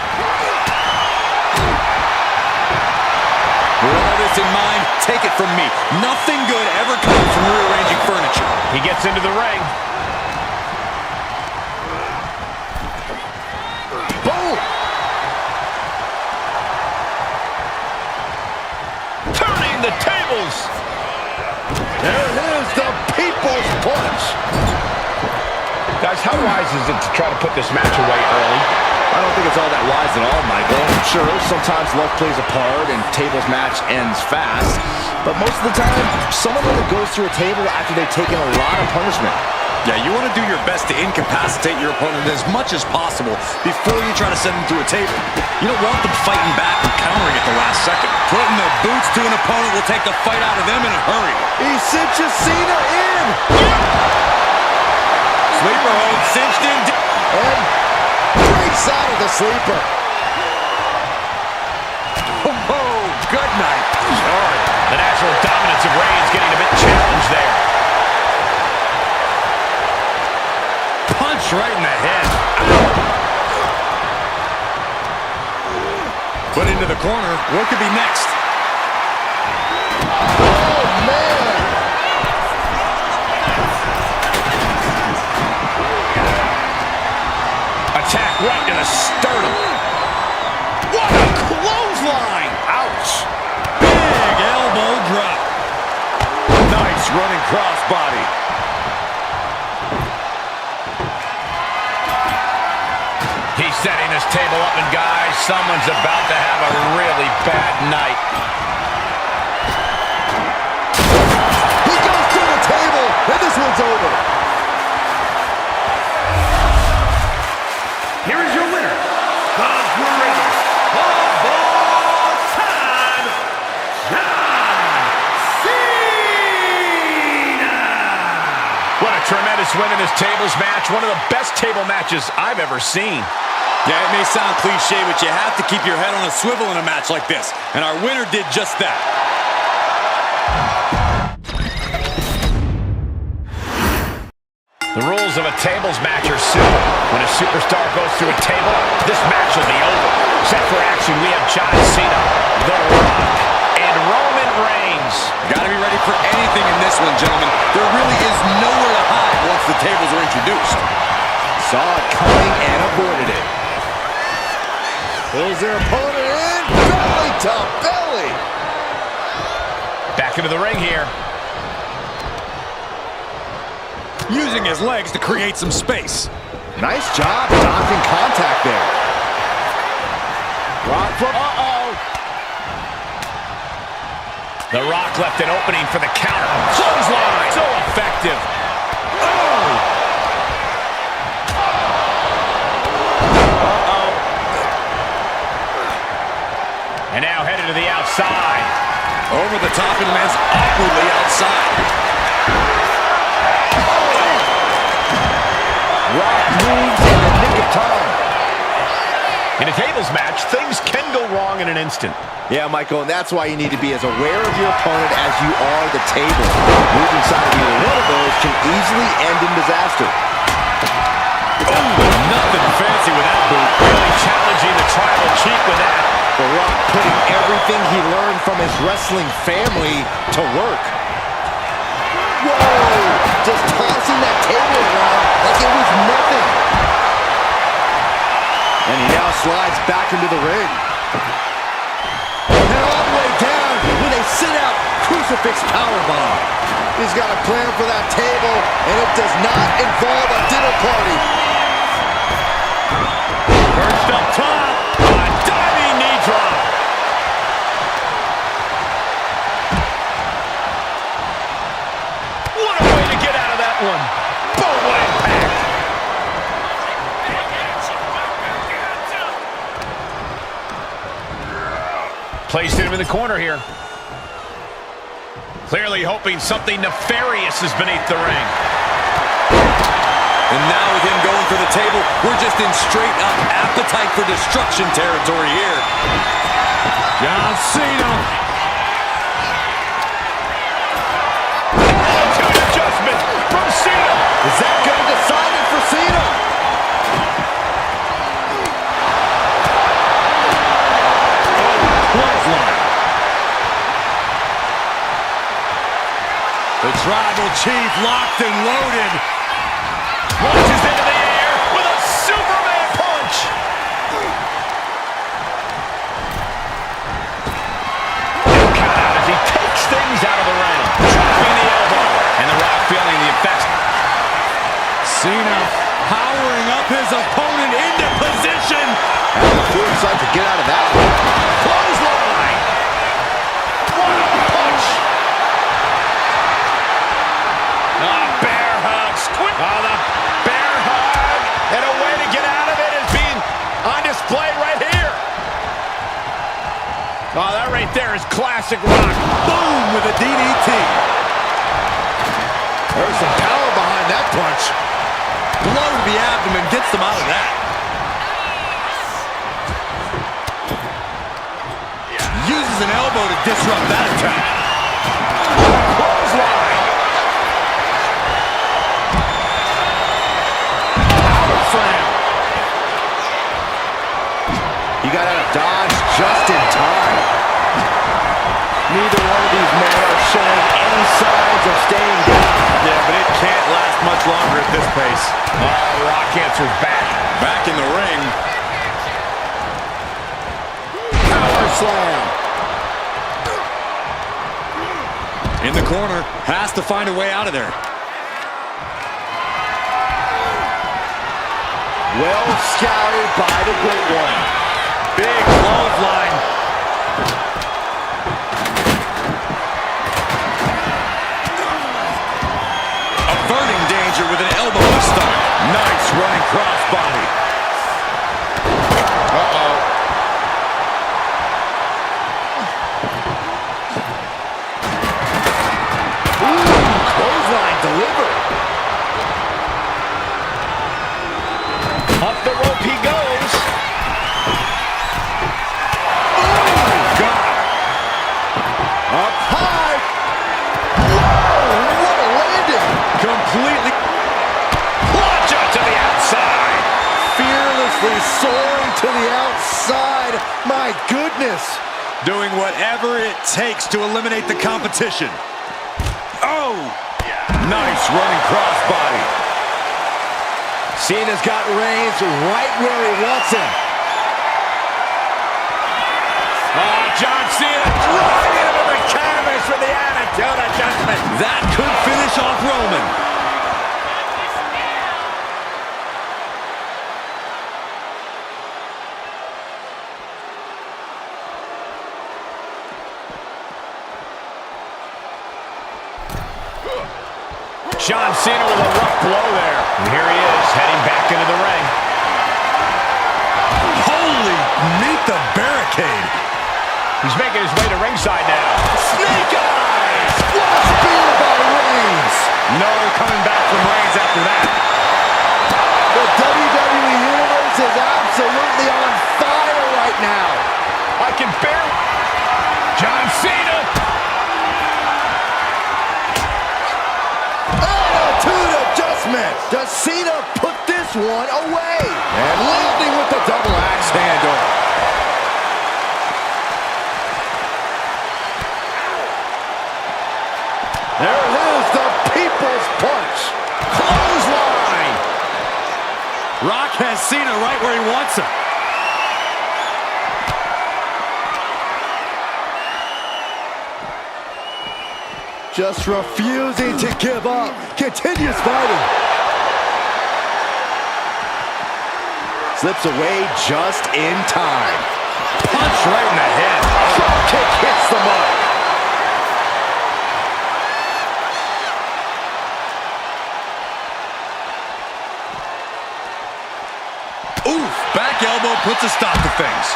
With all this in mind, take it from me. Nothing good ever comes from rearranging furniture. He gets into the ring. Boom! Turning the tables. There it is, the People's Punch. Guys, how wise is it to try to put this match away early? I don't think it's all that wise at all, Michael. Sure, sometimes luck plays a part and tables match ends fast. But most of the time, someone only goes through a table after they've taken a lot of punishment. Yeah, you want to do your best to incapacitate your opponent as much as possible before you try to send them through a table. You don't want them fighting back and countering at the last second. Putting the boots to an opponent will take the fight out of them in a hurry. He cinches Cena in! Sleeper hold cinched in. And breaks out of the sleeper. Oh, good night. Sorry. The natural dominance of Reigns getting a bit challenged there. Punch right in the head. Put into the corner. What could be next? Oh, man! Attack right to the sternum. What a clothesline! Ouch! Big elbow drop. Nice running crossbody. He's setting this table up, and guys, someone's about to have a really bad night. He goes through the table, and this one's over. Here is your winner, the greatest of all time, John Cena! What a tremendous win in this tables match. One of the best table matches I've ever seen. Yeah, it may sound cliche, but you have to keep your head on a swivel in a match like this. And our winner did just that. The rules of a tables match are simple. When a superstar goes through a table, this match will be over. Set for action, we have John Cena, The Rock, and Roman Reigns. Gotta be ready for anything in this one, gentlemen. There really is nowhere to hide once the tables are introduced. Saw it coming and avoided it. Pulls their opponent in, belly to belly. Back into the ring here. Using his legs to create some space. Nice job dodging contact there. Rock from, The Rock left an opening for the counter. Clothesline! So effective. And now headed to the outside. Over the top and lands awkwardly outside. Rock moves in the nick of time. In a tables match, things can go wrong in an instant. Yeah, Michael, and that's why you need to be as aware of your opponent as you are the table. Moving side of either one of those can easily end in disaster. Nothing fancy with that boot. Really challenging the tribal chief with that. The Rock putting everything he learned from his wrestling family to work. Whoa! Just tossing that table around like it was nothing. And he now slides back into the ring. And all the way down with a sit-out crucifix powerbomb. He's got a plan for that table, and it does not involve a dinner party. Perched up top. A diving knee drop. What a way to get out of that one. Boom, what impact. Placed him in the corner here. Clearly hoping something nefarious is beneath the ring. And now with him going for the table, we're just in straight up appetite for destruction territory here. John Cena. Attitude adjustment from Cena. Is that going to decide it for Cena? Clothesline. The Tribal Chief locked and loaded. Launches into the air with a Superman punch. Count out as he takes things out of the ring. Dropping the elbow. And The Rock feeling the effects. Cena powering up his opponent into position. And the foresight to get out of that one. Clothesline. What a punch. Bear hug. The bear hug. And a way to get out of it is being on display right here. Oh, that right there is classic Rock. Boom with a DDT. There's some power behind that punch. Blow to the abdomen gets them out of that. Uses an elbow to disrupt that attack. Clothesline. Power slam. He got out of dodge just in time. Neither one of these men are showing any signs of staying down. Yeah, but it can't last much longer at this pace. Rock answers back. Back in the ring. Power slam. In the corner. Has to find a way out of there. Well scouted by the Great One. Big clothesline. Averting danger with an elbow to the stomach. Nice running crossbody. Uh-oh. Ooh, clothesline delivered. Up the rope he goes. Up high. Whoa, what a landing. Completely Launch out to the outside. Fearlessly soaring to the outside. My goodness. doing whatever it takes to eliminate the competition. Oh! Nice running crossbody. Cena's got Reigns right where he wants him. John Cena right into the canvas for the attitude adjustment. That could finish off Roman. John Cena with a rough blow there. And here he is, heading back into the ring. Holy, meet the barricade. He's making his way to ringside now. Snake Eyes! What a spear by Reigns! No coming back from Reigns after that. The WWE Universe is absolutely on fire right now. I can bear. John Cena. Attitude adjustment. Does Cena put this one away? And landing with the double axe handle. There it is, the People's Punch. Clothesline. Rock has Cena right where he wants him. Just refusing to give up. Continues fighting. Slips away just in time. Punch right in the head. Drop kick hits the mark. Oof, back elbow puts a stop to things.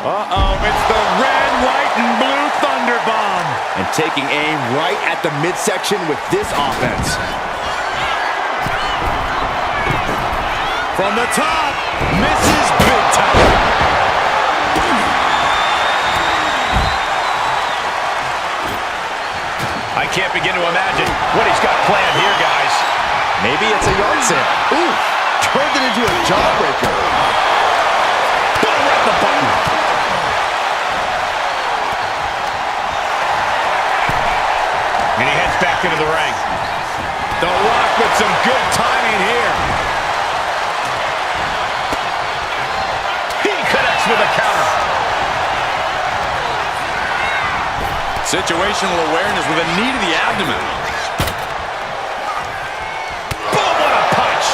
Uh-oh, it's the red, white, and blue Thunder Bomb. And taking aim right at the midsection with this offense. From the top, misses big time. I can't begin to imagine what he's got planned here, guys. Maybe it's a yard sale. Ooh, turned it into a jawbreaker. Boom, right the button. And he heads back into the ring. The Rock with some good timing here. He connects with a counter. Situational awareness with a knee to the abdomen. Boom, what a punch.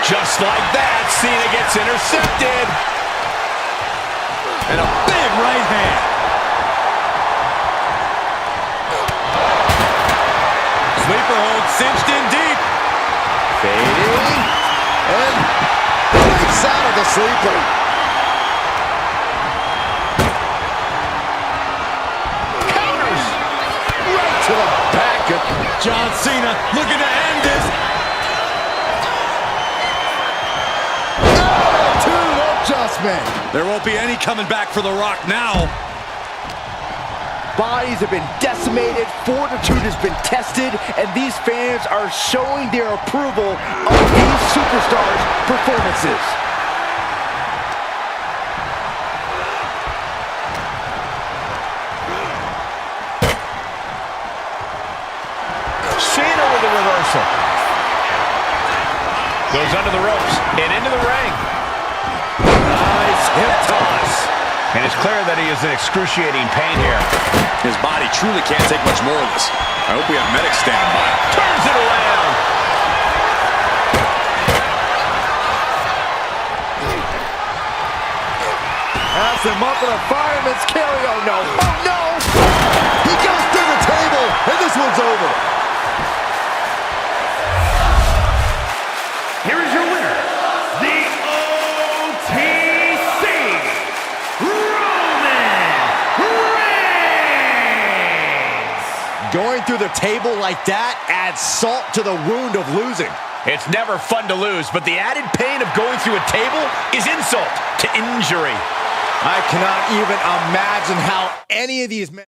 Just like that, Cena gets intercepted. And a big right hand. Sleeper hold cinched in deep. Fading. And breaks out of the sleeper. Counters. Right to the back of John Cena looking to end this. Attitude adjustment. There won't be any coming back for The Rock now. Bodies have been decimated, fortitude has been tested, and these fans are showing their approval of these superstars' performances. Cena with a reversal. Goes under the ropes and into the ring. Nice hip toss. And it's clear that he is in excruciating pain here. His body truly can't take much more of this. I hope we have medics standing by. Turns it around. Has him up in a fireman's carry. Oh no. Oh no. He goes through the table, and this one's over. Here is your winner, the OTC, Roman Reigns! Going through the table like that adds salt to the wound of losing. It's never fun to lose, but the added pain of going through a table is insult to injury. I cannot even imagine how any of these men...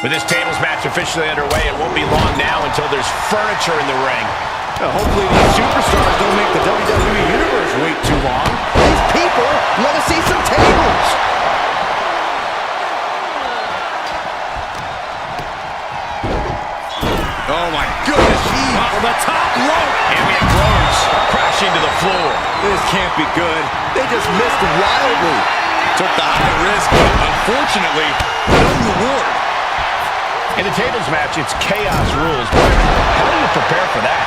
With this tables match officially underway, it won't be long now until there's furniture in the ring. hopefully these superstars don't make the WWE Universe wait too long. These people want to see some tables. Oh my goodness, from the top rope. And we have Rhodes crashing to the floor. This can't be good. They just missed wildly. Took the high risk, but unfortunately, no reward. In the tables match, it's chaos rules. How do you prepare for that?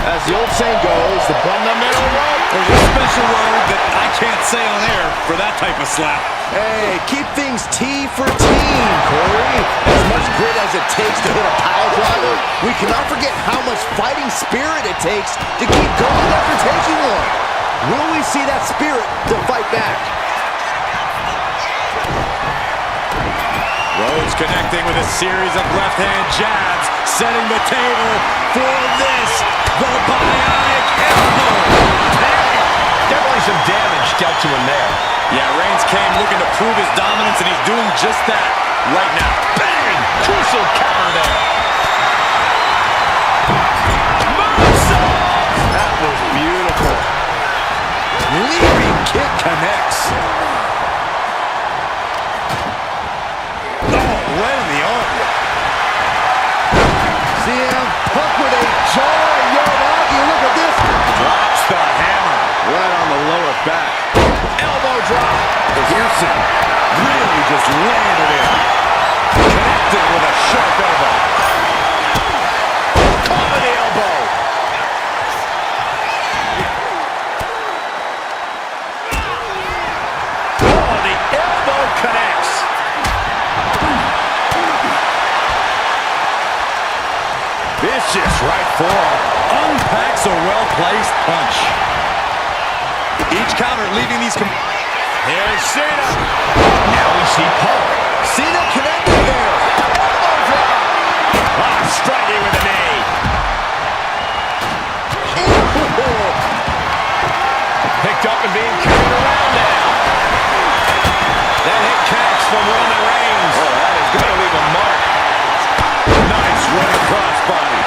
As the old saying goes, the bum the middle rope. There's a special word that I can't say on air for that type of slap. Hey, keep things T for team, Corey. As much grit as it takes to hit a pile driver, we cannot forget how much fighting spirit it takes to keep going after taking one. Will we see that spirit to fight back? Rhodes connecting with a series of left-hand jabs, setting the table for this, the bionic elbow. Definitely some damage dealt to him there. Yeah, Reigns came looking to prove his dominance, and he's doing just that right now. Bang! Crucial counter there. Moonsault! That was beautiful. Leaping kick connects. Right on the arm. CM Punk with a jarring Uranagi. Look at this. Drops the hammer. Right on the lower back. Elbow drop. Pearson really just landed it. Connected with a sharp elbow. Caught with the elbow. Oh, the elbow connects. Vicious right forearm. Unpacks a well-placed punch. Each counter leaving these... Here's Cena. Now we see Punk. Cena connected there. Elbow drop. Ah, striking with a knee. Picked up and being carried around now. That hit connects from Roman Reigns. Oh, that is going to leave a mark. Nice running crossbody.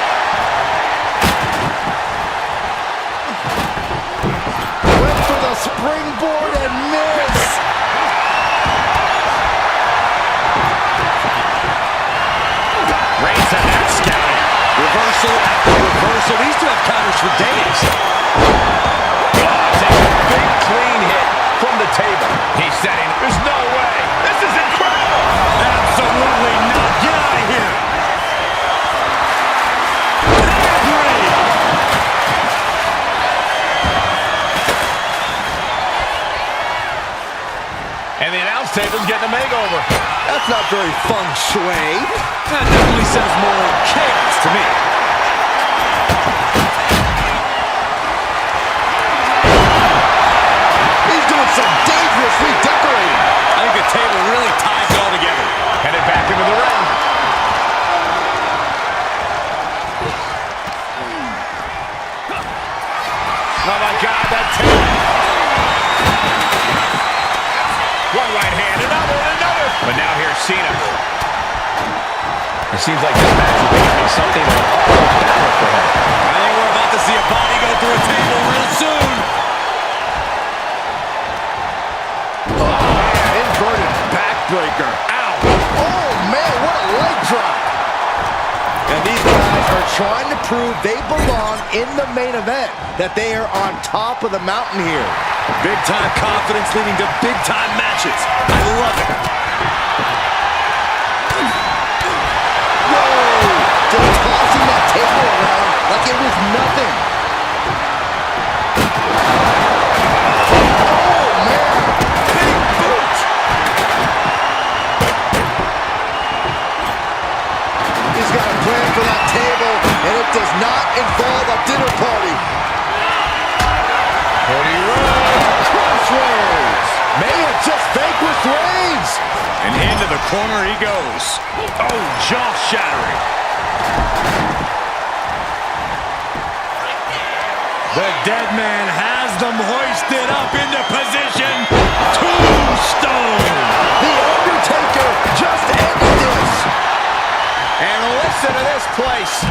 Went for the springboard and missed. Reigns had that scouted. Reversal after reversal. These two have counters for days. Takes a big clean hit from the table. He's saying, there's no way. This is incredible. Absolutely not. Get out of here. And the announce table's getting a makeover. That's not very feng shui. That definitely says more chaos to me. He's doing some dangerous redecorating. I think the table really ties it all together. Headed back into the ring. Oh my God, that table. One right hand, another, and another. But now here's Cena. It seems like this match is going to be something of an uphill battle for him. I think we're about to see a body go through a table real soon. Inverted backbreaker. Ow. Oh, man, what a leg drop. And these guys are trying to prove they belong in the main event, that they are on top of the mountain here. Big-time confidence leading to big-time matches. I love it. Whoa! Just tossing that table around like it was nothing. Oh, man! Big boot! He's got a plan for that table, and it does not involve a dinner party. Cody Rhodes. Crossroads! May have just vanquished Reigns! And into the corner he goes. Oh, jaw-shattering. The dead man has them hoisted up into position. Tombstone. The Undertaker just ended this! And listen to this place.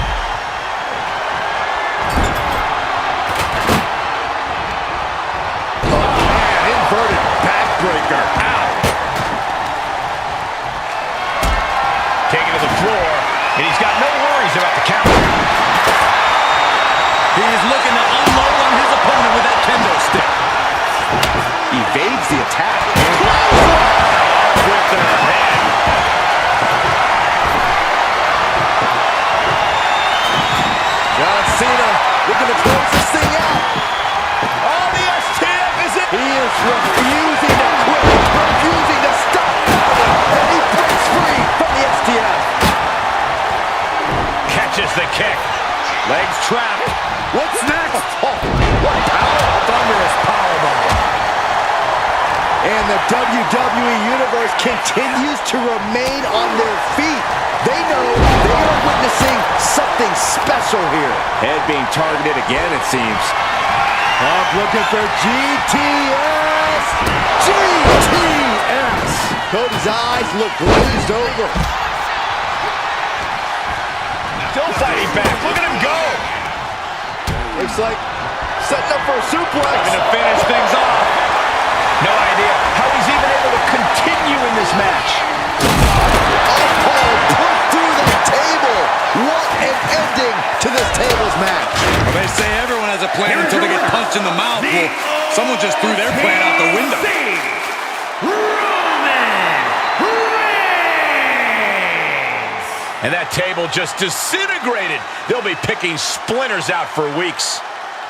Inverted backbreaker. Ow! Taken to the floor, and he's got no worries about the count. He's looking to unload on his opponent with that kendo stick. Evades the attack. With the head. Legs trapped. What's next? Oh, what power! Thunderous powerbomb. And the WWE Universe continues to remain on their feet. They know they are witnessing something special here. Head being targeted again, it seems. Punk looking for GTS. GTS. Cody's eyes look glazed over. Still fighting back. Look at him go. Looks like setting up for a suplex. Going to finish things off. No idea how he's even able to continue in this match. Oh, put through the table. What an ending to this tables match. Well, they say everyone has a plan until they get punched in the mouth. Well, someone just threw their plan out the window. Roman Reigns. And that table just disintegrated. They'll be picking splinters out for weeks.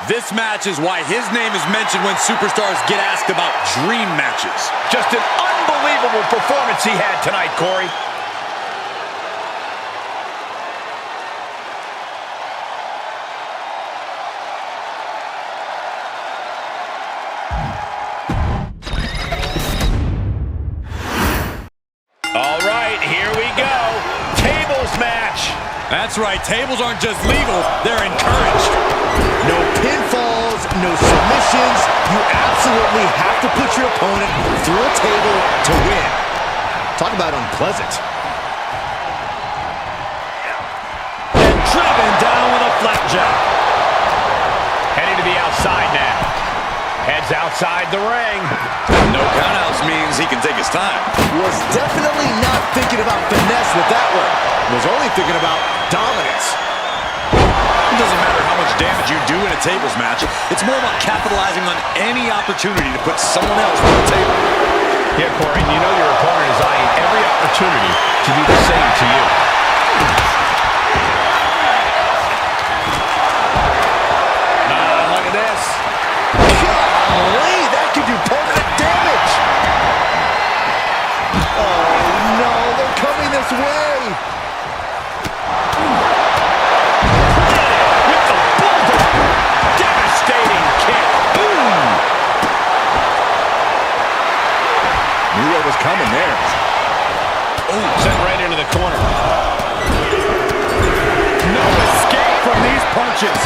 This match is why his name is mentioned when superstars get asked about dream matches. Just an unbelievable performance he had tonight, Corey. All right, here we go. Tables match. That's right, tables aren't just legal, they're encouraged. No pinfalls, no submissions. You absolutely have to put your opponent through a table to win. Talk about unpleasant. And driven down with a flapjack. Heading to the outside now. Heads outside the ring. No countouts means he can take his time. Was definitely not thinking about finesse with that one. Was only thinking about dominance. It doesn't matter how much damage you do in a tables match. It's more about capitalizing on any opportunity to put someone else on the table. Yeah, Corey, and you know your opponent is eyeing every opportunity to do the same to you. Look at this. Golly, that could do permanent damage. Oh, no, they're coming this way. With the bulldog. Devastating kick. Boom. Knew what was coming there. Oh, sent right into the corner. No escape from these punches.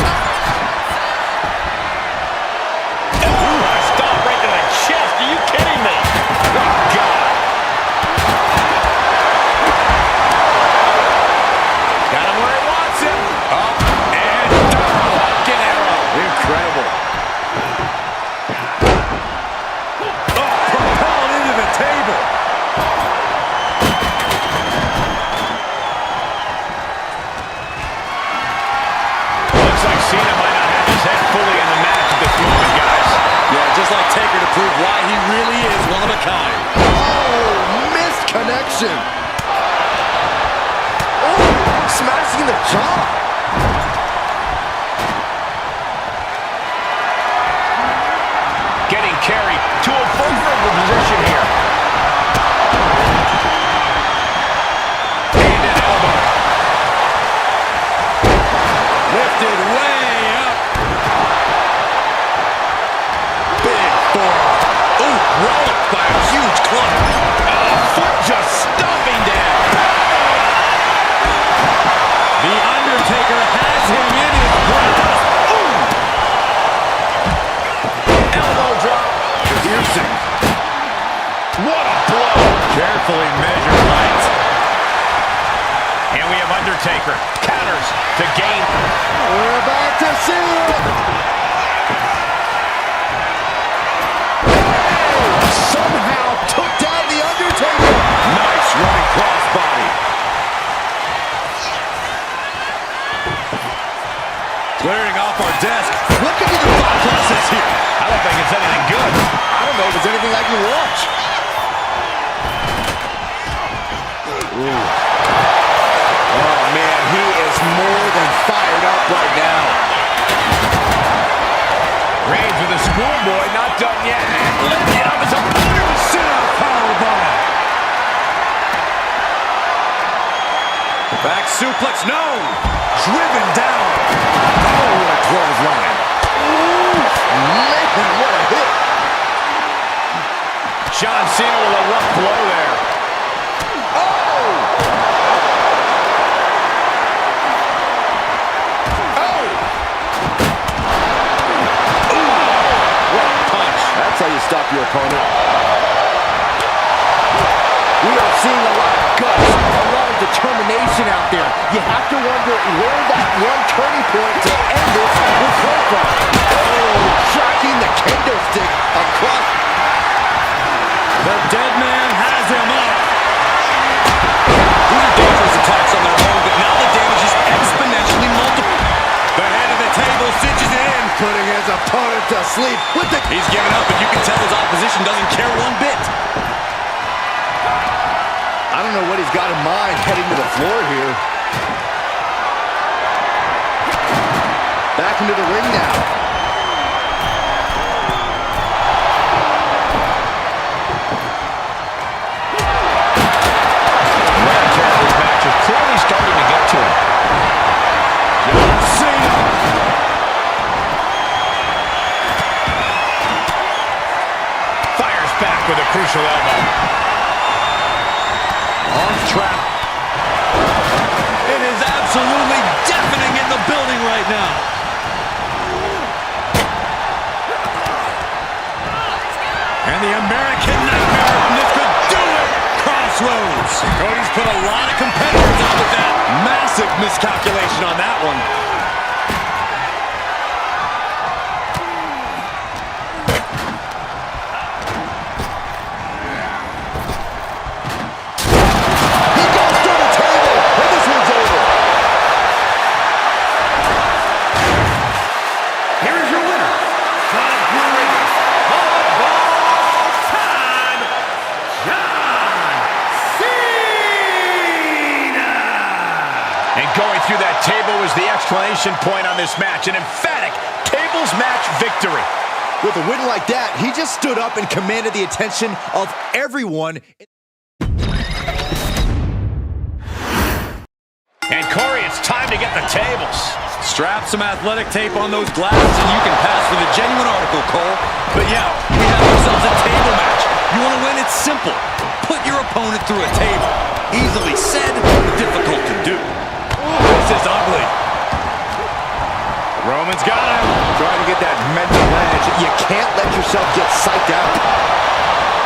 Stop right to the chest. Are you kidding me? Oh, God. Got him where he wants him. Up and down. Fucking arrow. Incredible. Propelled into the table. Looks like Cena might not have his head fully in the match at this moment, guys. Yeah, just like Taker to prove why he really is one of a kind. Oh, missed connection. Oh, smashing the jaw. Getting carried to a vulnerable position here. And an elbow. Lifted way up. Big forearm. Ooh, rolled by a huge club. Foot just stomping down. The Undertaker has him in his grasp. Elbow drop. Piercing. What a blow. Carefully measured height. And we have Undertaker. Counters to gain. We're about to see it. Somehow took down the Undertaker. Nice running crossbody. Clearing off our desk. Look into the thought process here. I don't think it's anything good. I don't know if it's anything I can watch. Ooh. Oh, man, he is more than fired up right now. Reigns with a schoolboy, not done yet. Lifted up his opponent. Center powerbomb. Back suplex, no. Driven down. Oh, what a clothesline. Man, what a hit. John Cena with a rough blow there. Oh! Oh! What a punch. That's how you stop your opponent. We are seeing a lot of guts, a lot of determination out there. You have to wonder where that one turning point to end this will come from. Oh, shocking the kendo stick across. The dead man has him up. These are dangerous attacks on their own, but now the damage is exponentially multiplied. The head of the table cinches it in. Putting his opponent to sleep with the... He's giving up, and you can tell his opposition doesn't care one bit. I don't know what he's got in mind heading to the floor here. Back into the ring now. Wear and tear of this match is clearly starting to get to him. John Cena. Fires back with a crucial elbow. Arm trap. It is absolutely deafening in the building right now. And the American Nightmare. This could do it. Crossroads. Cody's put a lot of competitors out with that. Massive miscalculation on that one. He goes through the table, and this one's over. Here is your winner, the greatest of all time, John Cena! And going through that table was the exclamation point on this match. An emphatic tables match victory. With a win like that, he just stood up and commanded the attention of everyone. And Corey, it's time to get the tables. Strap some athletic tape on those glasses and you can pass for the genuine article, Cole. But yeah, we have ourselves a table match. You want to win? It's simple. Put your opponent through a table. Easily said, difficult to do. This is ugly. Roman's got him. Trying to get that mental edge. You can't let yourself get psyched out.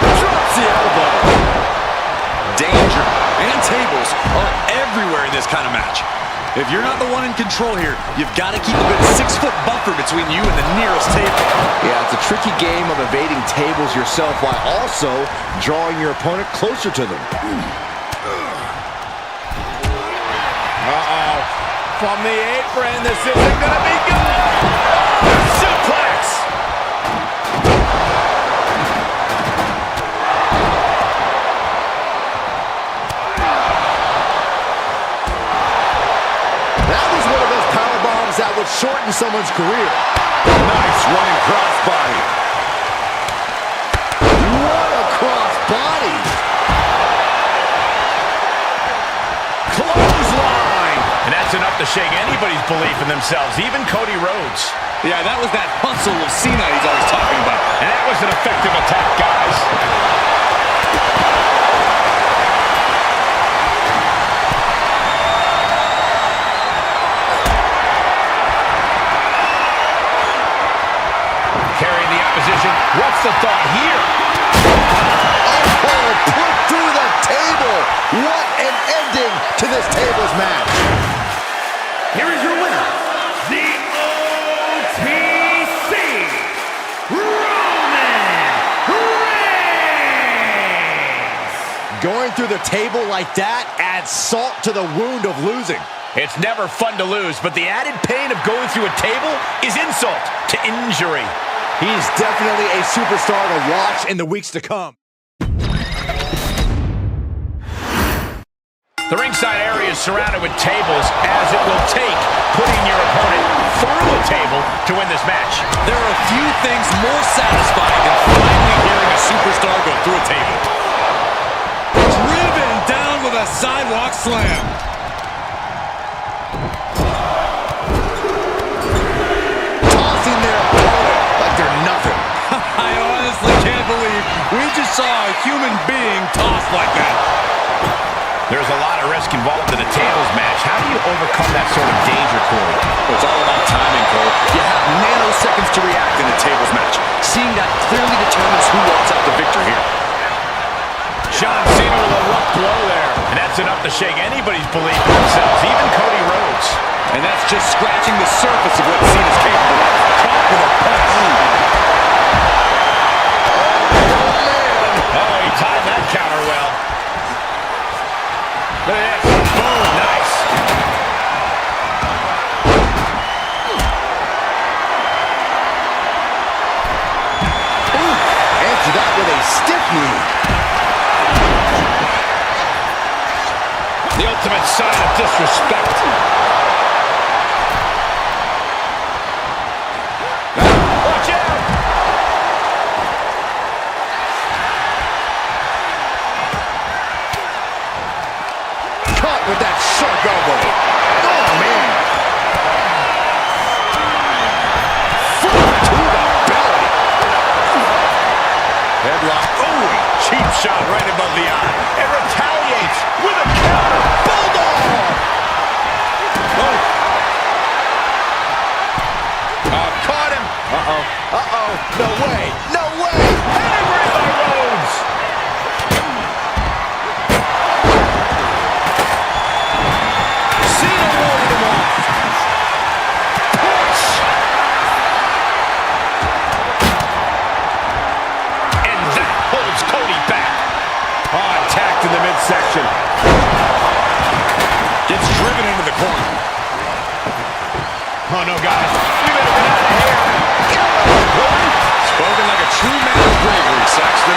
Drops the elbow. Danger and tables are everywhere in this kind of match. If you're not the one in control here, you've got to keep a good 6-foot buffer between you and the nearest table. Yeah, it's a tricky game of evading tables yourself while also drawing your opponent closer to them. Uh-oh. From the apron, this isn't going to be good. Suplex. That was one of those power bombs that would shorten someone's career. Nice running crossbody. What a crossbody. Clothesline. And that's enough to shake anybody's belief in themselves, even Cody Rhodes. Yeah, that was that hustle of Cena he's always talking about. And that was an effective attack, guys. Carrying the opposition. What's the thought here? Oh, put through the table. What an ending to this tables match. Here is your winner, the OTC, Roman Reigns! Going through the table like that adds salt to the wound of losing. It's never fun to lose, but the added pain of going through a table is insult to injury. He's definitely a superstar to watch in the weeks to come. The ringside area is surrounded with tables, as it will take putting your opponent through a table to win this match. There are a few things more satisfying than finally hearing a superstar go through a table. Driven down with a sidewalk slam. human being tossed like that. There's a lot of risk involved in a tables match. How do you overcome that sort of danger, Corey? Well, it's all about timing, Cole. You have nanoseconds to react in a tables match. Seeing that clearly determines who walks out the victor here. John Cena with a rough blow there. And that's enough to shake anybody's belief in themselves, even Cody Rhodes. And that's just scratching the surface of what Cena's capable of. Caught with a punch. Oh, he timed that counter well. Look at this. Boom. Nice. Answered that with a stiff knee. The ultimate sign of disrespect. Watch out! Caught with that sharp elbow. Oh, man. Foot to the belly. Headlock. Oh, cheap shot right above the eye. And retaliates with a counter. Bulldog! Oh, caught him. Uh-oh. Uh-oh. No way. No way. Pedigree by Rhodes. Cena warded him off. Push. And that holds Cody back. Oh, attacked in the midsection. Gets driven into the corner. Oh, no, guys. We better get out of here. Spoken like a true man of bravery, Saxton.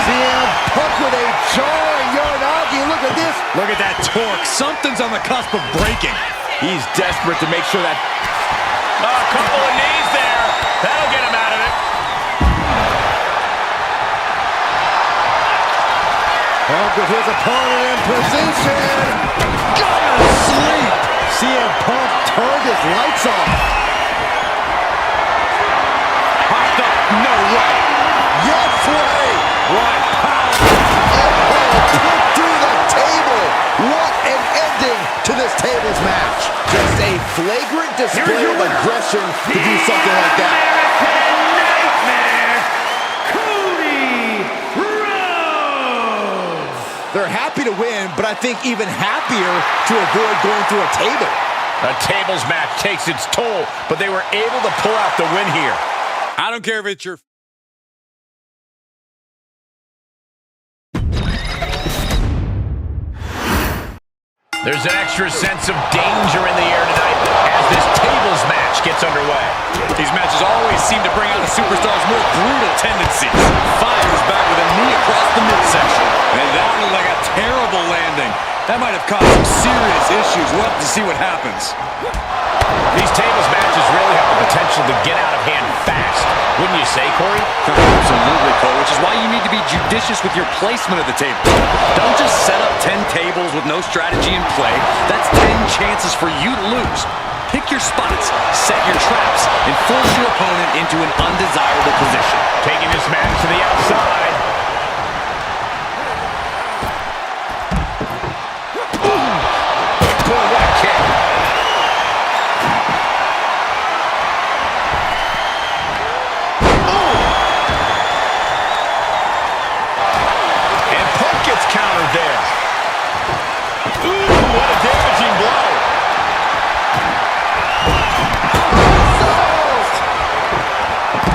CM Punk with a jarring Uranagi. Look at this. Look at that torque. Something's on the cusp of breaking. He's desperate to make sure that... Oh, a couple of knees there. That'll get him out of it. Punk with his opponent in position. Got him to sleep. CM Punk turned his lights off. Popped up. No way. Yes way. What power. Oh, kick through the table. What an ending to this tables match. Just a flagrant display of aggression to do something like that. They're happy to win, but I think even happier to avoid going through a table. A tables match takes its toll, but they were able to pull out the win here. I don't care if it's your... There's an extra sense of danger in the air tonight as this tables match gets underway. These matches always seem to bring out a superstar's more brutal tendencies. Fires back with a knee across the midsection. And that looked like a terrible landing. That might have caused some serious issues. We'll have to see what happens. These tables matches really have the potential to get out of hand fast. Wouldn't you say, Corey? Absolutely, Cole, which is why you need to be judicious with your placement of the table. Don't just set up 10 tables with no strategy in play. That's 10 chances for you to lose. Pick your spots, set your traps, and force your opponent into an undesirable position. Taking this match to the outside. Boom, what a kick. And Punk gets countered there. Ooh, what a damaging blow.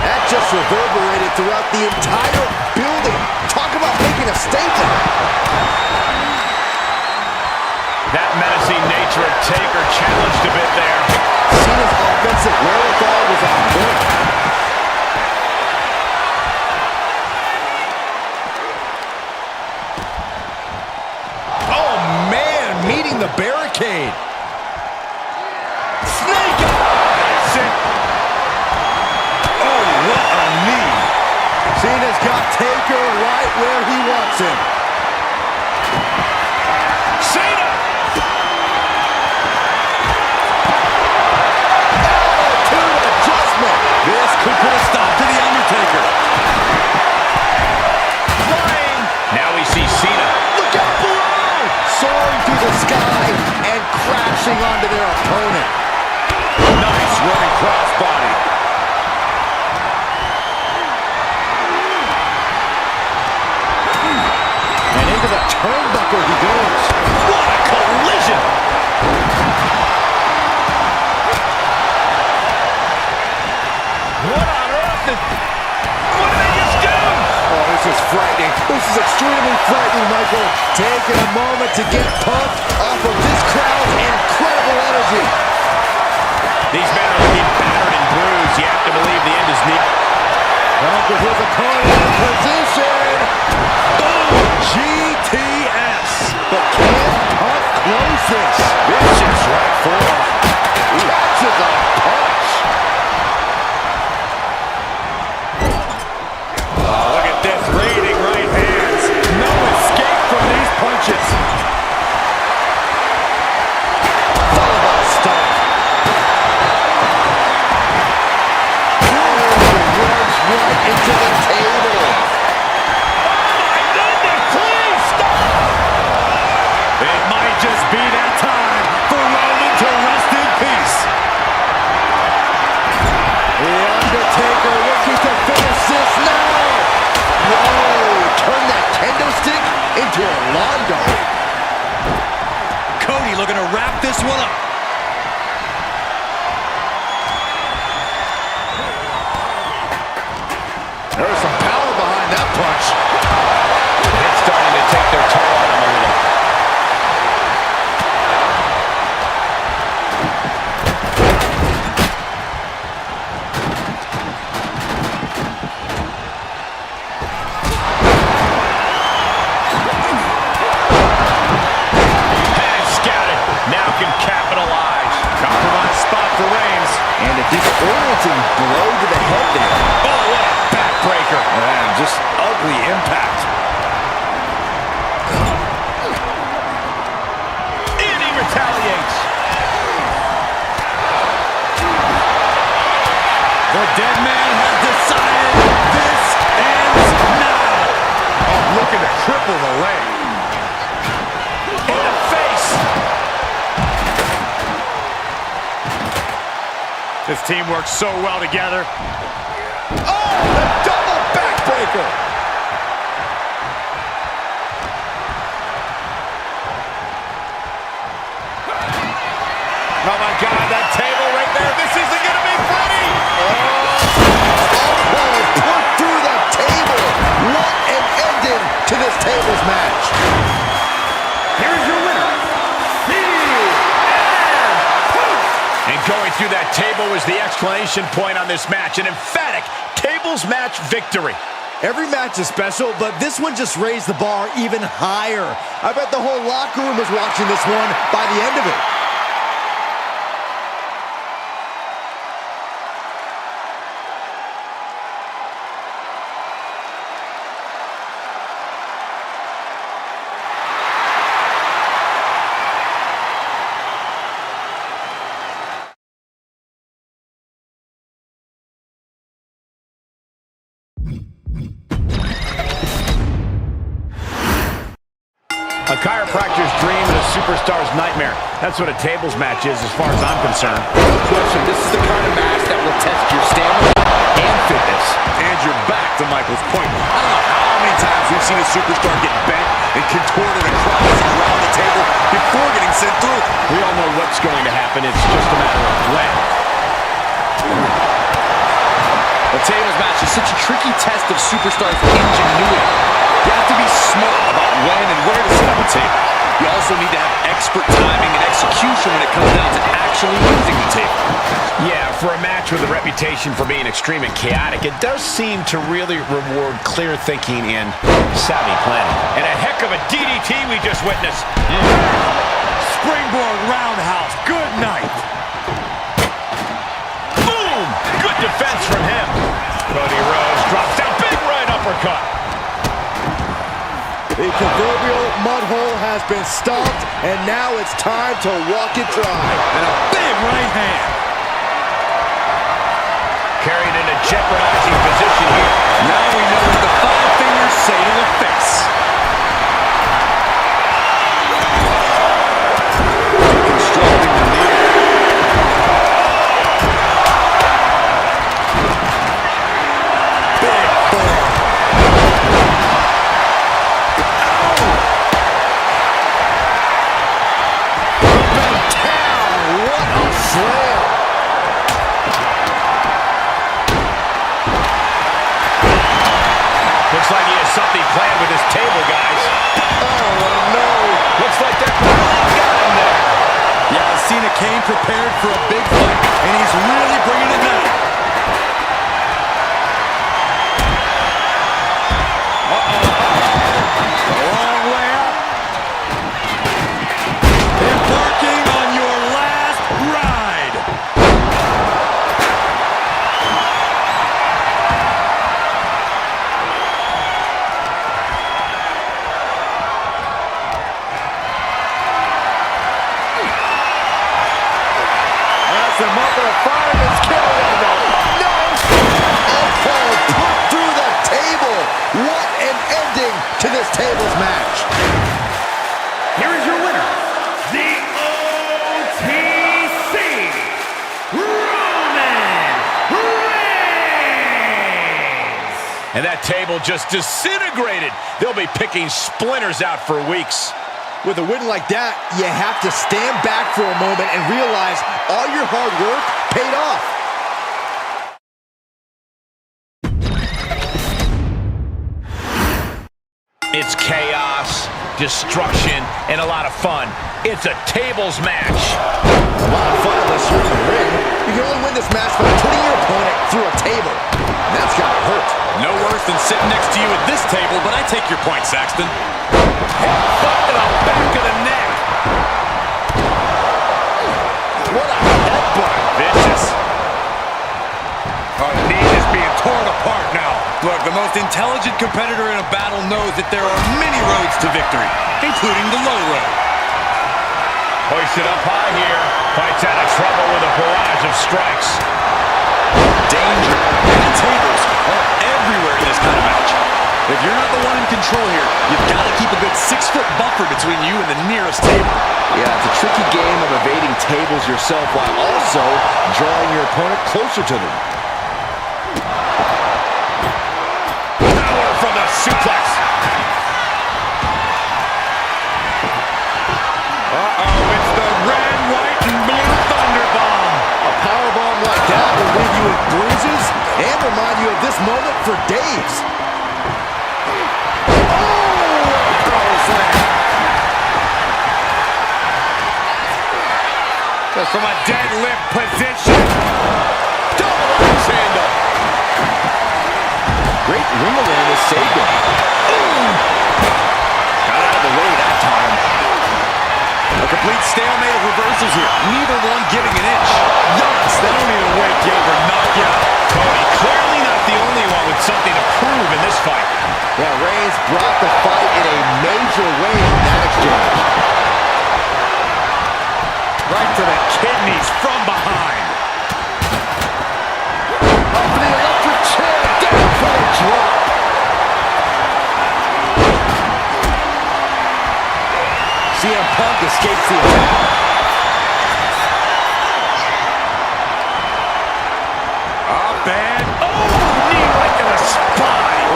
That just reverberated throughout the entire building. Talk about making a statement. That menacing nature of Taker challenged a bit there. Cena's offensive wherewithal was on point. Oh, man, meeting the barricade. Snake eyes. Oh, what a knee. Cena's got Taker right where he wants him. Cena! Attitude adjustment. This could put a stop to The Undertaker. onto their opponent. Nice running crossbody. And into the turnbuckle he goes. What a collision! What on earth is... What did they just do? Oh, this is frightening. This is extremely frightening, Michael. Taking a moment to get pumped off of this crowd's incredible energy. These men are looking battered and bruised. You have to believe the end is near. Up with his opponent in position. Boom! GTS. But can Punk close this? Vicious right forearm. Catches a punch. Look at this, raiding right hands. No escape from these punches. Follow-up stop. Runs right into the table. My goodness, please stop! It might just be that time for Roman to rest in peace. The Undertaker looking to finish this now. Whoa, turn that kendo stick into a lawn dart. Cody looking to wrap this one up. There's some power behind that punch. It's starting to take their toll on them a little. And scouted. Now can capitalize. Compromise spot for Reigns. And a disorienting blow to the head there. Oh, what a backbreaker. Man, just ugly impact. And he retaliates. The dead man has decided this ends now. Looking to cripple the leg. In the face. This team works so well together. Oh, the double backbreaker. Oh my God, that table right there. This isn't going to be pretty. Oh, put through the table. What an ending to this tables match. Here's your winner. And going through that table was the exclamation point on this match. An emphatic tables match victory. Every match is special, but this one just raised the bar even higher. I bet the whole locker room was watching this one by the end of it. A chiropractor's dream and a superstar's nightmare. That's what a tables match is as far as I'm concerned. No question, this is the kind of match that will test your stamina and fitness. And you're back to Michael's point. I don't know how many times we've seen a superstar get bent and contorted across and around the table before getting sent through. We all know what's going to happen. It's just a matter of when. The tables match is such a tricky test of superstars' ingenuity. You have to be smart about when and where to set up a table. You also need to have expert timing and execution when it comes down to actually using the table. Yeah, for a match with a reputation for being extreme and chaotic, it does seem to really reward clear thinking and savvy planning. And a heck of a DDT we just witnessed. Springboard roundhouse. Good night. Boom! Good defense from him. Cody Rhodes drops down. Big right uppercut. The proverbial mud hole has been stomped, and now it's time to walk it dry. And a big right hand. Carried in a jeopardizing position here. Now we know what the five fingers say to the face. Constructing the slam. Looks like he has something planned with his table, guys. Oh, no. Looks like that really got him there. Yeah, Cena came prepared for a big fight, and he's really bringing it now. Long way up. Embarking on your last ride. That's him up with a fireman's carry elbow. No! Oh, put through the table. What an ending to this tables match. Here is your winner, the OTC Roman Reigns. And that table just disintegrated. They'll be picking splinters out for weeks. With a win like that, you have to stand back for a moment and realize all your hard work paid off. It's chaos, destruction, and a lot of fun. It's a tables match. A lot of fun unless you're in the ring. You can only win this match by putting your opponent through a table. And that's gotta hurt. No worse than sitting next to you at this table, but I take your point, Saxton. Headbutt to the back of the neck. What a headbutt. Vicious. Our knee is being torn apart now. Look, the most intelligent competitor in a battle knows that there are many roads to victory, including the low road. Hoisted up high here. Fights out of trouble with a barrage of strikes. Danger and tables are everywhere in this kind of match. If you're not the one in control here, you've got to keep a good 6-foot buffer between you and the nearest table. Yeah, it's a tricky game of evading tables yourself while also drawing your opponent closer to them. Power from the suplex. Uh-oh, it's the red, white, and blue Thunderbomb. A powerbomb like that will leave you with bruises and remind you of this moment for days. From a deadlift position. Double axe handle. Great ring awareness saved him. Got out of the way that time. A complete stalemate of reversals here. Neither one giving an inch. Yikes, they don't even wake you up or knock you out. Cody clearly not the only one with something to prove in this fight. Yeah, Reigns brought the fight in a major way in that exchange. Right to the kidneys from behind. Up for the electric chair, down for the drop. CM Punk escapes the attack. Up and knee right to the spine.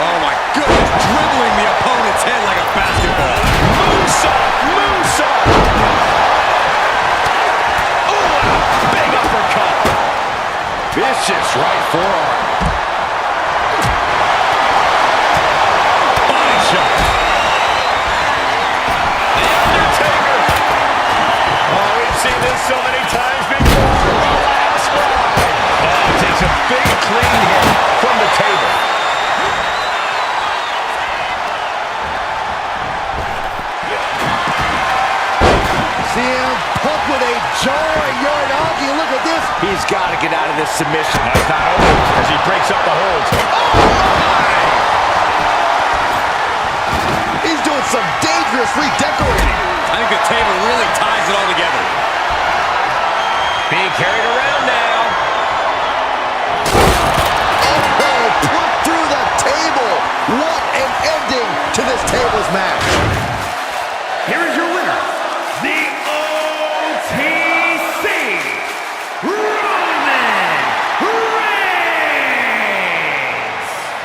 Oh my goodness, dribbling the opponent's head like a basketball. Moonsault. Moonsault. Oh, big uppercut. Vicious right forearm. Body shot. The Undertaker. Oh, we've seen this so many times before. The last ride. Oh, takes a big clean hit from the table. CM Punk with a jarring Uranagi. Look at this. He's got to get out of this submission. That's not over as he breaks up the holds. He's doing some dangerous redecorating. I think the table really ties it all together. Being carried around now. Oh, put through the table. What an ending to this tables match. Here is your winner, the OTC Roman Reigns.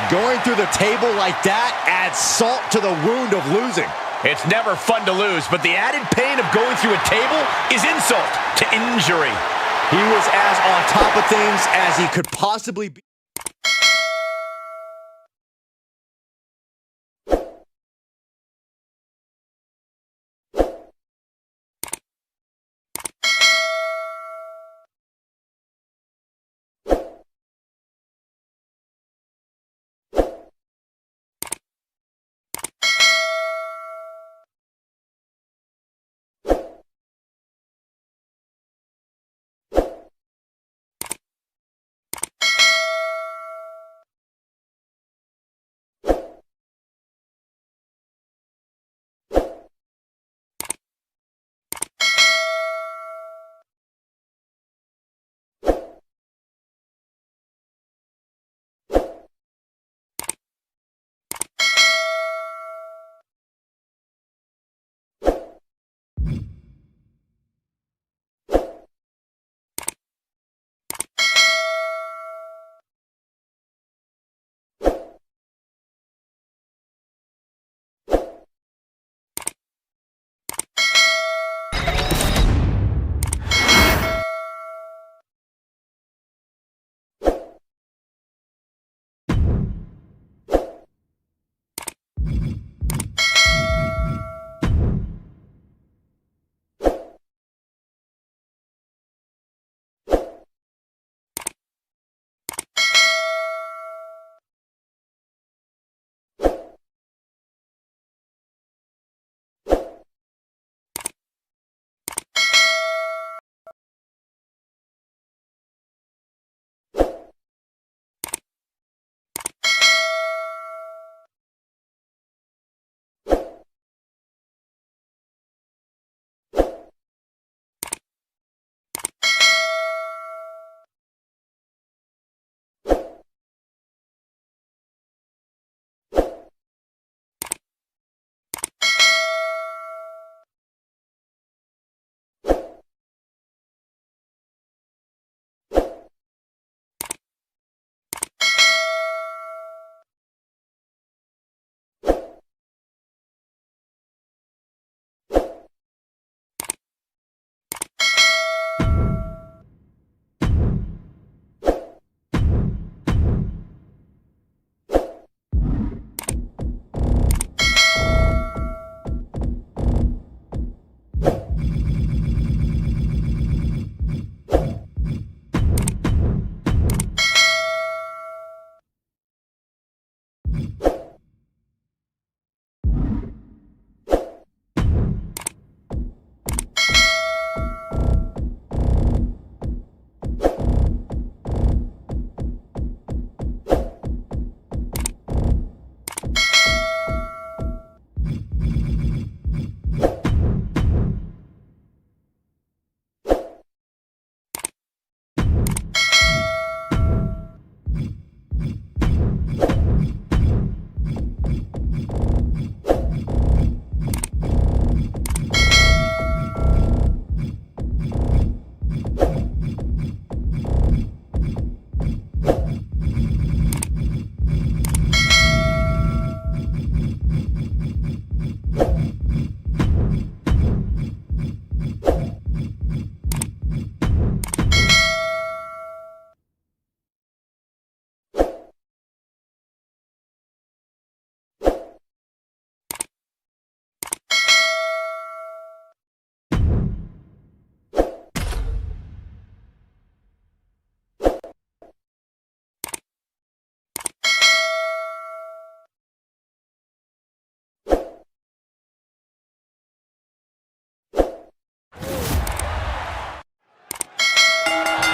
Going through the table like that adds salt to the wound of losing. It's never fun to lose, but the added pain of going through a table is insult to injury. He was as on top of things as he could possibly be.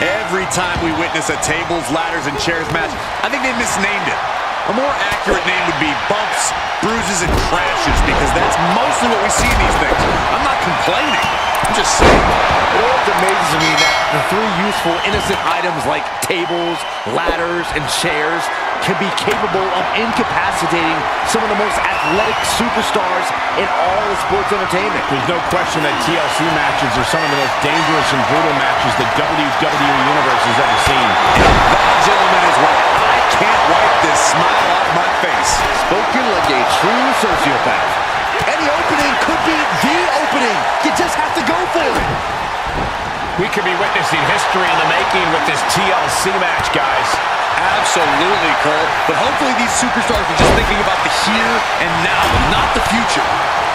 Every time we witness a tables, ladders, and chairs match, I think they misnamed it. A more accurate name would be bumps, bruises, and crashes, because that's mostly what we see in these things. I'm not complaining. I'm just saying. It always amazes me that the three useful, innocent items like tables, ladders, and chairs can be capable of incapacitating some of the most athletic superstars in all of sports entertainment. There's no question that TLC matches are some of the most dangerous and brutal matches the WWE Universe has ever seen. And that gentleman is right. I can't wipe this smile off my face. Spoken like a true sociopath. And the opening to go for it. We could be witnessing history in the making with this TLC match, guys. Absolutely, Cole. But hopefully these superstars are just thinking about the here and now, not the future.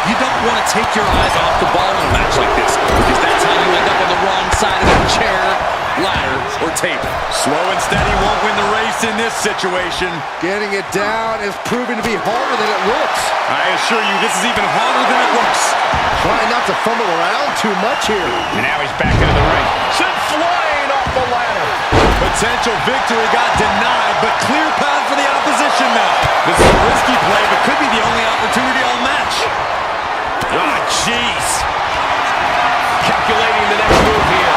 You don't want to take your eyes off the ball in a match like this, because that's how you end up on the wrong side of the chair, ladder, or table. Slow and steady won't win the race in this situation. Getting it down is proving to be harder than it looks. I assure you, this is even harder than it looks. Trying not to fumble around too much here. And now he's back into the ring. Sent flying off the ladder. Potential victory got denied, but clear path for the opposition now. This is a risky play, but could be the only opportunity all match. Ah, jeez. Calculating the next move here.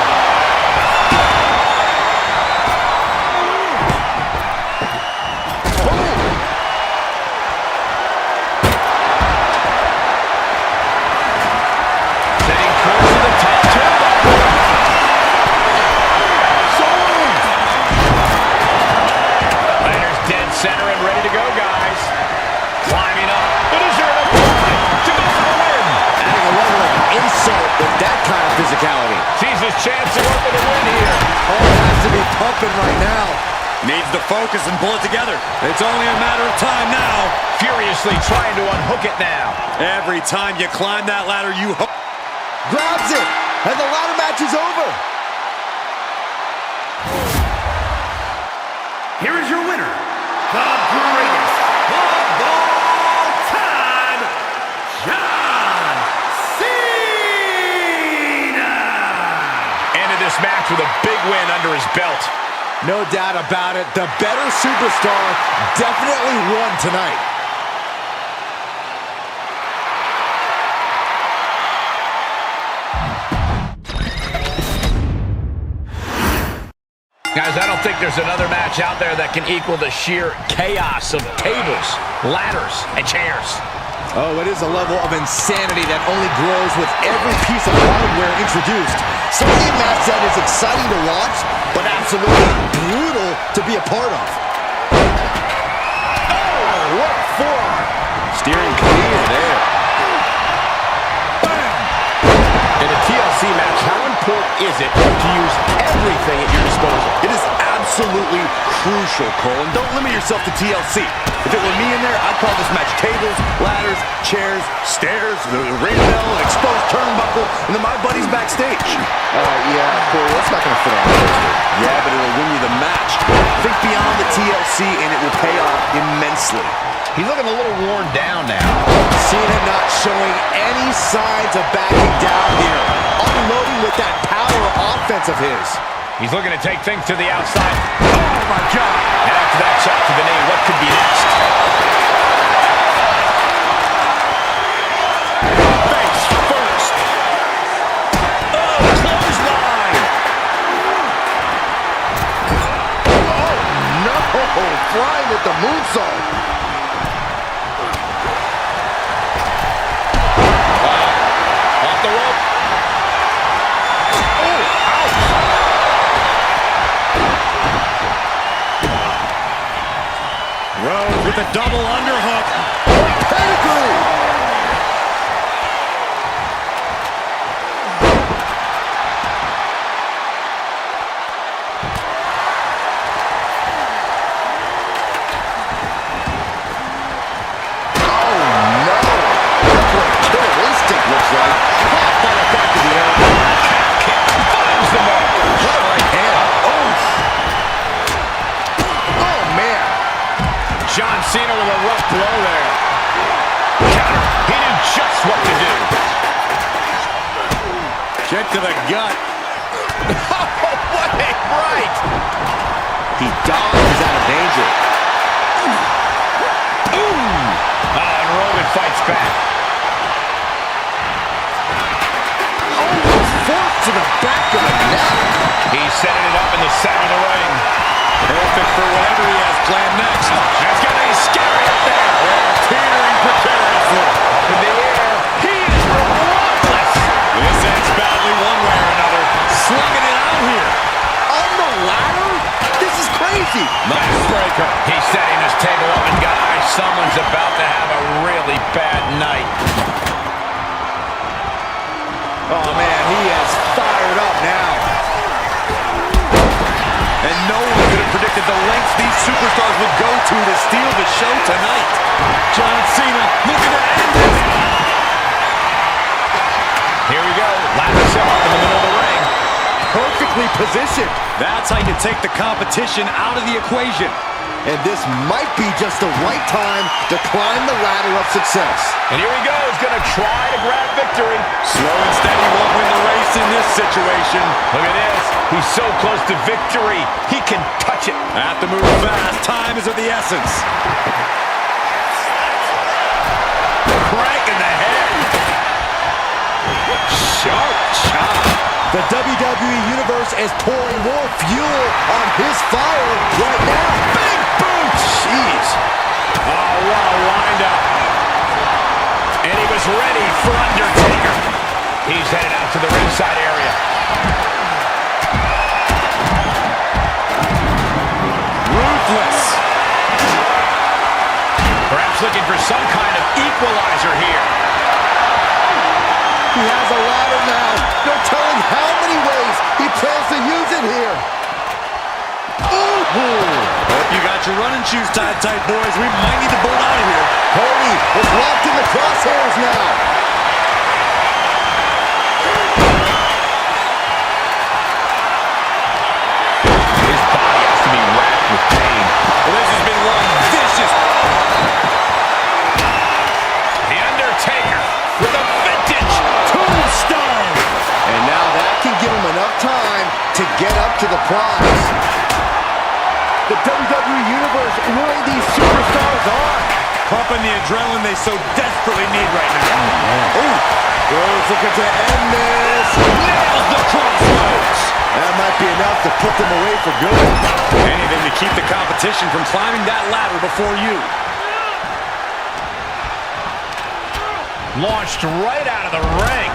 Setting course to the top turnbuckle. Later's dead center and ready to go, guys. Climbing up. But is there enough time to go for the win? Adding a level of insult with that kind of physicality. Sees his chance to go for the win here. Oh, it has to be pumping right now. Needs to focus and pull it together. It's only a matter of time now. Furiously trying to unhook it now. Every time you climb that ladder, you hope. Grabs it, and the ladder match is over. Here is your winner, the greatest of all time, John Cena! Ended this match with a big win under his belt. No doubt about it, the better superstar definitely won tonight. Guys, I don't think there's another match out there that can equal the sheer chaos of tables, ladders, and chairs. Oh, it is a level of insanity that only grows with every piece of hardware introduced. Something in that set is exciting to watch, but absolutely brutal to be a part of. Oh, what a forearm. Steering clear there. In a TLC match, how important is it to use everything at your disposal? It is absolutely crucial, Cole. And don't limit yourself to TLC. If it were me in there, I'd call this match tables, ladders, chairs, stairs, the ring bell, an exposed turnbuckle, and then my buddies backstage. Yeah, Corey, that's not going to fit on the poster. Yeah, but it'll win you the match. Think beyond the TLC, and it will pay off immensely. He's looking a little worn down now. Cena not showing any signs of backing down here. Unloading with that power offense of his. He's looking to take things to the outside. Oh, my God. And after that shot to the knee, what could be next? Face first. Oh, clothesline. Oh, no. Flying with the moonsault. Off the rope. Rose with a double underhook. Pedigree. John Cena with a rough blow there. Counter. He knew just what to do. Kick to the gut. What a right. He dodges out of danger. And Roman fights back. Fork to the back of the neck. He's setting it up in the center of the ring. Perfect for whatever he has planned next. That's going to be scary up there. Teetering precariously. In the air, he is relentless. This ends badly one way or another. Slugging it out here. On the ladder? This is crazy. Nice breaker. He's setting his table up, and guys, someone's about to have a really bad night. Oh, man, he is fired up now. And no one could have predicted the lengths these superstars would go to steal the show tonight. John Cena looking to end it. Here we go. Ladder set up in the middle of the ring. Perfectly positioned. That's how you take the competition out of the equation. And this might be just the right time to climb the ladder of success. And here he goes, going to try to grab victory. Slow and steady won't win the race in this situation. Look at this. He's so close to victory. He can touch it. Have to move fast. Time is of the essence. Crank in the head. Sharp chop. The WWE Universe is pouring more fuel on his fire right now. Big boot! Jeez. Oh, what a wind-up. And he was ready for Undertaker. He's headed out to the ringside area. Ruthless. Perhaps looking for some kind of equalizer here. He has a ladder now. No telling how many ways he plans to use it here. Hope you got your running shoes tied tight, boys. We might need to bolt out of here. Cody is locked in the crosshairs now. His body has to be racked with pain. Well, this has been one vicious. The Undertaker with a vintage tombstone. And now that can give him enough time to get up to the prize. The WWE Universe rulling these superstars on. Pumping the adrenaline they so desperately need right now. Rose looking to end this. Nails the crossroads. That might be enough to put them away for good. Anything to keep the competition from climbing that ladder before you. Launched right out of the ring.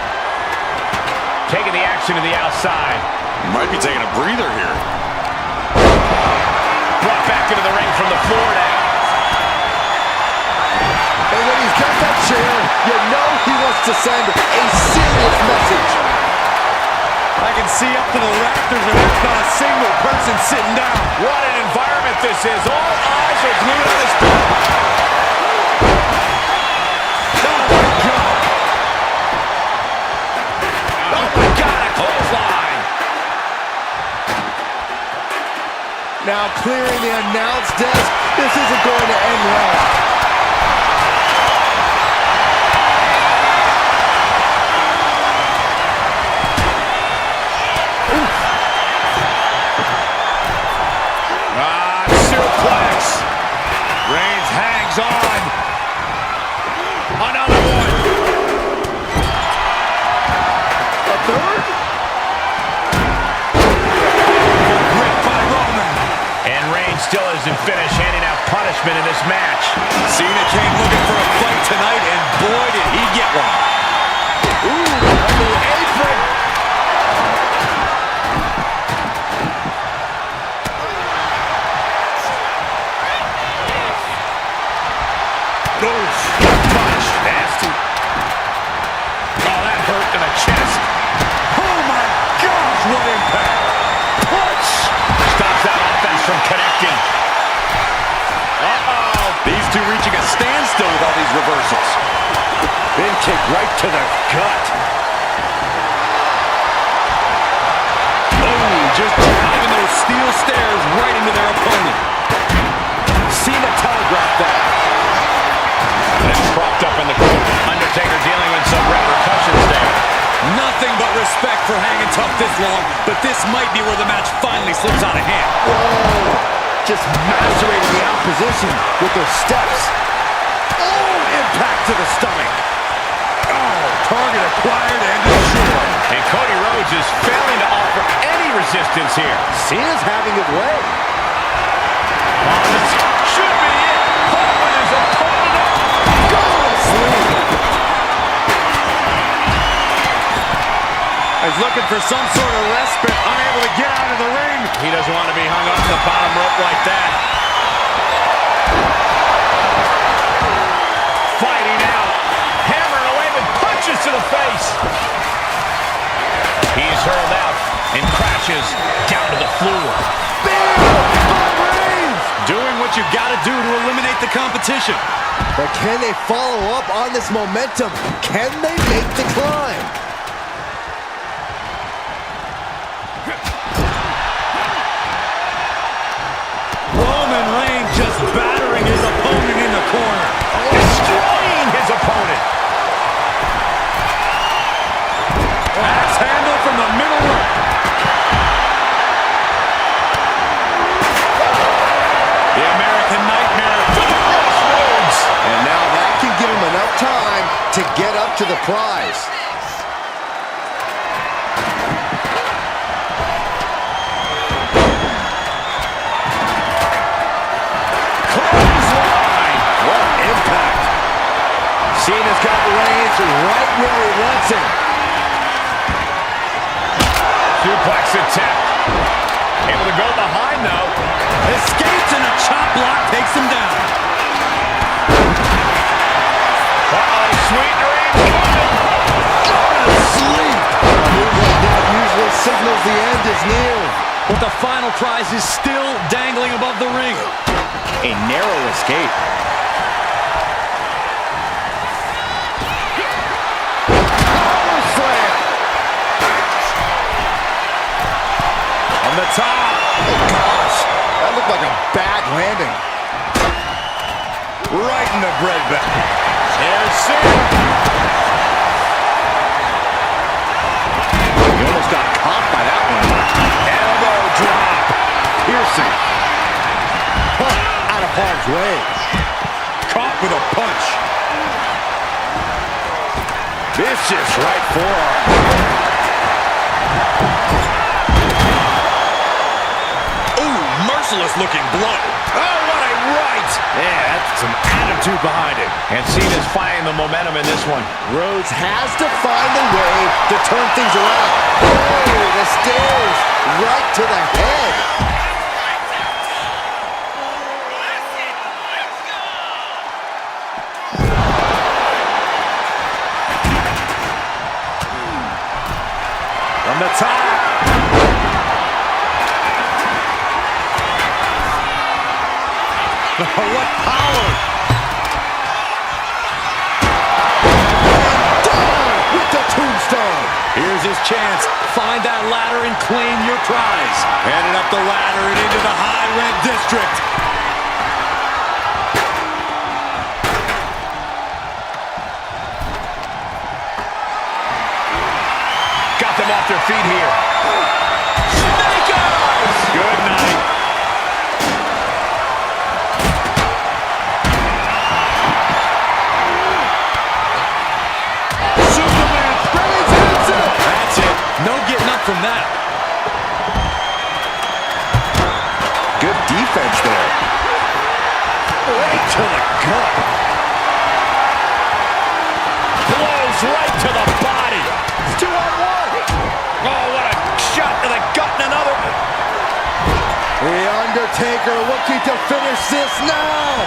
Taking the action to the outside. Might be taking a breather here. Brought back into the ring from the floor now. And when he's got that chair, you know he wants to send a serious message. I can see up to the rafters and there's not a single person sitting down. What an environment this is. All eyes are glued on this guy. Oh, my God. Oh, my God, a clothesline. Now clearing the announce desk. This isn't going to end well. Suplex. Reigns hangs on. Another one. A third? Ripped by Roman. And Reigns still isn't finished handing out punishment in this match. Cena came looking for a fight tonight, and boy, did he get one. Ooh, under the apron. Punch. Nasty. Oh, that hurt to the chest. Oh my gosh, what impact! Punch. Stops that offense from connecting. Uh-oh. These two reaching a standstill with all these reversals. Bin kick right to the gut. Oh, just driving those steel stairs right into their opponent. Cena telegraphed that. Now propped up in the corner. Undertaker dealing with some repercussions there. Nothing but respect for hanging tough this long, but this might be where the match finally slips out of hand. Whoa. Just macerating the opposition with their steps. Oh, impact to the stomach. Oh, target acquired and destroyed. And Cody Rhodes is failing to offer any resistance here. Cena's having his way. Oh, this should be it. Pulling his opponent up. He's looking for some sort of respite, unable to get out of the ring. He doesn't want to be hung up the bottom rope like that. Fighting out. Hammering away with punches to the face. He's hurled out and crashes down to the floor. Doing what you got to do to eliminate the competition. But can they follow up on this momentum? Can they make the climb? Roman Reigns just battering his opponent in the corner. Destroying his opponent. Axe handle from the middle rope. The American Nightmare to the crossroads. And now that can give him enough time to get up to the prize. Clothesline. What impact. Cena's got Reigns right where he wants him. Suplex attempt. Able to go behind, though. Escapes and a chop block takes him down. Uh-oh, sweet dreams coming. Sleep. A move like that usually signals the end is near. But the final prize is still dangling above the ring. A narrow escape. On the top. Oh, gosh. That looked like a bad landing. Right in the breadbasket. There's Cena. He almost got caught by that one. Elbow drop. Piercing. Out of harm's way. Caught with a punch. Vicious right forearm. Ooh, merciless looking blow. Oh, what a right. Yeah, that's some attitude behind it. And Cena's finding the momentum in this one. Rhodes has to find a way to turn things around. Oh, the stairs right to the head. From the top. What power! With the tombstone. Here's his chance. Find that ladder and claim your prize. Headed up the ladder and into the high rent district. Got them off their feet here. Snake eyes! Good night. Superman sprays himself. That's it. No getting up from that. Good defense there. Right to the gut. Blows right to the body. It's 2-on-1. Oh, what a shot to the gut and another. The Undertaker looking to finish this now.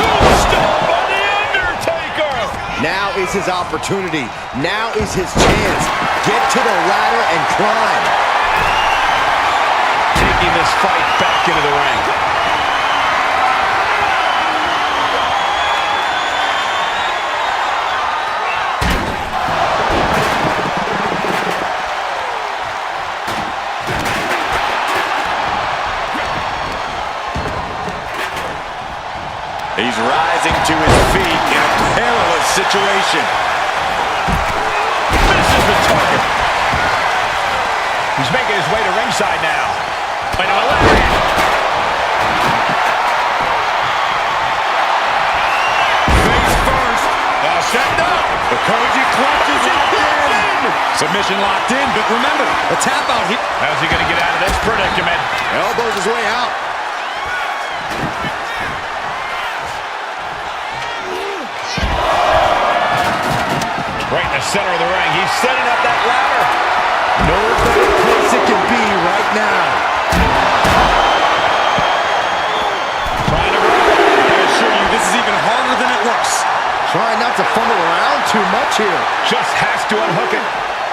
Tombstone by The Undertaker. Now is his opportunity. Now is his chance. Get to the ladder and climb. Taking this fight back into the ring. He's rising to his feet in a perilous situation. Misses the target. He's making his way to ringside now. Into a left hand. Face first. Set up. The Koji clutch is locked in. Submission locked in, but remember, a tap out here. How's he going to get out of this predicament? Elbows his way out. Right in the center of the ring. He's setting up that ladder. No better place it can be right now. Trying to I assure you, this is even harder than it looks. Trying not to fumble around too much here. just has to unhook it.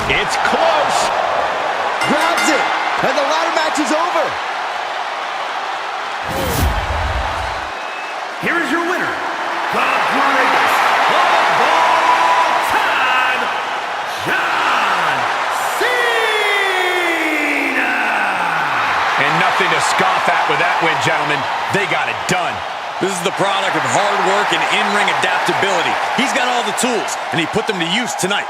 It's close. grabs it, and the ladder match is over. Here is your winner, the greatest of all time, John Cena! And nothing to scoff at with that win, gentlemen. They got it done. This is the product of hard work and in-ring adaptability. He's got all the tools, and he put them to use tonight.